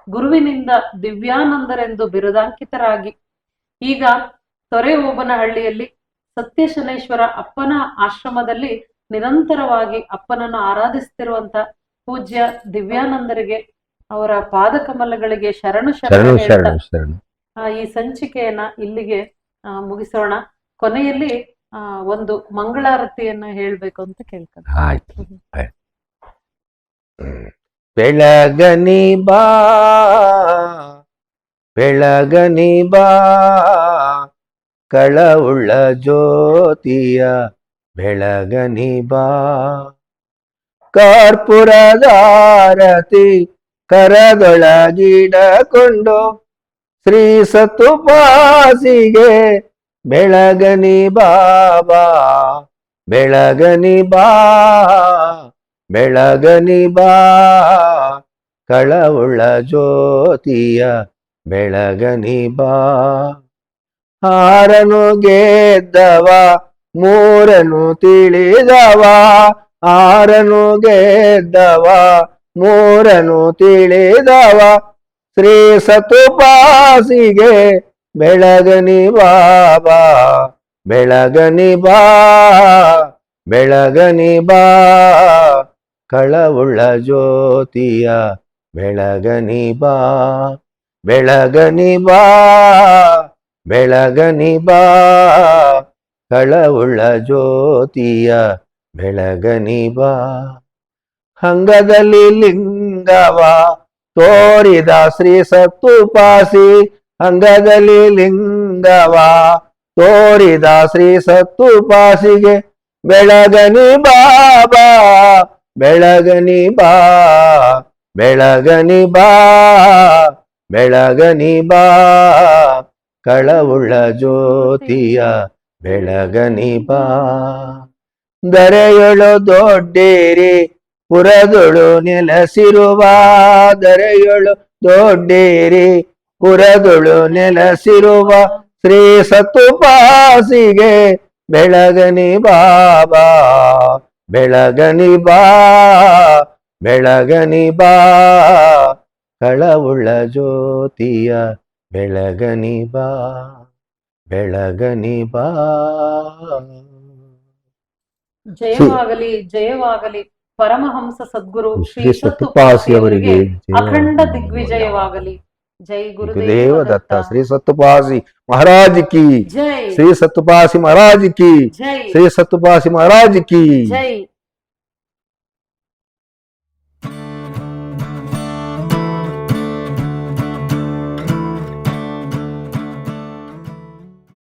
A: ಗುರುವಿನಿಂದ ದಿವ್ಯಾನಂದರೆಂದು ಬಿರುದಾಂಕಿತರಾಗಿ ಈಗ ತೊರೆಹೋಬನಹಳ್ಳಿಯಲ್ಲಿ ಸತ್ಯಶನೇಶ್ವರ ಅಪ್ಪನ ಆಶ್ರಮದಲ್ಲಿ ನಿರಂತರವಾಗಿ ಅಪ್ಪನನ್ನು ಆರಾಧಿಸುತ್ತಿರುವಂತ ಪೂಜ್ಯ ದಿವ್ಯಾನಂದರಿಗೆ ಅವರ ಪಾದಕಮಲಗಳಿಗೆ ಶರಣು ಶರಣು. ಈ ಸಂಚಿಕೆಯನ್ನ ಇಲ್ಲಿಗೆ ಮುಗಿಸೋಣ. ಕೊನೆಯಲ್ಲಿ ಒಂದು ಮಂಗಳಾರತಿಯನ್ನ ಹೇಳ್ಬೇಕು ಅಂತ ಕೇಳ್ಕೊಂಡು.
B: ಆಯ್ತು. ಬೆಳಗನಿ ಬಾ ಬೆಳಗನಿ ಬಾ ಕಳವುಳ್ಳ ಜ್ಯೋತಿಯ ಬೆಳಗನಿ ಬಾ, ಕರ್ಪೂರದಾರತಿ ಕರದೊಳಗಿಡಕೊಂಡು ಶ್ರೀ ಸತ್ತುಪಾಸಿಗೆ ಬೆಳಗನಿ ಬಾಬಾ, ಬೆಳಗನಿ ಬಾ ಬೆಳಗನಿ ಬಾ ಕಳವುಳ್ಳ ಜ್ಯೋತಿಯ ಬೆಳಗನಿ ಬಾ. ಆರನು ಗೆದ್ದವ ಮೂರನು ತಿಳಿದವ, ಆರನು ಗೆದ್ದವ ಮೂರನು ತಿಳಿದವ ಶ್ರೀ ಸತುಪಾಸಿಗೆ ಬೆಳಗನಿ ಬಾಬಾ, ಬೆಳಗನಿ ಬಾ ಬೆಳಗನಿ ಬಾ ಕಳವುಳ್ಳ ಜ್ಯೋತಿಯ ಬೆಳಗನಿ ಬಾ, ಬೆಳಗನಿ ಬಾ ಬೆಳಗನಿ ಬಾ ಕಳವುಳ್ಳ ಜ್ಯೋತಿಯ ಬೆಳಗನಿ ಬಾ. ಅಂಗದಲ್ಲಿ ಲಿಂಗವ ತೋರಿದ ಶ್ರೀ ಸತ್ತುಪಾಸಿ, ಅಂಗದಲ್ಲಿ ಲಿಂಗವ ತೋರಿದ ಶ್ರೀ ಸತ್ತುಪಾಸಿಗೆ ಬೆಳಗನಿ ಬಾಬಾ, ಬೆಳಗನಿ ಬಾ ಬೆಳಗನಿ ಬಾ ಬೆಳಗನಿ ಬಾ ಕಳವುಳ್ಳ ಜ್ಯೋತಿಯ ಬೆಳಗನಿ ಬಾ. ದರೆಯೊಳು ದೊಡ್ಡೇರಿ ಪುರದೊಳು ನೆಲೆಸಿರುವ, ದರೆಯೊಳು ದೊಡ್ಡೇರಿ ಪುರದೊಳು ನೆಲೆಸಿರುವ ಶ್ರೀ ಸತ್ತುಪಾಸಿಗೆ ಬೆಳಗನಿ ಬಾಬಾ, ಬೆಳಗನಿ ಬಾ ಬೆಳಗನಿ ಬಾ ಕಳವುಳ್ಳ ಜ್ಯೋತಿಯ ಬೆಳಗನಿ ಬಾ, ಬೆಳಗನಿ ಬಾ.
A: ಜಯವಾಗಲಿ ಜಯವಾಗಲಿ ಪರಮಹಂಸ ಸದ್ಗುರು
B: ಶ್ರೀ ಸತ್ತುಪಾಸಿ ಅವರಿಗೆ
A: ಅಖಂಡ ದಿಗ್ವಿಜಯವಾಗಲಿ. ಜೈ
B: ಗುರುದೇವ ದತ್ತ. ಶ್ರೀ ಸತ್ತುಪಾಸಿ ಮಹಾರಾಜ್ ಕಿ
A: ಜೈ,
B: ಶ್ರೀ ಸತ್ತುಪಾಸಿ ಮಹಾರಾಜ್ ಕಿ
A: ಜೈ,
B: ಶ್ರೀ ಸತ್ತುಪಾಸಿ ಮಹಾರಾಜ್ ಕಿ
A: ಜೈ.